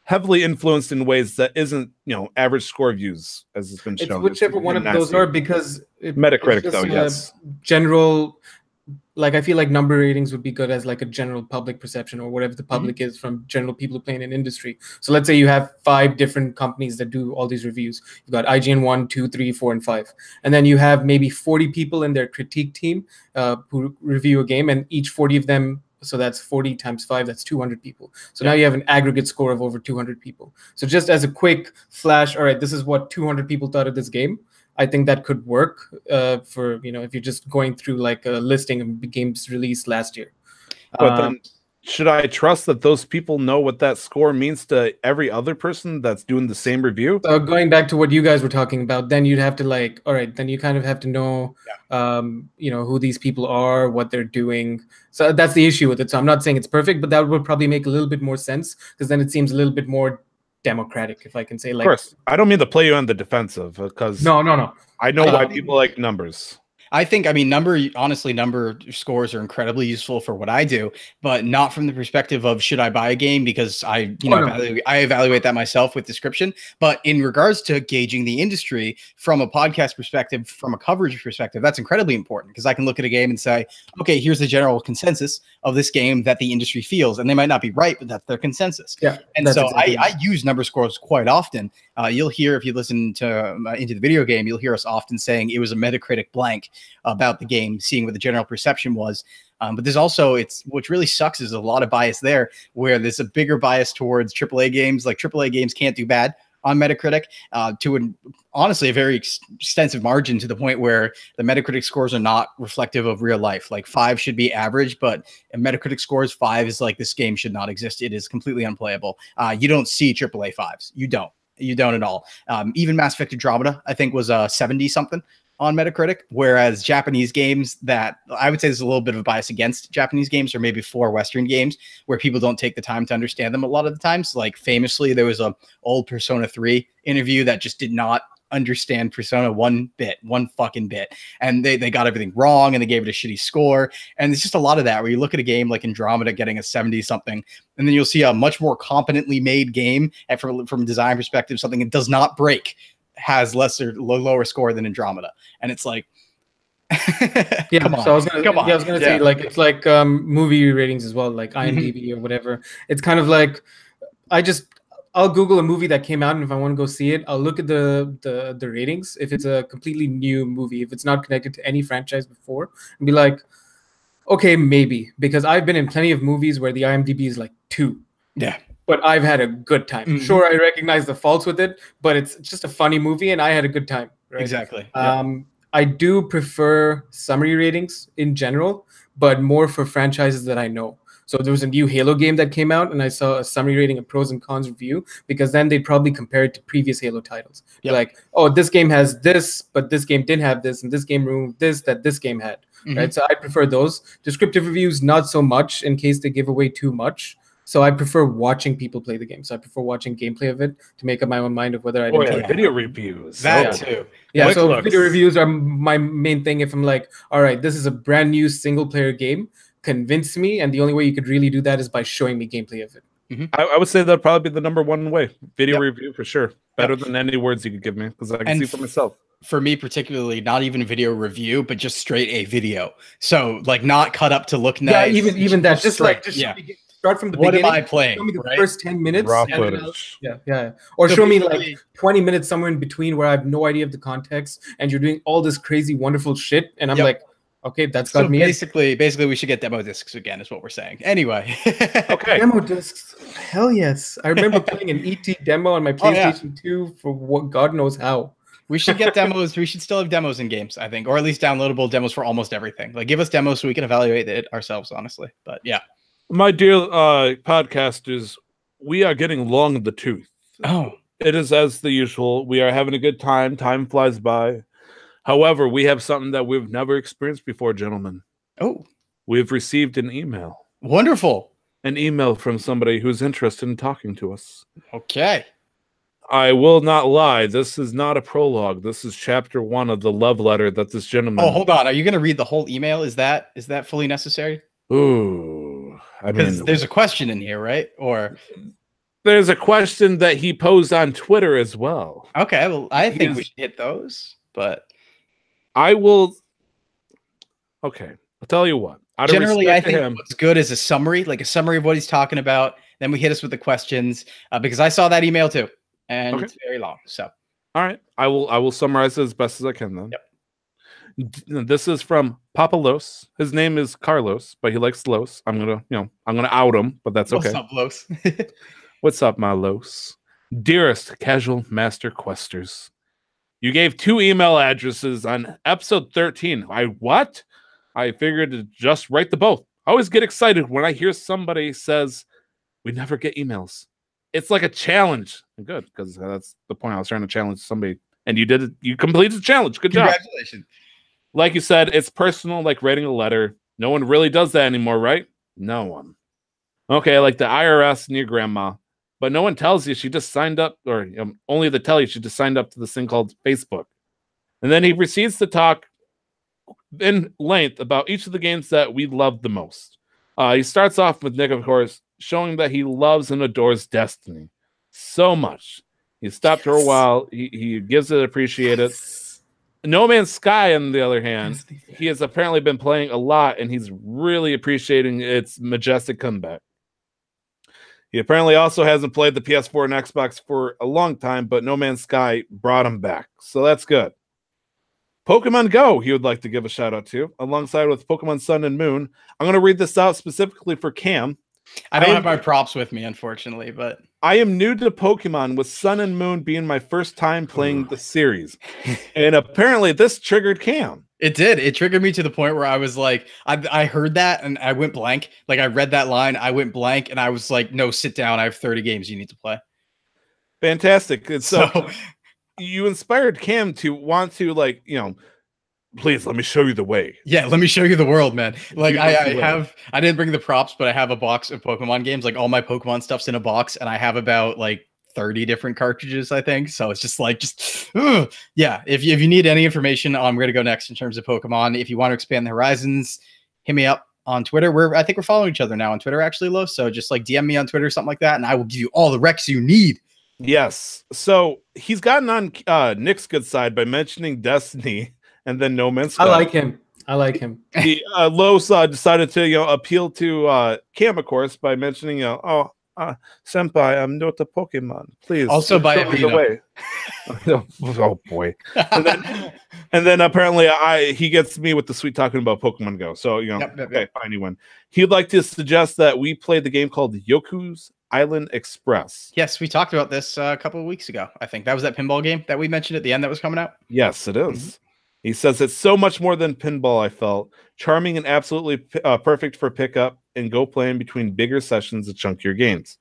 heavily influenced in ways that isn't, average score views, as it's been shown. It's whichever one of those are, because Metacritic, though, yes. General, like I feel like number ratings would be good as like a general public perception or whatever the public is from general people who play in an industry. So let's say you have 5 different companies that do all these reviews. You've got IGN 1, 2, 3, 4, and 5. And then you have maybe 40 people in their critique team who review a game, and each 40 of them, so that's 40 times 5, that's 200 people. So now you have an aggregate score of over 200 people. So just as a quick flash, all right, this is what 200 people thought of this game. I think that could work for, if you're just going through like a listing of games released last year. But then should I trust that those people know what that score means to every other person that's doing the same review? So going back to what you guys were talking about, then you'd have to all right, then you kind of have to know, who these people are, what they're doing. So that's the issue with it. So I'm not saying it's perfect, but that would probably make a little bit more sense, because then it seems a little bit more democratic, if I can say. Like, of course, I don't mean to play you on the defensive, because no, I know why people like numbers. I think, number scores are incredibly useful for what I do, but not from the perspective of should I buy a game, because I evaluate that myself with description. But in regards to gauging the industry from a podcast perspective, from a coverage perspective, that's incredibly important, because I can look at a game and say, okay, here's the general consensus of this game that the industry feels, and they might not be right, but that's their consensus. Yeah, and so exactly I use number scores quite often. You'll hear, if you listen to Into the Video Game, you'll hear us often saying it was a Metacritic blank about the game, seeing what the general perception was. But there's also, what really sucks is a lot of bias there, where there's a bigger bias towards AAA games. Like AAA games can't do bad on Metacritic to honestly a very extensive margin, to the point where the Metacritic scores are not reflective of real life. Like 5 should be average, but in Metacritic scores, 5 is like, this game should not exist. It is completely unplayable. You don't see AAA 5s. You don't at all. Even Mass Effect Andromeda, I think, was 70 something on Metacritic, whereas Japanese games, that I would say there's a little bit of a bias against Japanese games, or maybe for Western games, where people don't take the time to understand them a lot of the times. Like famously, there was a old Persona 3 interview that just did not understand Persona one fucking bit, and they got everything wrong, and they gave it a shitty score. And it's just a lot of that, where you look at a game like Andromeda getting a 70 something, and then you'll see a much more competently made game, and from a design perspective, something that does not break, has lower score than Andromeda. And it's like, yeah, come on. So I was gonna say, like, it's like movie ratings as well, like IMDb or whatever. It's kind of like, I'll Google a movie that came out, and if I want to go see it, I'll look at the ratings. If it's a completely new movie, if it's not connected to any franchise before, and be like, okay, maybe, because I've been in plenty of movies where the IMDb is like 2. Yeah. But I've had a good time. Sure, I recognize the faults with it, but it's just a funny movie, and I had a good time. Right? Exactly. I do prefer summary ratings in general, but more for franchises that I know. So there was a new Halo game that came out, and I saw a summary rating, a pros and cons review, because then they'd probably compare it to previous Halo titles. Yep. Like, oh, this game has this, but this game didn't have this, and this game removed this that this game had. Right? So I prefer those. Descriptive reviews, not so much, in case they give away too much. So I prefer watching people play the game. So I prefer watching gameplay of it to make up my own mind of whether I enjoy video reviews. Too. Yeah, so video reviews are my main thing. If I'm like, all right, this is a brand new single player game, convince me. And the only way you could really do that is by showing me gameplay of it. I would say that'd probably be the number one way. Video review for sure. Better than any words you could give me, because I can see for myself. For me particularly, not even a video review, but just straight a video. So like not cut up to look nice. Yeah, even that. Just straight, like, start from the what beginning. am I playing? Show me the right? first 10 minutes. Raw and then footage. yeah. Or So show me basically- like 20 minutes somewhere in between where I have no idea of the context and you're doing all this crazy, wonderful shit. And I'm Yep. like, okay, that's So got me. basically, we should get demo discs again, is what we're saying. Anyway. Okay. Demo discs. Hell yes. I remember playing an ET demo on my PlayStation 2 for what God knows how. We should get demos. We should still have demos in games, I think, or at least downloadable demos for almost everything. Like, give us demos so we can evaluate it ourselves, honestly. But yeah. My dear podcasters, we are getting long in the tooth. Oh, It is as the usual. We are having a good time. Time flies by. However, we have something that we've never experienced before, gentlemen. oh, We've received an email. wonderful. An email from somebody who's interested in talking to us. Okay. I will not lie. This is not a prologue. This is chapter 1 of the love letter that this gentleman. Oh, hold on. Are you going to read the whole email? Is that fully necessary? Ooh. I Because mean, there's a question in here, right? Or there's a question that he posed on Twitter as well. okay, well, I think we Yes. should hit those. But I will. Okay. I'll tell you what. Out of generally, I respect to think him, what's good is a summary of what he's talking about. Then we hit us with the questions because I saw that email too, and Okay. it's very long. So all right. I will summarize it as best as I can then. This is from Papa Los. His name is Carlos, but he likes Los. I'm gonna out him, but that's okay. what's up, Los? What's up, my Los? Dearest Casual Master Questers, you gave 2 email addresses on episode 13. What? I figured to just write the both. I always get excited when I hear somebody says we never get emails. It's like a challenge. Good, because that's the point. I was trying to challenge somebody, and you did it. You completed the challenge. Good job. Congratulations. Like you said, it's personal, like writing a letter. No one really does that anymore, right? No one. Okay, like the IRS and your grandma. But no one tells you she just signed up, or only they tell you she just signed up to this thing called Facebook. And then he proceeds to talk in length about each of the games that we love the most. He starts off with Nick, of course, showing that he loves and adores Destiny so much. He stopped for a while. He gives it appreciate it. No Man's Sky, on the other hand, he has apparently been playing a lot, and he's really appreciating its majestic comeback. He apparently also hasn't played the PS4 and Xbox for a long time, but No Man's Sky brought him back, so that's good. Pokemon Go, he would like to give a shout out to, alongside with Pokemon Sun and Moon. I'm going to read this out specifically for Cam. I don't have my props with me, unfortunately, but I am new to Pokemon, with Sun and Moon being my first time playing the series. And apparently this triggered Cam. it did. It triggered me to the point where I was like, I heard that and I went blank. Like I read that line, I went blank, and I was like, no, sit down. I have 30 games you need to play. Fantastic. And so you inspired Cam to want to, please let me show you the way. Yeah, let me show you the world, man. Like You I didn't bring the props, but I have a box of Pokemon games. Like all my Pokemon stuff's in a box, and I have about like 30 different cartridges, I think. So it's just yeah. If you need any information on where to go next in terms of Pokemon, if you want to expand the horizons, hit me up on Twitter. I think we're following each other now on Twitter, actually, Lo. So just like DM me on Twitter or something like that, and I will give you all the recs you need. Yes. So he's gotten on Nick's good side by mentioning Destiny and then No Man's Sky. I like him. Los decided to appeal to Cam, of course, by mentioning Senpai, I'm new to Pokemon. Please Also by show me the way. Oh boy. And then apparently he gets me with the sweet talking about Pokemon Go. So Yep. okay, fine, you win. He'd like to suggest that we play the game called Yoku's Island Express. Yes, we talked about this a couple of weeks ago. I think that was that pinball game that we mentioned at the end that was coming out. Yes, it is. He says it's so much more than pinball, I felt. Charming and absolutely perfect for pickup and go playing between bigger sessions of chunkier games.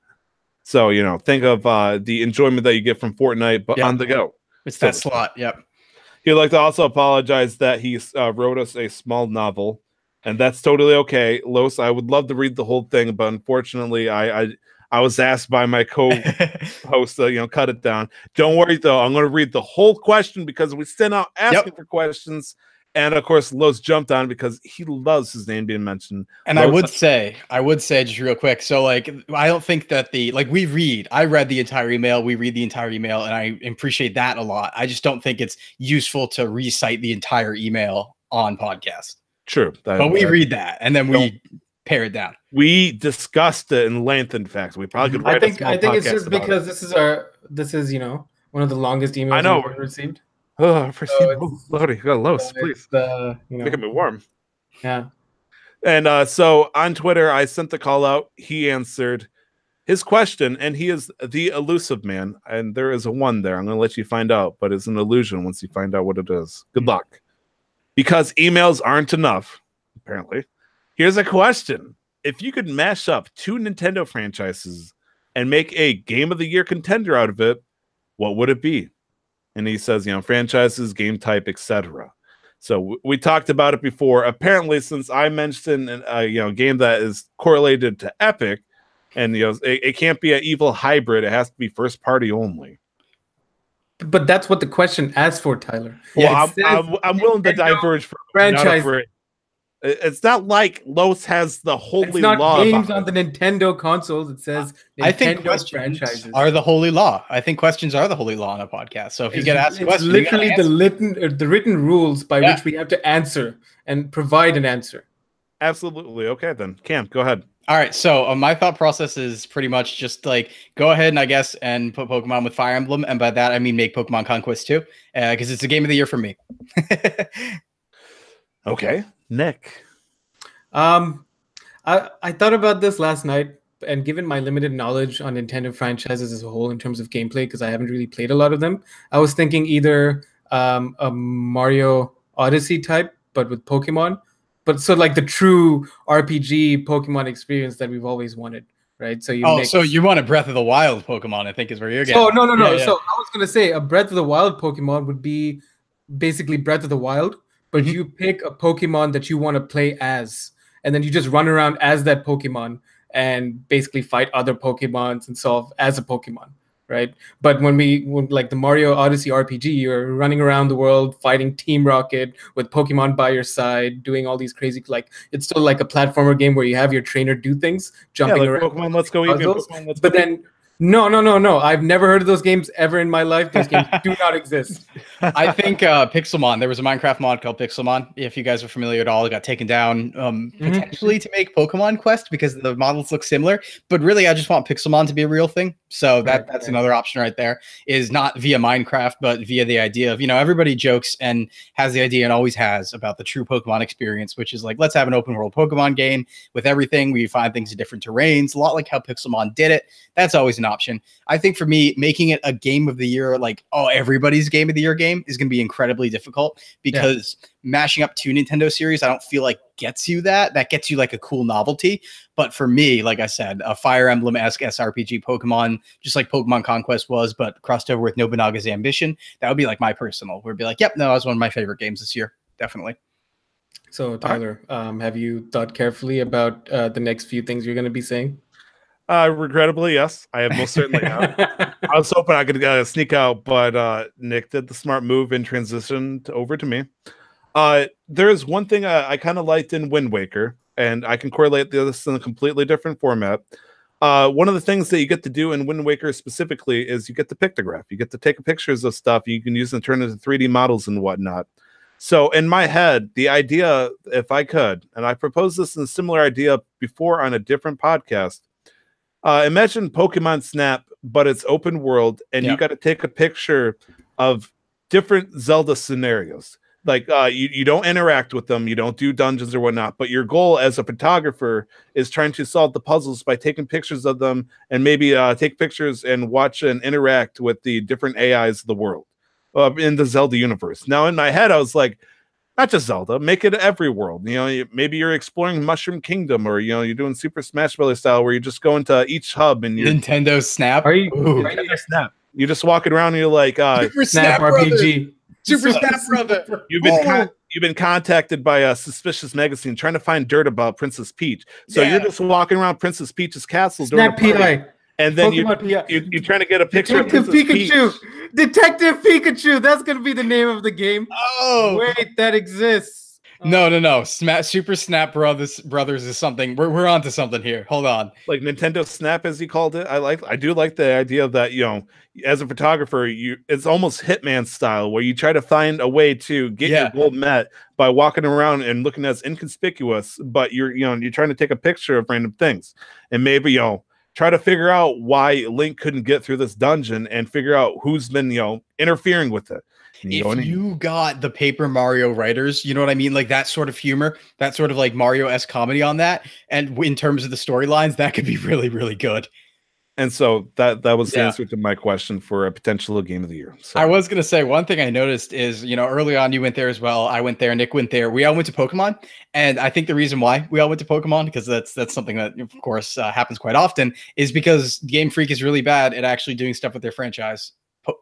So, think of the enjoyment that you get from Fortnite, but on the go. It's that slot. Yep. He'd like to also apologize that he wrote us a small novel, and that's totally okay. Los, I would love to read the whole thing, but unfortunately, I was asked by my co-host to cut it down. Don't worry though, I'm going to read the whole question because we sent out asking for questions, and of course Los jumped on because he loves his name being mentioned. And I would say just real quick, so I don't think that I read the entire email, we read the entire email, and I appreciate that a lot. I just don't think it's useful to recite the entire email on podcast. True, but we read that and then we pare it down. We discussed it in length. In fact, we probably could. I think it's just because this is one of the longest emails I've ever received. Oh, loading. Got Los, please. Making me warm. Yeah. And so on Twitter, I sent the call out. He answered his question, and he is the elusive man. And there is a one there. I'm going to let you find out, but it's an illusion once you find out what it is. Good luck. Because emails aren't enough, apparently. Here's a question. If you could mash up 2 Nintendo franchises and make a Game of the Year contender out of it, what would it be? And he says, franchises, game type, etc. So we talked about it before. Apparently, since I mentioned a game that is correlated to Epic, and it can't be an evil hybrid, it has to be first party only. But that's what the question asks for, Tyler. Well, I'm willing to diverge from franchise. It's not like Los has the holy law. It's not games on the Nintendo consoles. It says Nintendo I think questions are the holy law. I think questions are the holy law on a podcast. So if you get asked questions, literally the written rules by which we have to answer and provide an answer. Absolutely. Okay, then. Cam, go ahead. All right. So my thought process is pretty much just like go ahead and I guess and put Pokemon with Fire Emblem. And by that, I mean make Pokemon Conquest 2 because it's the game of the year for me. Okay. Nick. I thought about this last night, and given my limited knowledge on Nintendo franchises as a whole in terms of gameplay, because I haven't really played a lot of them, I was thinking either a Mario Odyssey type, but with Pokemon. But so like the true RPG Pokemon experience that we've always wanted, right? So you want a Breath of the Wild Pokemon, I think is where you're getting. Oh, no. Yeah. So I was going to say a Breath of the Wild Pokemon would be basically Breath of the Wild, but you pick a Pokemon that you want to play as, and then you just run around as that Pokemon and basically fight other Pokemons and solve as a Pokemon, right? But when like the Mario Odyssey RPG, you're running around the world fighting Team Rocket with Pokemon by your side, doing all these crazy, like it's still like a platformer game where you have your trainer do things, jumping around. Pokemon Let's Go Eevee. But then no. I've never heard of those games ever in my life. Those games do not exist. I think Pixelmon. There was a Minecraft mod called Pixelmon. If you guys are familiar at all, it got taken down potentially to make Pokemon Quest because the models look similar. But really, I just want Pixelmon to be a real thing. So that's another option right there. Is not via Minecraft, but via the idea of everybody jokes and has the idea and always has about the true Pokemon experience, which is like let's have an open world Pokemon game with everything where you find things in different terrains, a lot like how Pixelmon did it. That's always an option. I think for me, making it a game of the year, like everybody's game of the year game, is going to be incredibly difficult because mashing up 2 Nintendo series, I don't feel like gets you that. That gets you like a cool novelty. But for me, like I said, a Fire Emblem-esque SRPG Pokemon, just like Pokemon Conquest was, but crossed over with Nobunaga's Ambition, that would be like my personal. Where it'd be like, yep, no, that was one of my favorite games this year. Definitely. So Tyler, have you thought carefully about the next few things you're going to be saying? Regrettably, yes. I have most certainly have. I was hoping I could sneak out, but Nick did the smart move and transitioned over to me. There is one thing I kind of liked in Wind Waker, and I can correlate this in a completely different format. One of the things that you get to do in Wind Waker specifically is you get the pictograph. You get to take pictures of stuff. You can use them to turn into 3D models and whatnot. So in my head, the idea, if I could, and I proposed this in a similar idea before on a different podcast, imagine Pokemon Snap, but it's open world, and you got to take a picture of different Zelda scenarios. Like you don't interact with them, you don't do dungeons or whatnot, but your goal as a photographer is trying to solve the puzzles by taking pictures of them and maybe take pictures and watch and interact with the different AIs of the world in the Zelda universe. Now, in my head, I was like, not just Zelda, make it every world. Maybe you're exploring Mushroom Kingdom, or you're doing Super Smash Bros. Style, where you just go into each hub and Nintendo Snap. Are you Nintendo Snap? You're just walking around and you're like, Super Snap RPG. Super Snap Brother. You've been contacted by a suspicious magazine trying to find dirt about Princess Peach. So you're just walking around Princess Peach's castle. Snap PI. And then you're trying to get a picture Detective of Princess Pikachu. Peach. Detective Pikachu. That's going to be the name of the game. Oh. Wait, that exists. No. Super Snap Brothers is something. We're onto something here. Hold on. Like Nintendo Snap, as he called it. I do like the idea of that, as a photographer, it's almost Hitman style, where you try to find a way to get your goal met by walking around and looking as inconspicuous, but you're trying to take a picture of random things. And maybe, try to figure out why Link couldn't get through this dungeon and figure out who's been, interfering with it. If you got the Paper Mario writers, you know what I mean? Like that sort of humor, that sort of like Mario-esque comedy on that. And in terms of the storylines, that could be really, really good. And so that was the answer to my question for a potential game of the year. So. I was going to say, one thing I noticed is, early on you went there as well. I went there, Nick went there. We all went to Pokemon. And I think the reason why we all went to Pokemon, because that's something that, of course, happens quite often, is because Game Freak is really bad at actually doing stuff with their franchise.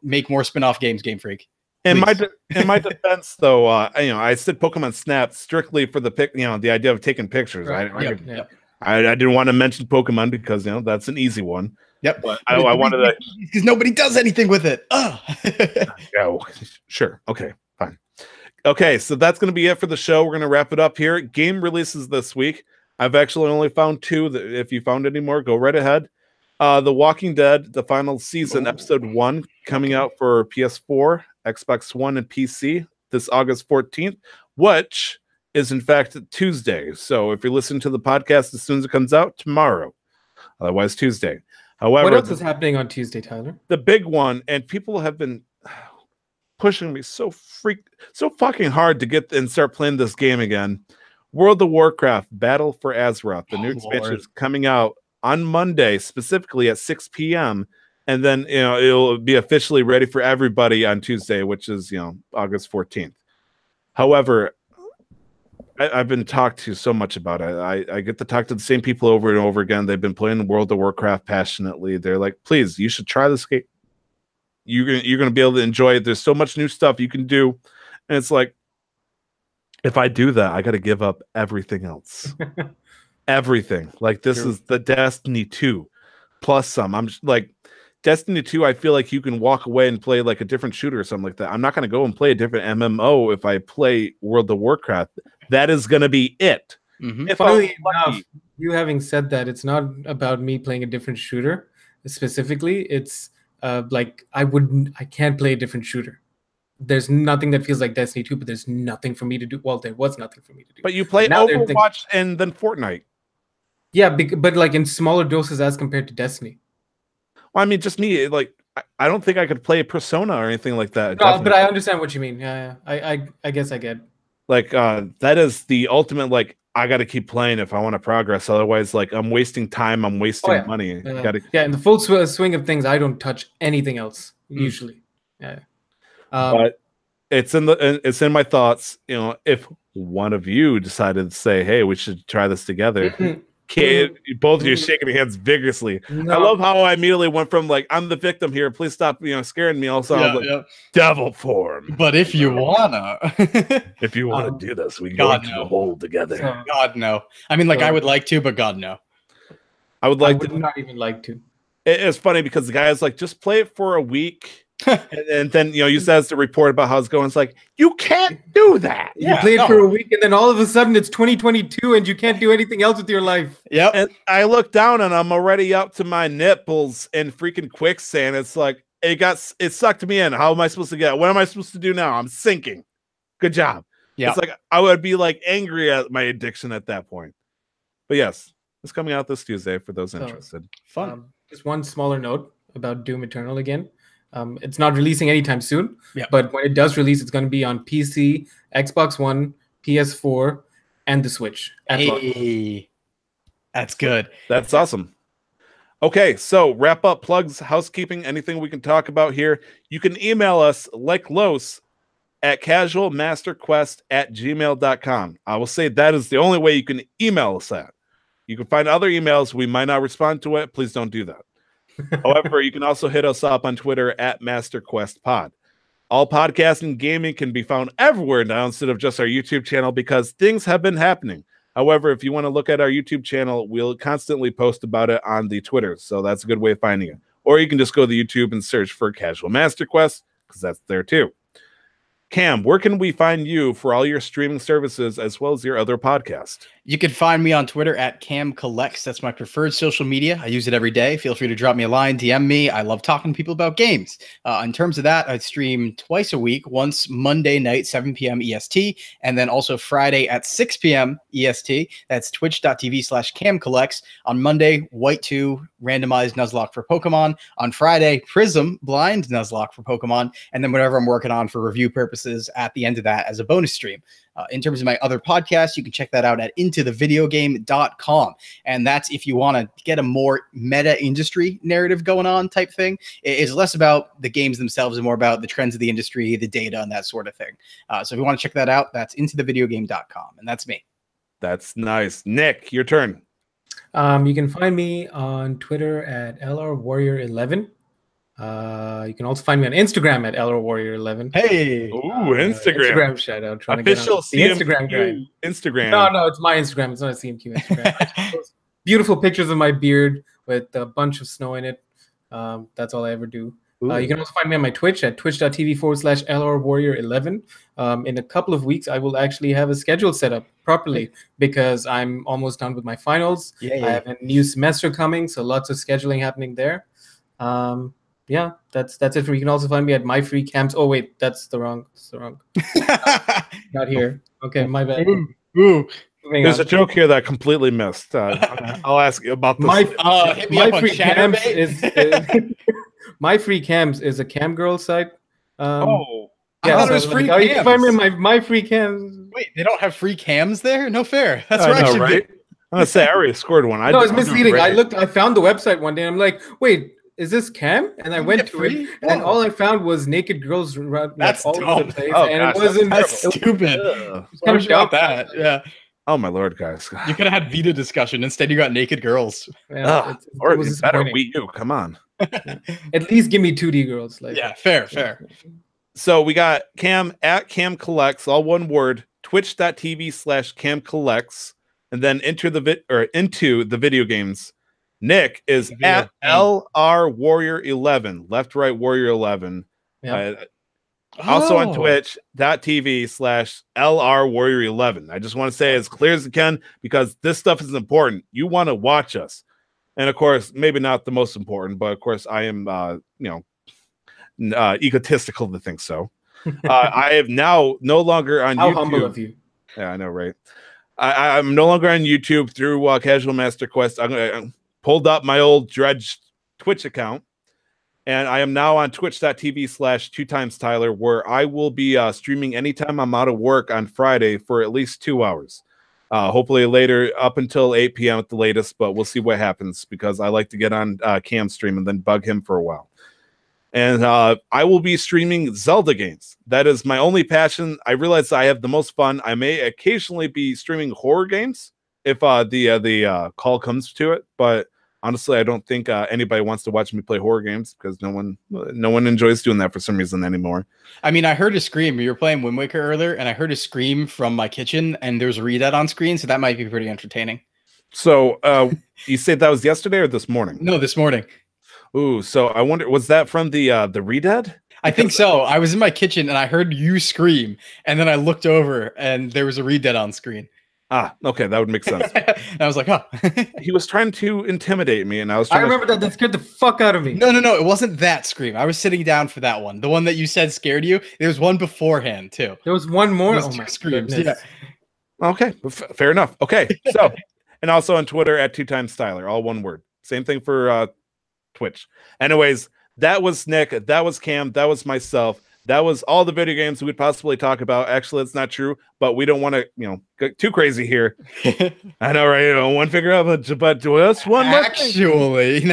Make more spin-off games, Game Freak. In my defense, though, I said Pokemon Snap strictly for the the idea of taking pictures. Right. I didn't want to mention Pokemon because that's an easy one. Yep. But I wanted to, because nobody does anything with it. Oh, sure. Okay, fine. Okay, so that's going to be it for the show. We're going to wrap it up here. Game releases this week. I've actually only found 2. If you found any more, go right ahead. The Walking Dead, the final season, episode 1, coming out for PS4, Xbox One, and PC this August 14th, which is in fact Tuesday. So if you're listening to the podcast as soon as it comes out, tomorrow. Otherwise, Tuesday. However, what else is happening on Tuesday, Tyler? The big one, and people have been pushing me so fucking hard to get and start playing this game again. World of Warcraft Battle for Azeroth, the new expansion is coming out on Monday, specifically at 6 p.m. And then, it'll be officially ready for everybody on Tuesday, which is, August 14th. However, I've been talked to so much about it. I get to talk to the same people over and over again. They've been playing World of Warcraft passionately. They're like, please, you should try this game. You're gonna be able to enjoy it. There's so much new stuff you can do. And it's like, if I do that, I got to give up everything else. Everything. Like this is the Destiny 2 plus some. I'm just like, Destiny 2, I feel like you can walk away and play like a different shooter or something like that. I'm not going to go and play a different MMO if I play World of Warcraft. That is going to be it. Mm-hmm. Funnily enough, you having said that, it's not about me playing a different shooter specifically. It's like I can't play a different shooter. There's nothing that feels like Destiny 2, but there's nothing for me to do. Well, there was nothing for me to do. But you play Overwatch and then Fortnite. Yeah, but like in smaller doses as compared to Destiny. Well, I mean, just me. Like, I don't think I could play Persona or anything like that. No, but I understand what you mean. Yeah. I guess I get. Like, that is the ultimate. Like, I got to keep playing if I want to progress. Otherwise, like, I'm wasting time. I'm wasting money. Yeah, in the full swing of things, I don't touch anything else usually. Yeah. But it's in my thoughts. If one of you decided to say, "Hey, we should try this together." Both of you shaking hands vigorously. No. I love how I immediately went from like, I'm the victim here, please stop scaring me. Also, I was like, devil form. But if you wanna do this, we go into the hole together. God no. I mean, like I would like to, but God no. I would not even like to. It's funny because the guy is like, just play it for a week. and then you says the report about how it's going. It's like, you can't do that. You play it for a week, and then all of a sudden it's 2022, and you can't do anything else with your life. Yep. And I look down, and I'm already up to my nipples in freaking quicksand. It's like it sucked me in. How am I supposed to get? What am I supposed to do now? I'm sinking. Good job. Yeah. It's like I would be like angry at my addiction at that point. But yes, it's coming out this Tuesday for those interested. Fun. Just one smaller note about Doom Eternal again. It's not releasing anytime soon, but when it does release, it's going to be on PC, Xbox One, PS4, and the Switch. Hey, that's good. That's awesome. Okay, so wrap up, plugs, housekeeping, anything we can talk about here. You can email us like Los at casualmasterquest@gmail.com. I will say that is the only way you can email us at. You can find other emails. We might not respond to it. Please don't do that. However, you can also hit us up on Twitter at MasterQuestPod. All podcasts and gaming can be found everywhere now instead of just our YouTube channel because things have been happening. However, if you want to look at our YouTube channel, we'll constantly post about it on the Twitter. So that's a good way of finding it. Or you can just go to YouTube and search for Casual Master Quest because that's there too. Cam, where can we find you for all your streaming services as well as your other podcast? You can find me on Twitter at Cam Collects. That's my preferred social media. I use it every day. Feel free to drop me a line, DM me. I love talking to people about games. In terms of that, I stream twice a week, once Monday night, 7 p.m. EST, and then also Friday at 6 p.m. EST. That's twitch.tv/Cam Collects. On Monday, White 2 randomized Nuzlocke for Pokemon. On Friday, Prism blind Nuzlocke for Pokemon. And then whatever I'm working on for review purposes at the end of that as a bonus stream. In terms of my other podcasts, you can check that out at intothevideogame.com. And that's if you want to get a more meta industry narrative going on type thing. It's less about the games themselves and more about the trends of the industry, the data, and that sort of thing. So if you want to check that out, that's intothevideogame.com. And that's me. That's nice. Nick, your turn. You can find me on Twitter at LRWarrior11. You can also find me on Instagram at LRWarrior11. Hey, Instagram shout out. Official the Instagram grind. Instagram. No, it's my Instagram. It's not a CMQ Instagram. Beautiful pictures of my beard with a bunch of snow in it. That's all I ever do. You can also find me on my Twitch at twitch.tv/LRWarrior11. In a couple of weeks, I will actually have a schedule set up properly because I'm almost done with my finals. I have a new semester coming, so lots of scheduling happening there. Yeah, that's it. You can also find me at MyFreeCams. Oh wait, that's the wrong. Not here. Okay, my bad. There's a joke here that I completely missed. I'll ask you about this. MyFreeCams is a cam girl site. I thought it was free cams. You can find me in my free cams. Wait, they don't have free cams there? No fair. That's right. I'm gonna say I already scored one. No, it's misleading. I found the website one day. And I'm like, wait. Is this cam? And I went to it, and all I found was naked girls. That's all over the place, and it wasn't. That's stupid. Kind of about that. Yeah. Oh my lord, guys! You could have had Vita discussion. Instead, you got naked girls. Yeah, or it's better Wii U. Come on. At least give me 2D girls. Yeah, fair. So we got Cam at Cam Collects, all one word. Twitch.tv/Cam Collects, and then into the video games. Nick is at LRWarrior11, left right warrior 11. Yep. Also on twitch.tv/LRWarrior11. I just want to say as clear as I can because this stuff is important. You want to watch us. And of course, maybe not the most important, but of course I am egotistical to think so. I am now no longer on YouTube. How humble of you. Yeah, I know, right? I'm no longer on YouTube through Casual Master Quest. I'm pulled up my old Dredge Twitch account, and I am now on twitch.tv/2timestyler, where I will be streaming anytime I'm out of work on Friday for at least 2 hours. Hopefully later, up until 8 p.m. at the latest, but we'll see what happens because I like to get on Cam's stream and then bug him for a while. And I will be streaming Zelda games. That is my only passion. I realize I have the most fun. I may occasionally be streaming horror games if the call comes to it, but honestly, I don't think anybody wants to watch me play horror games because no one enjoys doing that for some reason anymore. I mean, I heard a scream. You were playing Wind Waker earlier, and I heard a scream from my kitchen, and there's a readout on screen, so that might be pretty entertaining. So you said that was yesterday or this morning? No, this morning. Ooh, so I wonder, was that from the Redead? I think so. I was in my kitchen, and I heard you scream, and then I looked over, and there was a Redead on screen. Ah, okay, that would make sense. And I was like, huh. He was trying to intimidate me, and I remember that scared the fuck out of me. No, it wasn't that scream. I was sitting down for that one. The one that you said scared you. There was one beforehand, too. There was one more. Oh my screams. Yeah. Okay, fair enough. Okay, so, and also on Twitter at 2timestyler, all one word. Same thing for Twitch. Anyways, that was Nick, that was Cam, that was myself. That was all the video games we would possibly talk about. Actually, it's not true, but we don't want to, get too crazy here. I know, right? One figure out, but just one. Actually,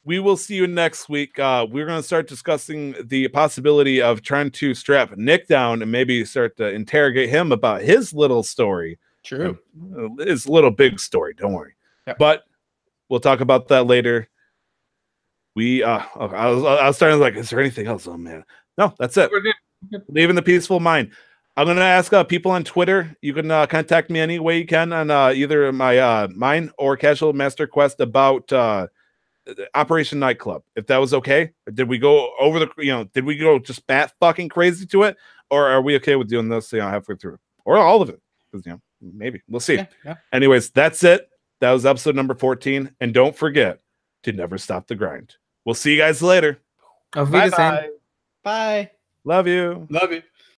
we will see you next week. We're going to start discussing the possibility of trying to strap Nick down and maybe start to interrogate him about his little story. True, his little big story. Don't worry, but we'll talk about that later. I was starting like, is there anything else? Oh man. No, that's it. Leaving the peaceful mind. I'm going to ask people on Twitter. You can contact me any way you can on either my mine or Casual Master Quest about Operation Nightclub. If that was okay. Did we go over did we go just bat fucking crazy to it? or are we okay with doing this, halfway through, or all of it? Because maybe we'll see. Yeah. Anyways, that's it. That was episode number 14, and don't forget to never stop the grind. We'll see you guys later. Auf Wiedersehen. Bye. Love you. Love you.